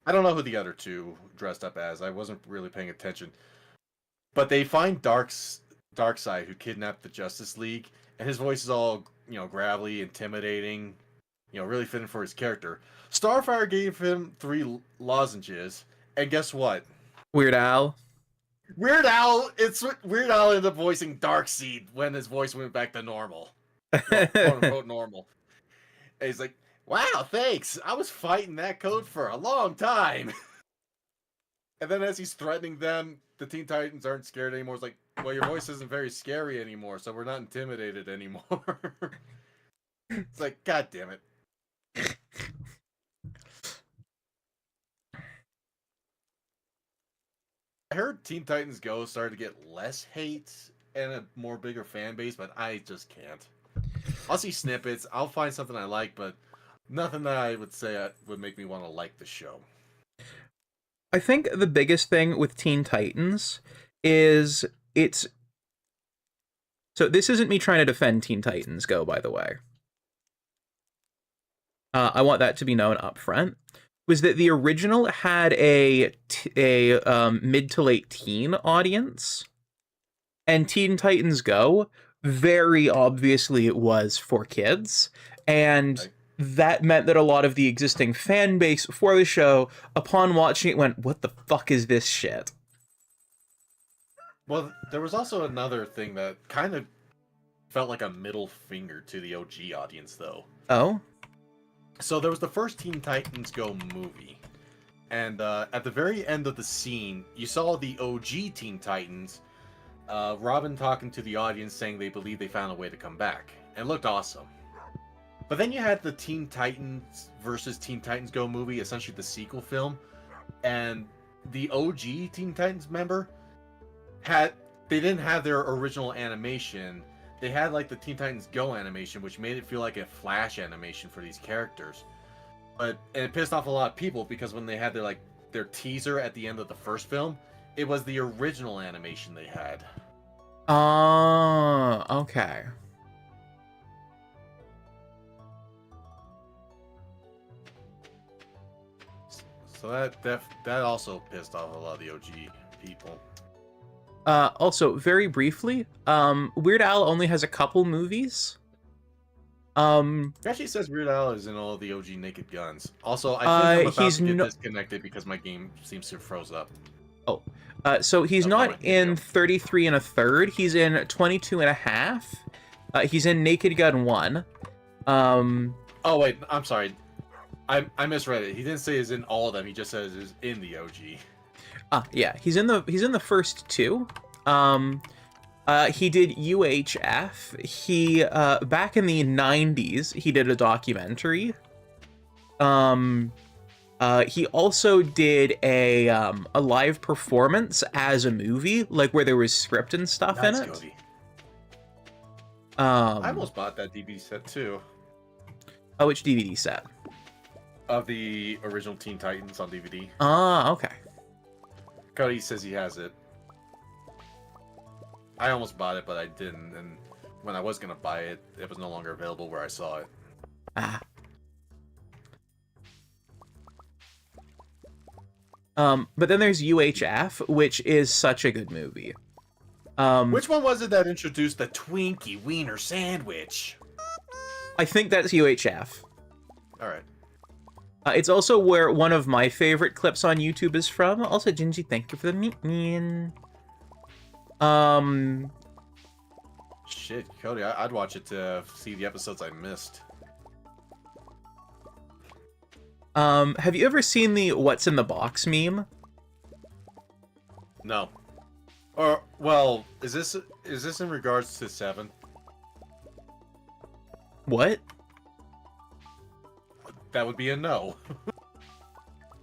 I don't know who the other two dressed up as. I wasn't really paying attention. But they find Darkseid, who kidnapped the Justice League, and his voice is all, gravelly, intimidating, really fitting for his character. Starfire gave him 3 lozenges, and guess what? Weird Al. It's Weird Al ended up voicing Darkseid when his voice went back to normal. Well, quote unquote normal. And he's like, wow, thanks. I was fighting that code for a long time. And then as he's threatening them, the Teen Titans aren't scared anymore. It's like, well, your voice isn't very scary anymore, so we're not intimidated anymore. It's like, God damn it. I heard Teen Titans Go started to get less hate and a more bigger fan base, but I just can't. I'll see snippets, I'll find something I like, but nothing that I would say would make me want to like the show. I think the biggest thing with Teen Titans is so this isn't me trying to defend Teen Titans Go, by the way. I want that to be known up front. Was that the original had a mid to late teen audience, and Teen Titans Go, very obviously it was for kids, and that meant that a lot of the existing fan base for the show, upon watching it, went, what the fuck is this shit? Well, there was also another thing that kind of felt like a middle finger to the OG audience, though. Oh? So there was the first Teen Titans Go movie, and at the very end of the scene, you saw the OG Teen Titans, Robin talking to the audience saying they believe they found a way to come back, and it looked awesome. But then you had the Teen Titans versus Teen Titans Go movie, essentially the sequel film, and the OG Teen Titans member they didn't have their original animation. they had like the Teen Titans Go animation, which made it feel like a flash animation for these characters. And it pissed off a lot of people because when they had their teaser at the end of the first film, it was the original animation they had. Oh, okay. So that also pissed off a lot of the OG people. Also, very briefly, Weird Al only has a couple movies. It actually says Weird Al is in all the OG Naked Guns. Also, I think I'm about to get disconnected because my game seems to have froze up. Oh, so he's not in 33 1/3. He's in 22 1/2. He's in Naked Gun 1. Oh wait, I'm sorry. I misread it. He didn't say he's in all of them. He just says he's in the OG. Yeah, he's in the first two. He did UHF. He back in the 90s, he did a documentary. He also did a live performance as a movie, like where there was script and stuff in it. Cody. I almost bought that DVD set too. Oh, which DVD set? Of the original Teen Titans on DVD. Ah, okay. Cody says he has it. I almost bought it, but I didn't, and when I was gonna buy it, it was no longer available where I saw it. Ah. But then there's UHF, which is such a good movie. Which one was it that introduced the Twinkie Wiener Sandwich? I think that's UHF. Alright. It's also where one of my favorite clips on YouTube is from. Also, Gingy, thank you for the meat man. Shit, Cody, I'd watch it to see the episodes I missed. Have you ever seen the "What's in the Box" meme? No. Or well, is this in regards to 7? What? That would be a no.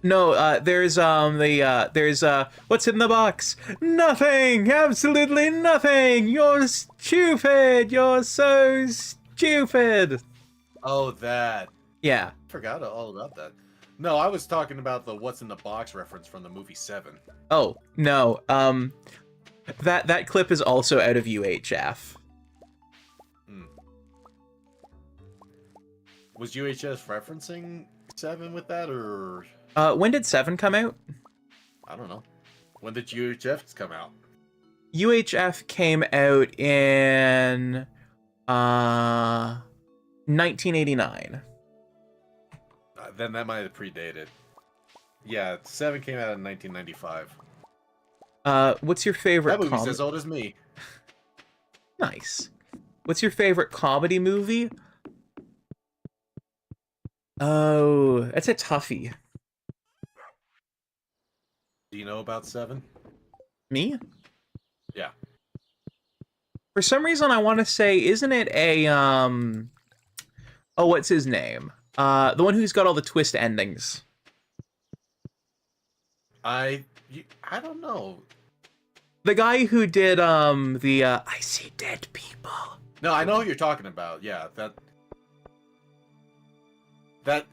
No, there's what's in the box? Nothing! Absolutely nothing! You're stupid! You're so stupid! Oh, that. Yeah. Forgot all about that. No, I was talking about the "What's in the Box" reference from the movie 7. Oh, no. That clip is also out of UHF. Was UHS referencing 7 with that, or? When did 7 come out? I don't know. When did UHF come out? UHF came out in 1989. Then that might have predated. Yeah, 7 came out in 1995. What's your favorite? That movie's as old as me. Nice. What's your favorite comedy movie? Oh, that's a toughie. Do you know about 7? Me? Yeah. For some reason, I want to say, isn't it a oh, what's his name? The one who's got all the twist endings. I don't know. The guy who did I see dead people. No, I know who you're talking about. Yeah, that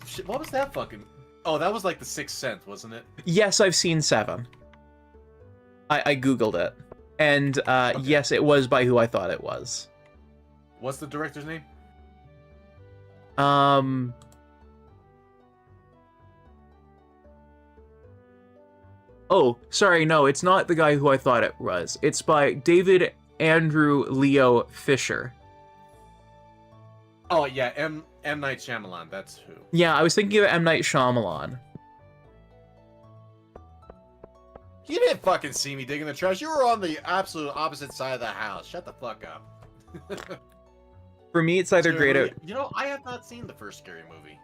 shit, what was that fucking? Oh, that was like The Sixth Sense, wasn't it? Yes, I've seen 7. I googled it, and Okay. yes, it was by who I thought it was. What's the director's name? Oh, sorry, no, it's not the guy who I thought it was. It's by David Andrew Leo Fisher. Oh yeah, M. Night Shyamalan. That's who. Yeah, I was thinking of M. Night Shyamalan. You didn't fucking see me digging the trash. You were on the absolute opposite side of the house. Shut the fuck up. For me, it's either Great Out... You know, I have not seen the first Scary Movie.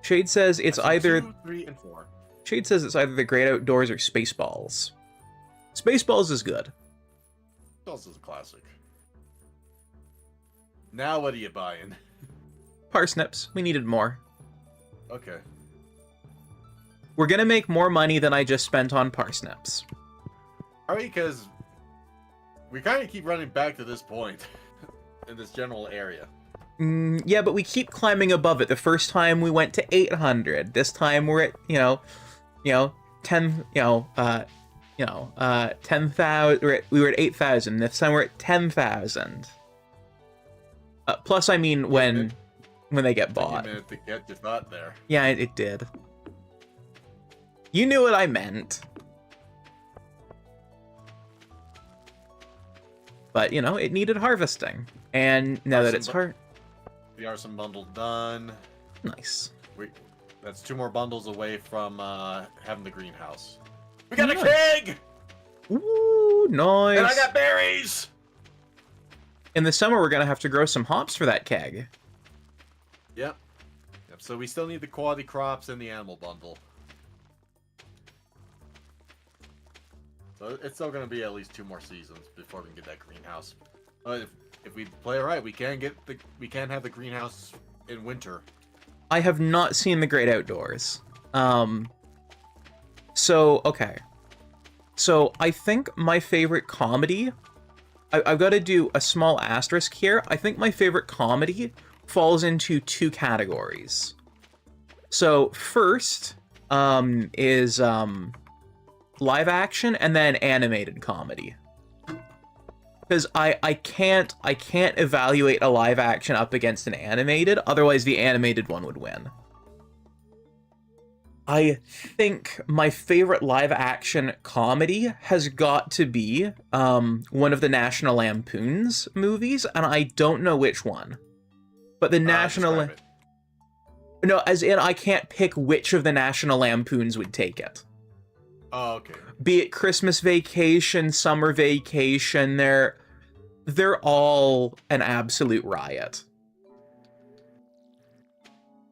Shade says it's I've seen either... 2, 3, and 4. Shade says it's either The Great Outdoors or Spaceballs. Spaceballs is good. This is a classic. Now what are you buying? Parsnips. We needed more. Okay. We're gonna make more money than I just spent on parsnips. Alright, because We kind of keep running back to this point in this general area. Yeah, but we keep climbing above it. The first time we went to 800. This time we're at 10. 10,000. We were at 8,000. This time we're at 10,000. Plus, I mean, when they get bought. A minute to get your thought there. Yeah, it did. You knew what I meant. But, it needed harvesting. And now that it's The arson bundle done. Nice. That's 2 more bundles away from having the greenhouse. We got Nice. a keg! Ooh, nice. And I got berries! In the summer, we're going to have to grow some hops for that keg. Yep. So we still need the quality crops and the animal bundle. So it's still going to be at least 2 more seasons before we can get that greenhouse. If we play right, we can have the greenhouse in winter. I have not seen The Great Outdoors. Okay. So I think my favorite comedy, I've got to do a small asterisk here. I think my favorite comedy falls into 2 categories. So first is live action and then animated comedy. Because I can't evaluate a live action up against an animated, otherwise the animated one would win. I think my favorite live action comedy has got to be one of the National Lampoon's movies, and I don't know which one. But the National No, as in I can't pick which of the National Lampoons would take it. Oh, okay. Be it Christmas Vacation, Summer Vacation, they're all an absolute riot.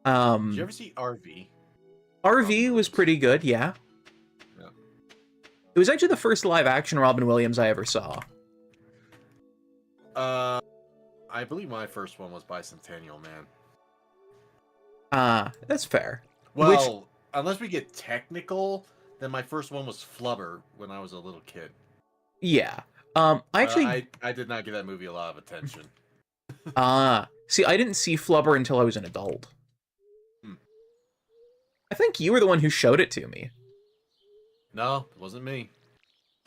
Did you ever see RV? RV was pretty good, yeah. Yeah. It was actually the first live-action Robin Williams I ever saw. I believe my first one was Bicentennial Man. That's fair. Well, unless we get technical, then my first one was Flubber when I was a little kid. Yeah. I did not give that movie a lot of attention. See, I didn't see Flubber until I was an adult. I think you were the one who showed it to me. No, it wasn't me.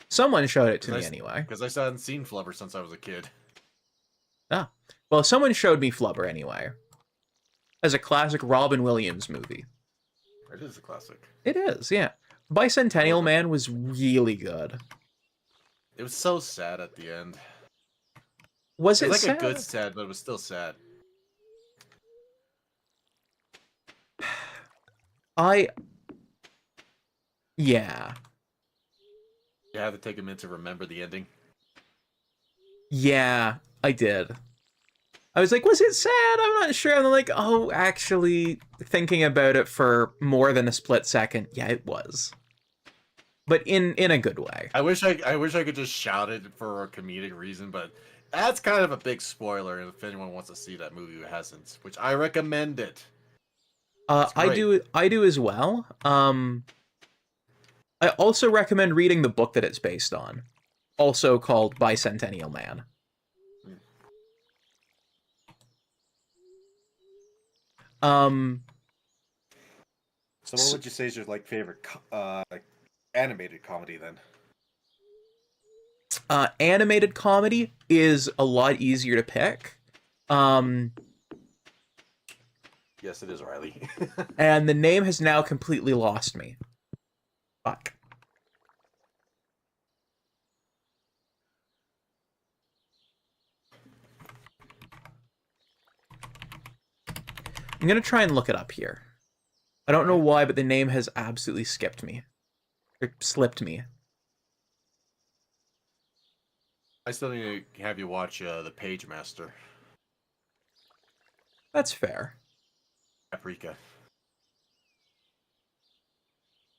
Someone showed it to me anyway. Because I still hadn't seen Flubber since I was a kid. Well, someone showed me Flubber anyway. As a classic Robin Williams movie. It is a classic. It is, yeah. Bicentennial Man was really good. It was so sad at the end. Was it like sad? a good sad, but it was still sad. Yeah. You had to take a minute to remember the ending. Yeah, I did. I was like, was it sad? I'm not sure. And I'm like, oh, actually, thinking about it for more than a split second, yeah, it was. But in a good way. I wish I could just shout it for a comedic reason, but that's kind of a big spoiler if anyone wants to see that movie who hasn't, which I recommend it. I do as well. I also recommend reading the book that it's based on, also called Bicentennial Man. So what would you say is your favorite animated comedy then? Animated comedy is a lot easier to pick. Yes, it is, Riley. And the name has now completely lost me. Fuck. I'm gonna try and look it up here. I don't know why, but the name has absolutely skipped me. Or slipped me. I still need to have you watch The Page Master. That's fair. Paprika.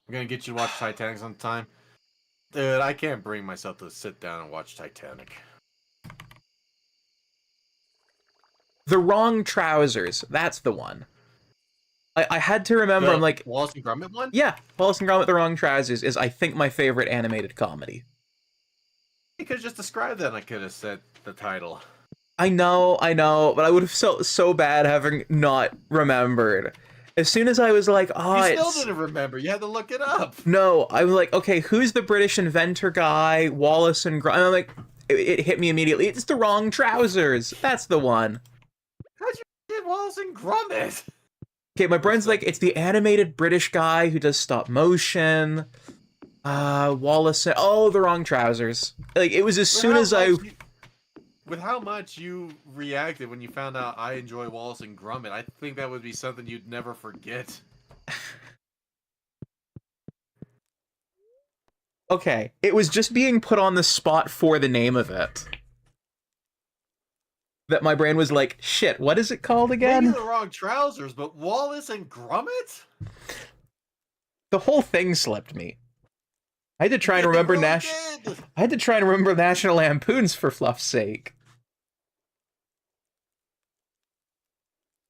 I'm gonna get you to watch Titanic sometime. Dude, I can't bring myself to sit down and watch Titanic. The Wrong Trousers. That's the one. I had to remember, I'm like... Wallace and Gromit one? Yeah, Wallace and Gromit The Wrong Trousers is, I think, my favorite animated comedy. Because could have just described that and I could have said the title. I know, but I would have felt so bad having not remembered. As soon as I was like, oh, You still it's... didn't remember. You had to look it up. No, I was like, okay, who's the British inventor guy? Wallace and Gromit. I'm like, it hit me immediately. It's the wrong trousers. That's the one. How'd you get Wallace and Gromit? Okay, my brain's like, it's the animated British guy who does stop motion. Wallace. Oh, the wrong trousers. Like, it was as soon as With how much you reacted when you found out I enjoy Wallace and Gromit, I think that would be something you'd never forget. Okay, it was just being put on the spot for the name of it. That my brain was like, shit, what is it called again? Maybe the wrong trousers, but Wallace and Gromit? The whole thing slipped me. I had to try and remember National Lampoons for fluff's sake.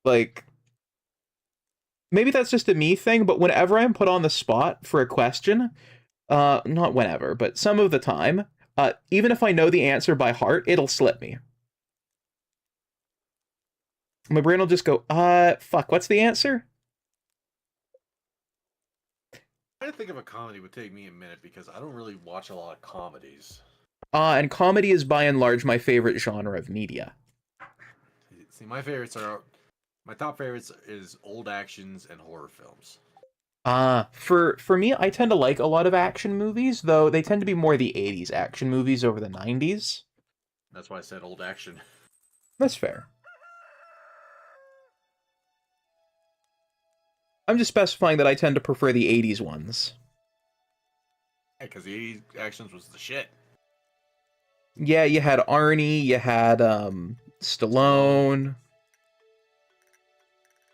Like, maybe that's just a me thing, but whenever I'm put on the spot for a question, not whenever, but some of the time, even if I know the answer by heart, it'll slip me. My brain will just go, fuck, what's the answer? Trying to think of a comedy would take me a minute because I don't really watch a lot of comedies. And comedy is by and large my favorite genre of media. See, my top favorites is old actions and horror films. For me, I tend to like a lot of action movies, though they tend to be more the 80s action movies over the 90s. That's why I said old action. That's fair. I'm just specifying that I tend to prefer the 80s ones. Yeah, because the 80s actions was the shit. Yeah, you had Arnie, you had, Stallone.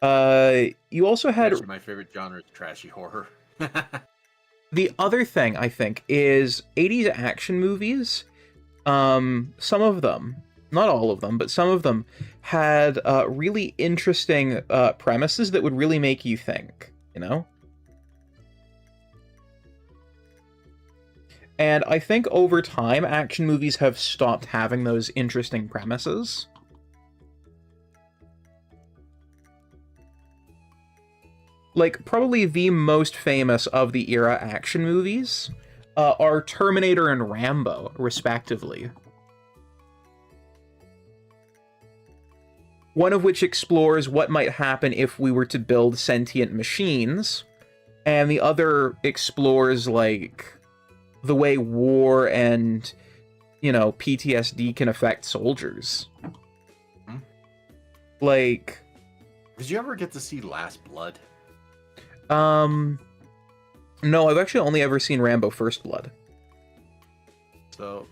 You also had... Actually, my favorite genre is trashy horror. The other thing, I think, is 80s action movies, some of them, not all of them, but some of them, had really interesting premises that would really make you think, you know? And I think over time, action movies have stopped having those interesting premises. Like, probably the most famous of the era action movies are Terminator and Rambo, respectively. One of which explores what might happen if we were to build sentient machines, and the other explores, like, the way war and, you know, PTSD can affect soldiers. Hmm? Like... Did you ever get to see Last Blood? No, I've actually only ever seen Rambo First Blood. So,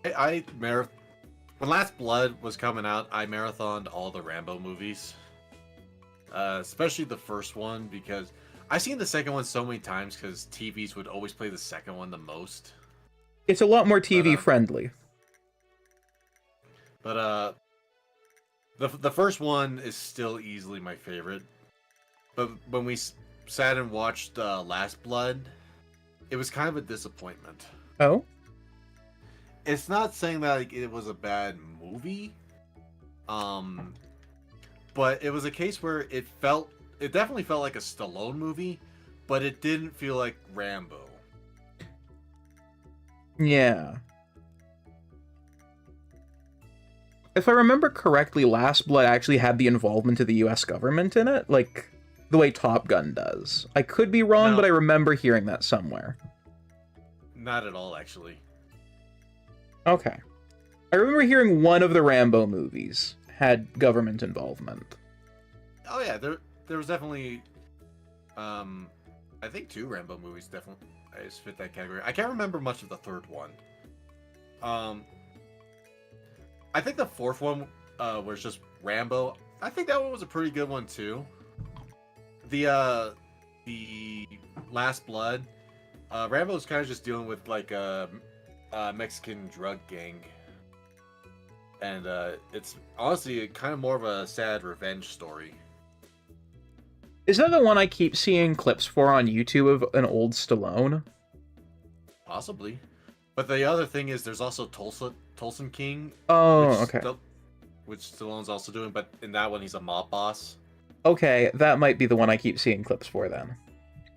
when Last Blood was coming out, I marathoned all the Rambo movies. Especially the first one, because I've seen the second one so many times because TVs would always play the second one the most. It's a lot more TV friendly. But, the first one is still easily my favorite. But when we sat and watched Last Blood, it was kind of a disappointment. Oh? It's not saying that like, it was a bad movie, but it was a case where it definitely felt like a Stallone movie, but it didn't feel like Rambo. Yeah. If I remember correctly, Last Blood actually had the involvement of the US government in it, like the way Top Gun does. I could be wrong, No. but I remember hearing that somewhere. Not at all, actually. Okay. I remember hearing one of the Rambo movies had government involvement. Oh yeah, there was definitely, I think 2 Rambo movies definitely fit that category. I can't remember much of the third one. I think the fourth one was just Rambo. I think that one was a pretty good one too. The Last Blood, Rambo's kind of just dealing with like a Mexican drug gang, and it's honestly kind of more of a sad revenge story. Is that the one I keep seeing clips for on YouTube of an old Stallone? Possibly. But the other thing is, there's also Tulsa King. Oh, which okay. Which Stallone's also doing, but in that one he's a mob boss. Okay, that might be the one I keep seeing clips for then.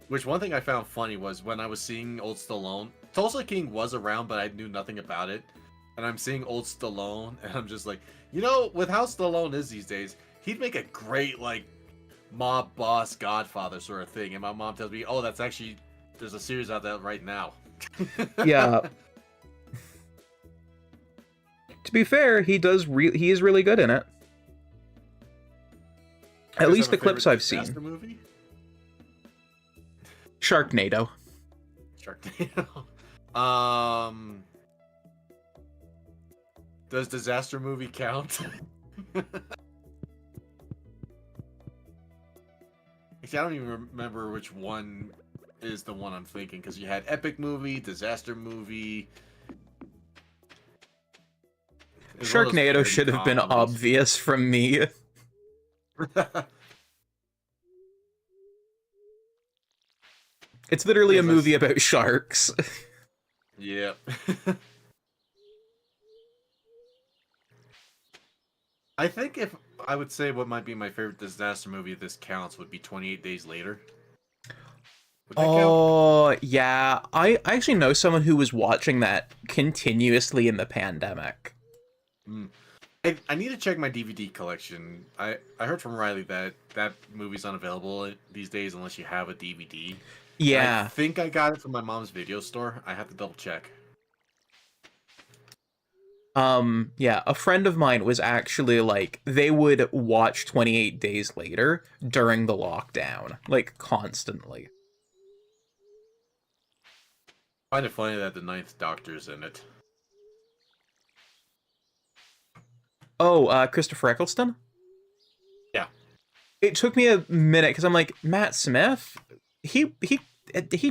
Which one thing I found funny was when I was seeing old Stallone, Tulsa King was around, but I knew nothing about it. And I'm seeing old Stallone, and I'm just like, you know, with how Stallone is these days, he'd make a great, like, mob boss godfather sort of thing. And my mom tells me, oh, that's actually, there's a series out there right now. Yeah. To be fair, he is really good in it. At least the clips I've seen. Movie? Sharknado. Sharknado. Does disaster movie count? Actually, I don't even remember which one is the one I'm thinking, because you had epic movie, disaster movie. Sharknado should have been obvious from me. It's literally a movie about sharks. Yep. I think if I would say what might be my favorite disaster movie, if this counts, would be 28 Days Later. Would that count? Yeah. I actually know someone who was watching that continuously in the pandemic. I need to check my DVD collection. I heard from Riley that movie's unavailable these days unless you have a DVD. Yeah. I think I got it from my mom's video store. I have to double check. Yeah, a friend of mine was actually like, they would watch 28 Days Later during the lockdown, like constantly. I find it funny that the Ninth Doctor's in it. Oh, Christopher Eccleston? Yeah. It took me a minute because I'm like, Matt Smith? He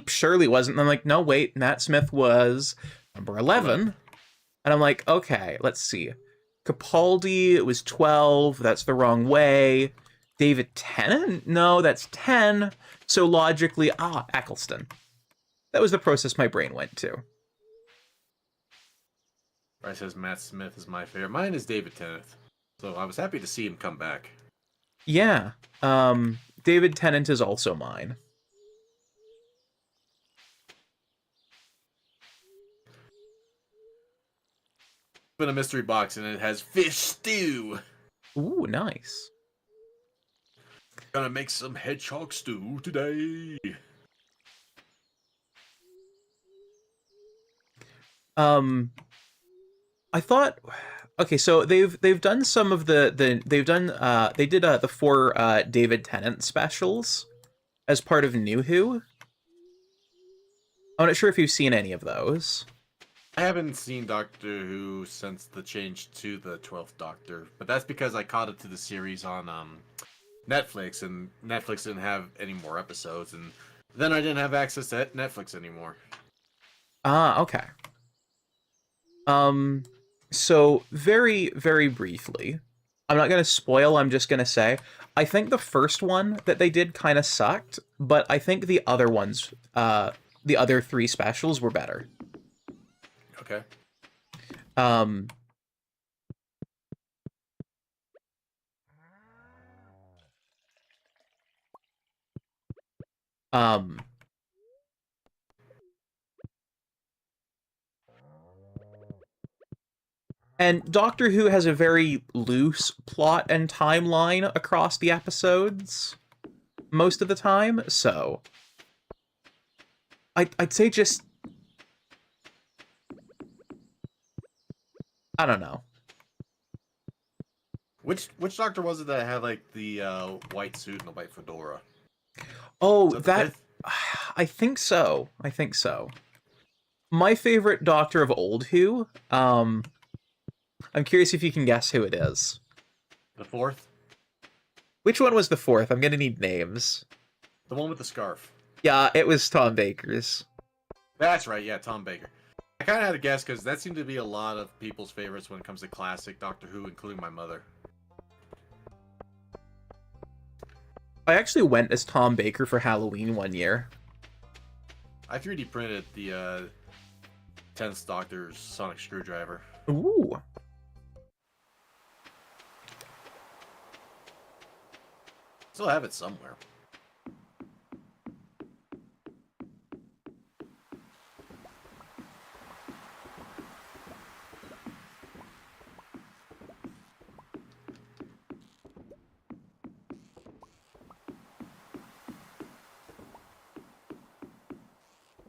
surely wasn't. And I'm like, no, wait, Matt Smith was number 11. And I'm like, okay, let's see. Capaldi was 12. That's the wrong way. David Tennant? No, that's 10. So logically, Eccleston. That was the process my brain went to. Bryce says Matt Smith is my favorite. Mine is David Tennant. So I was happy to see him come back. Yeah. David Tennant is also mine. Been a mystery box and it has fish stew. Ooh, nice. Gonna make some hedgehog stew today. I thought, okay, so they've done some of they did the 4 David Tennant specials as part of New Who. I'm not sure if you've seen any of those. I haven't seen Doctor Who since the change to the 12th Doctor, but that's because I caught it to the series on Netflix, and Netflix didn't have any more episodes, and then I didn't have access to Netflix anymore. Okay. So very, very briefly, I'm not gonna spoil, I'm just gonna say, I think the first one that they did kind of sucked, but I think the other ones, the other 3 specials were better. Okay. And Doctor Who has a very loose plot and timeline across the episodes most of the time, so I'd say just, I don't know. Which Doctor was it that had like the white suit and the white fedora? Oh, Is that the that I think so. My favorite Doctor of Old Who, I'm curious if you can guess who it is. The 4th? Which one was the 4th? I'm gonna need names. The one with the scarf. Yeah, it was Tom Baker's. That's right, yeah, Tom Baker. I kind of had to guess because that seemed to be a lot of people's favorites when it comes to classic Doctor Who, including my mother. I actually went as Tom Baker for Halloween one year. I 3D printed 10th Doctor's sonic screwdriver. Ooh. Still have it somewhere.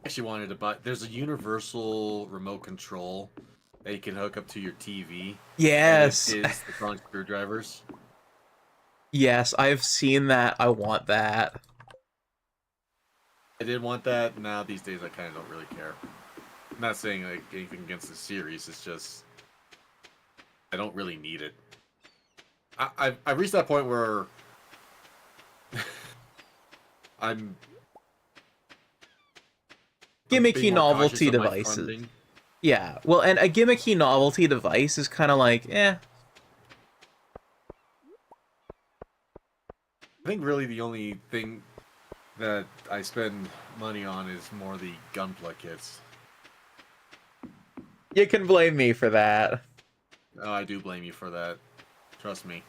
Actually wanted to buy. There's a universal remote control that you can hook up to your TV. Yes. And it is the sonic screwdrivers. Yes, I've seen that. I want that. I did want that. Now these days I kind of don't really care. I'm not saying like anything against the series. It's just I don't really need it. I've reached that point where I'm Gimmicky being more cautious novelty of my devices. funding. Yeah, well, and a gimmicky novelty device is kind of like, eh. I think really the only thing that I spend money on is more the gunpla kits. You can blame me for that. Oh, I do blame you for that. Trust me.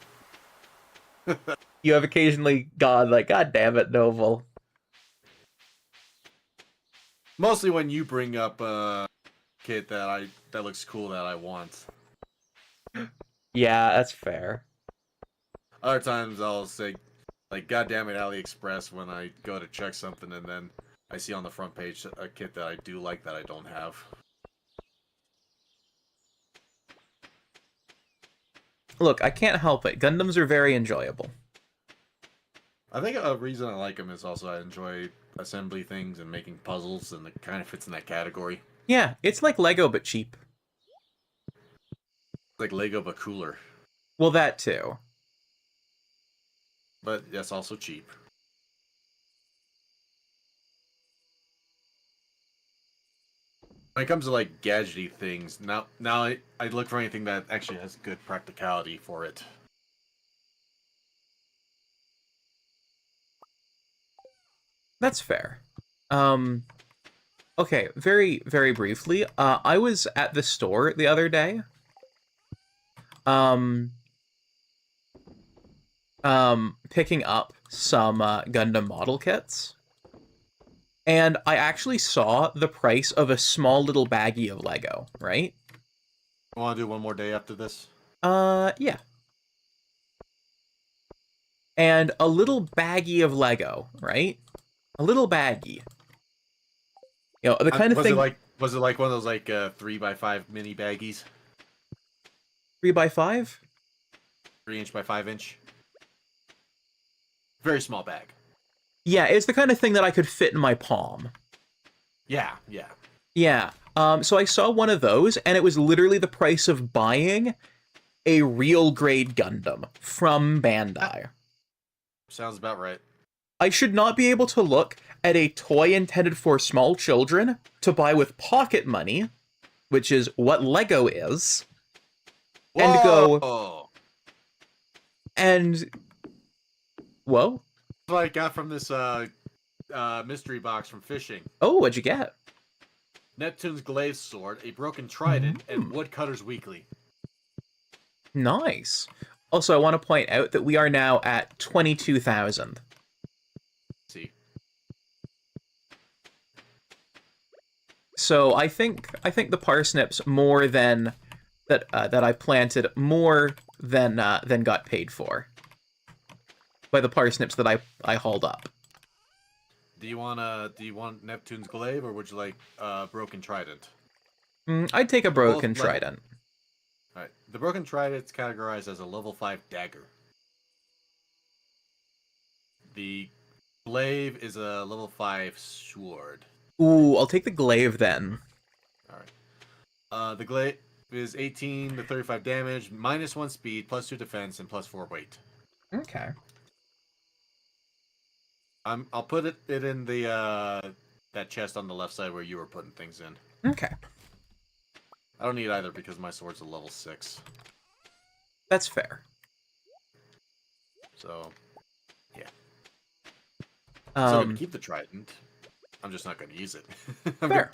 You have occasionally gone like, God damn it, Noble. Mostly when you bring up a kit that looks cool that I want. Yeah, that's fair. Other times I'll say, like, God damn it, AliExpress, when I go to check something and then I see on the front page a kit that I do like that I don't have. Look, I can't help it. Gundams are very enjoyable. I think a reason I like them is also I enjoy assembly things and making puzzles, and it kind of fits in that category. Yeah, it's like Lego, but cheap. It's like Lego, but cooler. Well, that too. But that's also cheap. When it comes to like gadgety things, now I look for anything that actually has good practicality for it. That's fair. Okay, very, very briefly. I was at the store the other day. Picking up some Gundam model kits. And I actually saw the price of a small little baggie of Lego, right? I want to do one more day after this. Yeah. And a little baggie of Lego, right? A little baggie. You know, the kind of was thing... Was it like one of those like 3x5 mini baggies? 3x5? 3" by 5" Very small bag. Yeah, it's the kind of thing that I could fit in my palm. Yeah, yeah. Yeah. So I saw one of those, and it was literally the price of buying a real grade Gundam from Bandai. Sounds about right. I should not be able to look at a toy intended for small children to buy with pocket money, which is what Lego is, and go... Whoa! And... Whoa? That's what I got from this mystery box from fishing. Oh, what'd you get? Neptune's glaive sword, a broken trident, and woodcutter's weekly. Nice. Also, I want to point out that we are now at 22,000. See. So I think the parsnips more than that I planted more than got paid for by the parsnips that I hauled up. Do you want Neptune's glaive, or would you like broken trident? I'd take a broken trident. All right. The broken trident's categorized as a level 5 dagger. The glaive is a level 5 sword. Ooh, I'll take the glaive then. All right. The glaive is 18 to 35 damage, -1 speed, +2 defense, and +4 weight. Okay. I'll put it in the that chest on the left side where you were putting things in. Okay. I don't need either because my sword's a level 6. That's fair. So, yeah. So I'm gonna keep the trident. I'm just not gonna use it. Fair.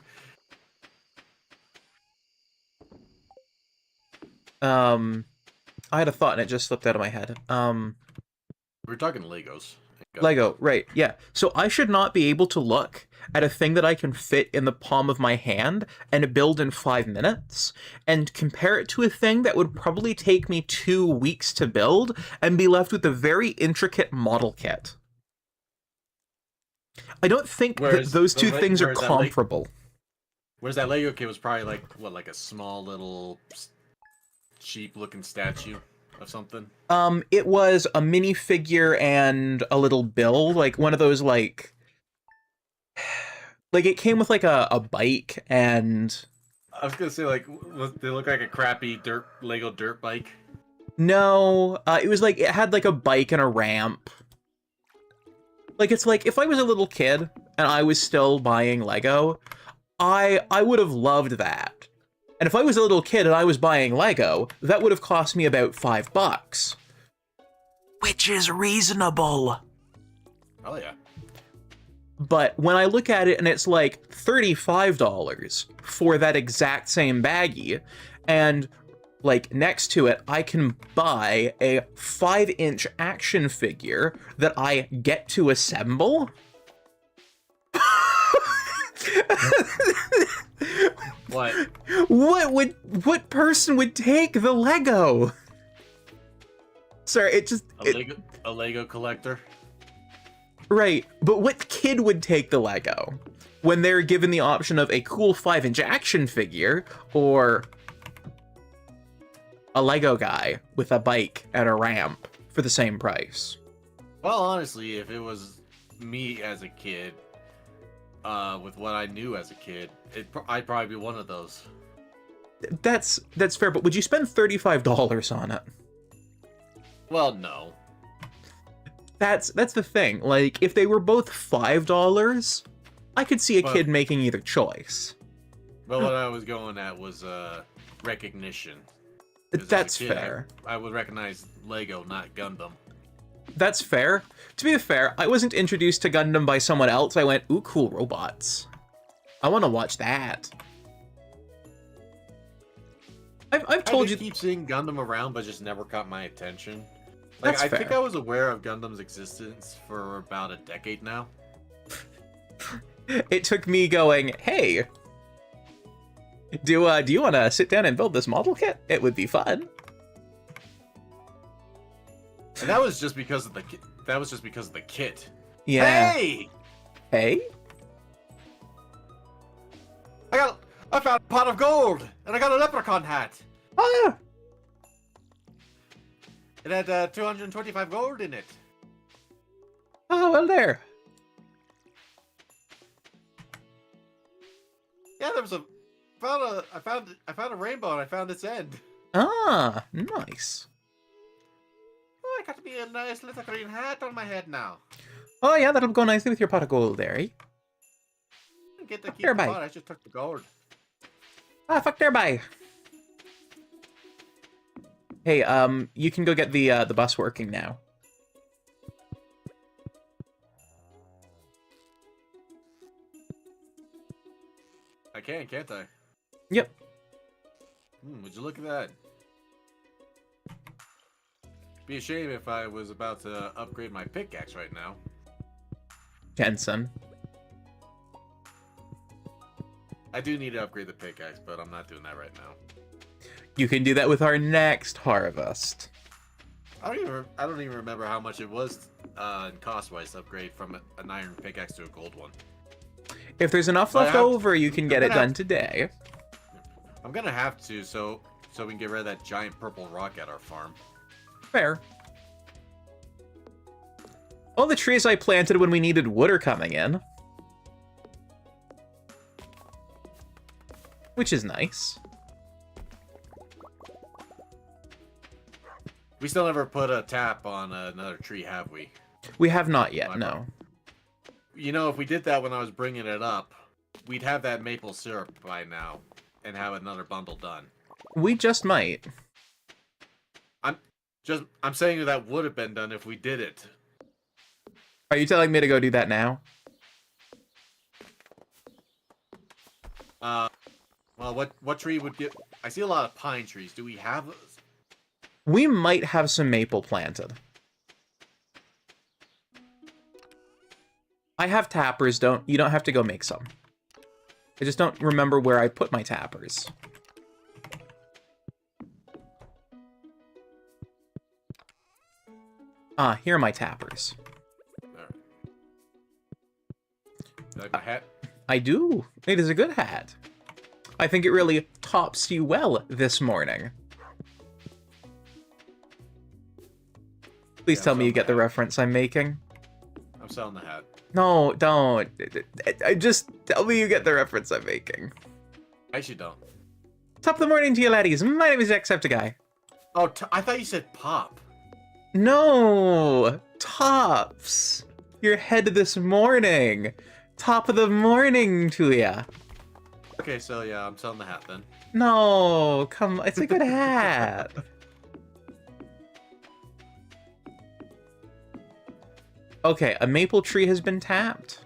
I had a thought and it just slipped out of my head. We're talking Legos. Lego, right, yeah. So I should not be able to look at a thing that I can fit in the palm of my hand and build in 5 minutes and compare it to a thing that would probably take me 2 weeks to build and be left with a very intricate model kit. I don't think that those two things are comparable. Whereas that Lego kit was probably like, what, like a small little cheap-looking statue of something? It was a minifigure and a little build, like one of those, like it came with like a bike and... I was gonna say, like, they look like a crappy Lego dirt bike. No, it was like, it had like a bike and a ramp. Like, it's like, if I was a little kid and I was still buying Lego, I would have loved that. And if I was a little kid and I was buying Lego, that would have cost me about $5. Which is reasonable. Oh, yeah. But when I look at it and it's like $35 for that exact same baggie, and like next to it, I can buy a 5-inch action figure that I get to assemble. What? What person would take the Lego? Sorry, it just... A Lego collector? Right, but what kid would take the Lego when they're given the option of a cool 5-inch action figure or a Lego guy with a bike and a ramp for the same price? Well, honestly, if it was me as a kid, with what I knew as a kid, I'd probably be one of those. That's fair, but would you spend $35 on it? Well, no. That's the thing. Like, if they were both $5, I could see a kid making either choice. But what I was going at was recognition. 'Cause That's as a kid, fair. I would recognize Lego, not Gundam. That's fair. To be fair, I wasn't introduced to Gundam by someone else. I went, ooh, cool robots. I want to watch that. I've told you... I keep seeing Gundam around, but just never caught my attention. Like, That's fair. I think I was aware of Gundam's existence for about a decade now. It took me going, hey, do you want to sit down and build this model kit? It would be fun. And that was just because of the kit. Yeah. Hey! Hey? I found a pot of gold, and I got a leprechaun hat. Ah! It had 225 gold in it. Oh, well, there. Yeah, there was I found a rainbow, and I found its end. Ah, nice. Oh, I got me a nice little green hat on my head now. Oh, yeah, that'll go nicely with your pot of gold there, eh? I didn't get to keep Here, the bye. pot, I just took the gold. Ah, fuck there, bye. Hey, you can go get the bus working now. I can, can't I? Yep. Would you look at that? Be a shame if I was about to upgrade my pickaxe right now. Jensen. I do need to upgrade the pickaxe, but I'm not doing that right now. You can do that with our next harvest. I don't even remember how much it was in cost-wise to upgrade from an iron pickaxe to a gold one. If there's enough left over, you can get it done today. I'm gonna have to, so we can get rid of that giant purple rock at our farm. Fair. All the trees I planted when we needed wood are coming in. Which is nice. We still never put a tap on another tree, have we? We have not yet, no. You know, if we did that when I was bringing it up, we'd have that maple syrup by now and have another bundle done. We just might. I'm saying that would have been done if we did it. Are you telling me to go do that now? Well, what tree would I see a lot of pine trees. Do we have? We might have some maple planted. I have tappers. You don't have to go make some. I just don't remember where I put my tappers. Ah, here are my tappers. Alright. You like my hat? I do. It is a good hat. I think it really tops you well this morning. Please tell me you get the reference I'm making. I'm selling the hat. No, don't. Just tell me you get the reference I'm making. I actually don't. Top of the morning to you laddies. My name is Jacksepticeye. Oh, I thought you said pop. No! Tops! Your head this morning. Top of the morning to ya. Okay, so yeah, I'm selling the hat then. No, come, it's a good hat. Okay, a maple tree has been tapped.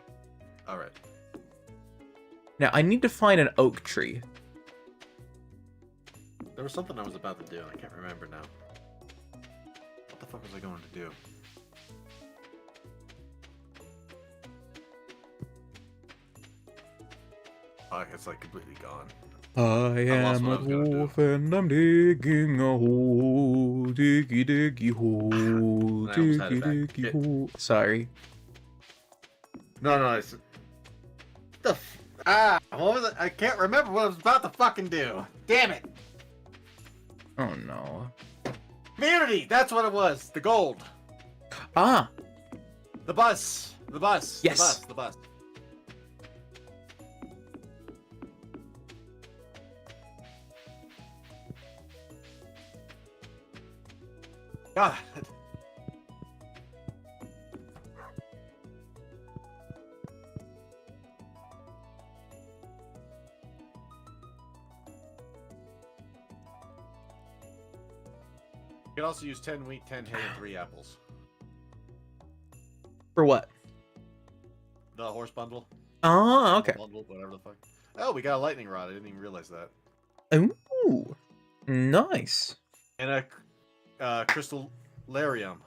Alright. Now, I need to find an oak tree. There was something I was about to do, and I can't remember now. What the fuck was I going to do? Oh, it's like completely gone. I lost am what I a was gonna do. wolf and I'm digging a hole, diggy diggy hole, I almost had diggy it back. diggy Shit. hole. Sorry. No, it's... what was it? I can't remember what I was about to fucking do. Damn it! Oh no. Community! That's what it was! The gold! Ah, The bus! The bus! Yes. The bus! God! You can also use 10 wheat, 10 hay, and 3 apples. for what? The horse bundle. Oh, okay. Bundle, whatever the fuck. Oh, we got a lightning rod. I didn't even realize that. Ooh, nice. And a crystal larium.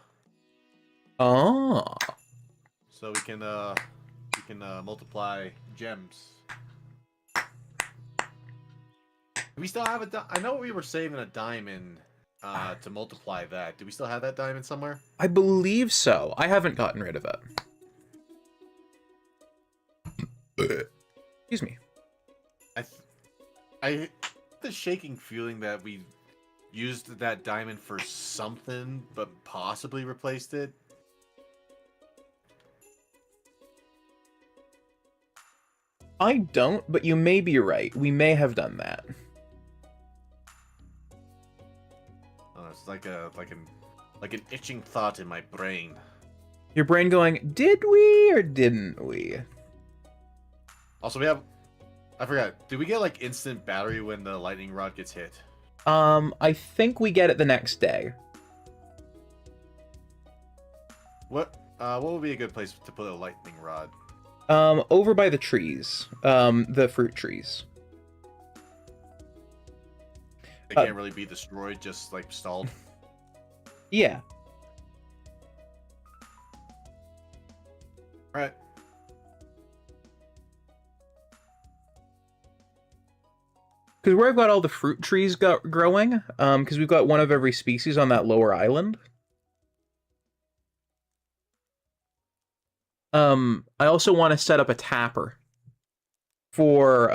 Oh, So we can multiply gems. We still have I know we were saving a diamond to multiply that. Do we still have that diamond somewhere? I believe so. I haven't gotten rid of it. Excuse me. I the shaking feeling that we used that diamond for something, but possibly replaced it. I don't, but you may be right. We may have done that. It's like an itching thought in my brain. Your brain going, did we or didn't we? Also, I forgot. Did we get like instant battery when the lightning rod gets hit? I think we get it the next day. What would be a good place to put a lightning rod? Over by the trees. The fruit trees. They can't really be destroyed, just like stalled. Yeah. Alright. Because where I've got all the fruit trees growing, because we've got one of every species on that lower island. I also want to set up a tapper for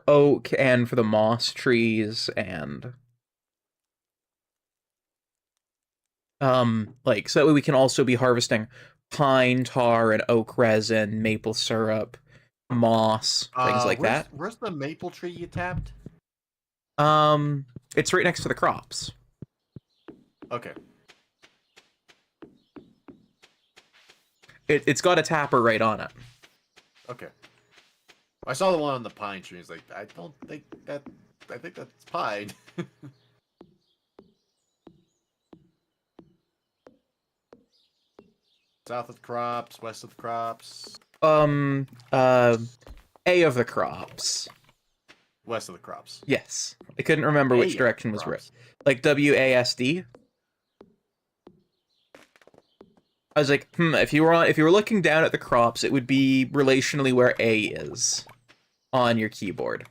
oak and for the moss trees and like so that way we can also be harvesting pine tar and oak resin, maple syrup, moss, things like that. Where's the maple tree you tapped? It's right next to the crops. Okay. It's got a tapper right on it. Okay. I saw the one on the pine tree. It's like, I think that's pine. South of the crops, west of the crops. A of the crops. West of the crops. Yes. I couldn't remember which Hey, direction was crops. like WASD. I was like, if you were looking down at the crops, it would be relationally where A is on your keyboard.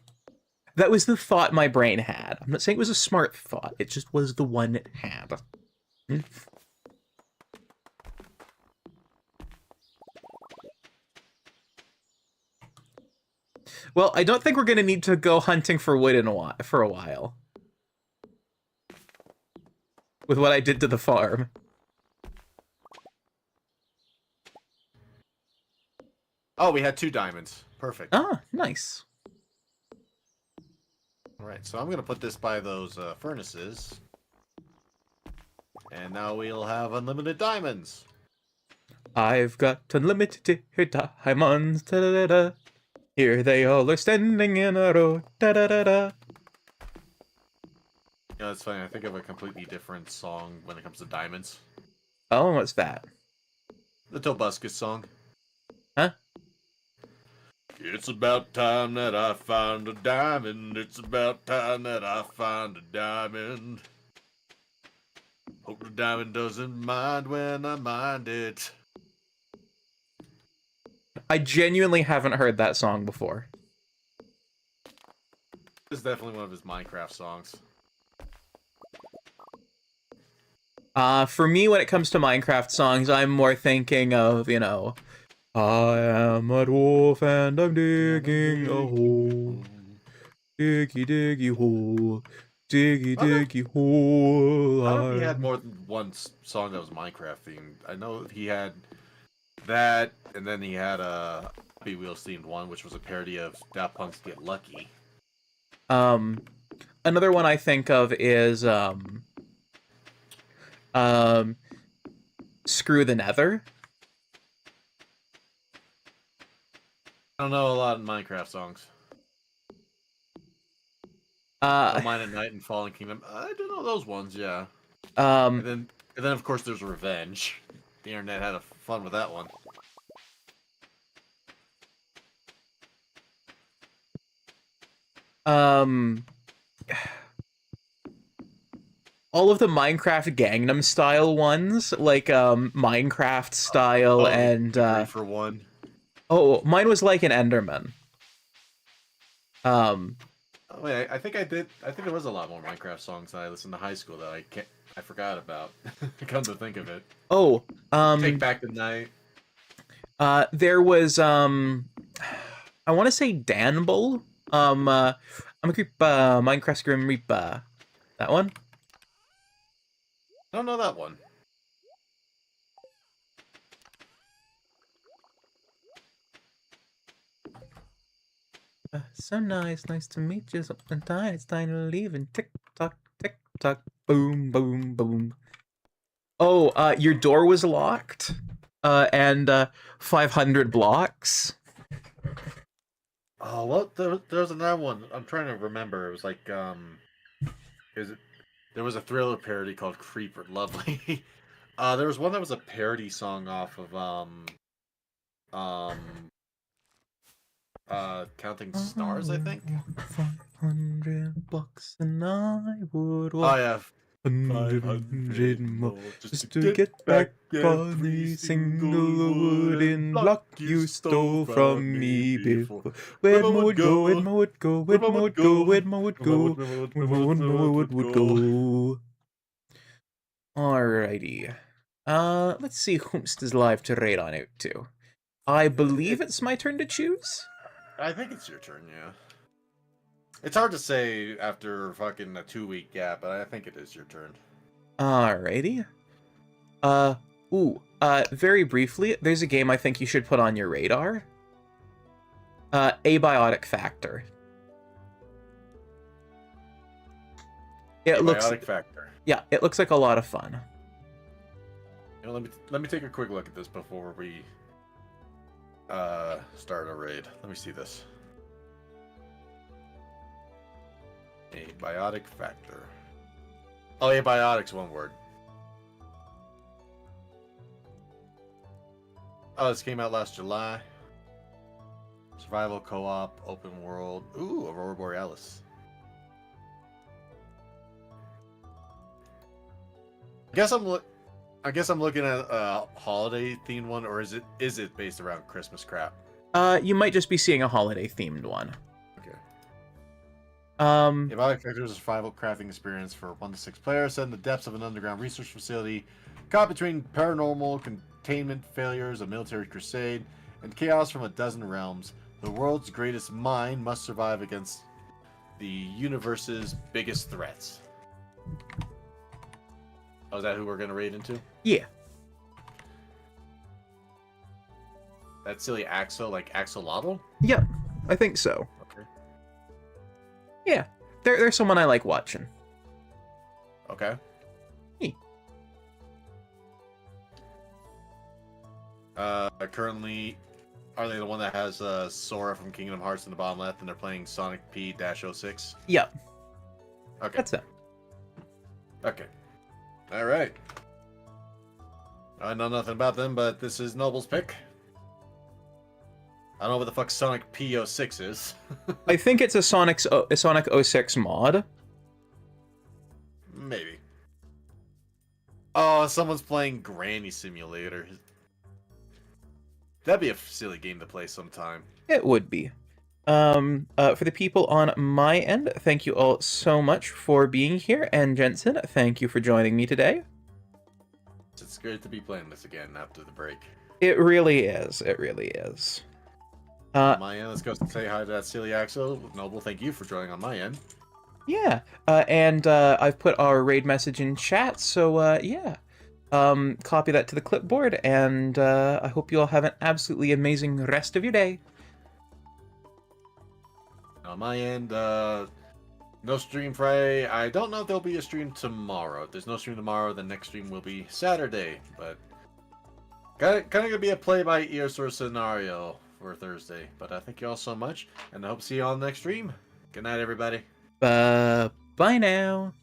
That was the thought my brain had. I'm not saying it was a smart thought. It just was the one it had. Well, I don't think we're going to need to go hunting for wood for a while. With what I did to the farm. Oh, we had 2 diamonds. Perfect. Ah, nice. Alright, so I'm going to put this by those furnaces. And now we'll have unlimited diamonds. I've got unlimited diamonds. Da-da-da-da. Here they all are standing in a row. Da-da-da-da. You know, it's funny. I think of a completely different song when it comes to diamonds. Oh, what's that? The Tobuscus song. Huh? It's about time that I found a diamond. It's about time that I find a diamond. Hope the diamond doesn't mind when I mind it. I genuinely haven't heard that song before. This is definitely one of his Minecraft songs. For me, when it comes to Minecraft songs, I'm more thinking of, you know, I am a dwarf and I'm digging a hole. Diggy, diggy hole. Diggy, diggy hole. I don't know if he had more than one song that was Minecraft themed. I know he had that, and then he had a Happy Wheels themed one, which was a parody of Daft Punk's Get Lucky. Another one I think of is, Screw the Nether. I don't know a lot of Minecraft songs. Mine at Night and Fallen Kingdom. I do know those ones, yeah. And then of course there's Revenge. The internet had fun with that one. All of the Minecraft Gangnam Style ones, like Minecraft Style and 3 for 1. oh, mine was like an Enderman. Oh, wait, I think there was a lot more Minecraft songs that I listened to high school that I forgot about. Come to think of it. Oh, Take Back the Night. there was I want to say Danble. I'm a creep Minecraft Grim Reaper. That one? I don't know that one. So nice to meet you. Something time, it's time to leave. And tick tock, boom, boom, boom. Oh, your door was locked. And 500 blocks. Oh, well, there was another one. I'm trying to remember. It was like, there was a Thriller parody called Creeper Lovely. There was one that was a parody song off of, Counting Stars, I think. 500 blocks and I would walk. Oh, yeah. 500 more just to get back every single wooden block you stole from me before. Where'd my wood go? Where'd my wood go? Where'd my wood go? Where'd my wood go? Where'd my wood go? Alrighty. Let's see whomst is live to raid on out to. I believe it's my turn to choose. I think it's your turn, yeah. It's hard to say after fucking a 2-week gap, but I think it is your turn. Alrighty. Very briefly, there's a game I think you should put on your radar. Abiotic Factor. Abiotic Factor. Yeah, it looks like a lot of fun. You know, let me take a quick look at this before we start a raid. Let me see this. Abiotic Factor. Oh, abiotic's one word. Oh, this came out last July. Survival co-op, open world. Ooh, Aurora Borealis. I guess I'm looking at a holiday themed one, or is it based around Christmas crap? You might just be seeing a holiday themed one. Okay. Um, If other characters, a survival crafting experience for 1 to 6 players, set in the depths of an underground research facility, caught between paranormal containment failures, a military crusade, and chaos from a dozen realms. The world's greatest mind must survive against the universe's biggest threats. Oh, is that who we're gonna raid into? yeah. That silly Axel, like Axolotl? Yeah, I think so. Okay. Yeah, they're someone I like watching. Okay. Hey. Currently, are they the one that has Sora from Kingdom Hearts in the bottom left, and they're playing Sonic P-06? Yep, Okay. that's it. Okay. All right. I know nothing about them, but this is Nobel's pick. I don't know what the fuck Sonic P06 is. I think it's a Sonic 06 mod. Maybe. Oh, someone's playing Granny Simulator. That'd be a silly game to play sometime. It would be. For the people on my end, thank you all so much for being here, and Jensen, thank you for joining me today. It's great to be playing this again after the break. It really is. It really is. On my end, let's go say hi to that silly Axel. Noble, thank you for joining on my end. Yeah, and I've put our raid message in chat, so yeah. Copy that to the clipboard, and I hope you all have an absolutely amazing rest of your day. On my end, no stream Friday. I don't know if there'll be a stream tomorrow. If there's no stream tomorrow, the next stream will be Saturday. But kind of gonna be a play-by-ear sort of scenario for Thursday. But I thank you all so much, and I hope to see you all on the next stream. Good night, everybody. Bye now.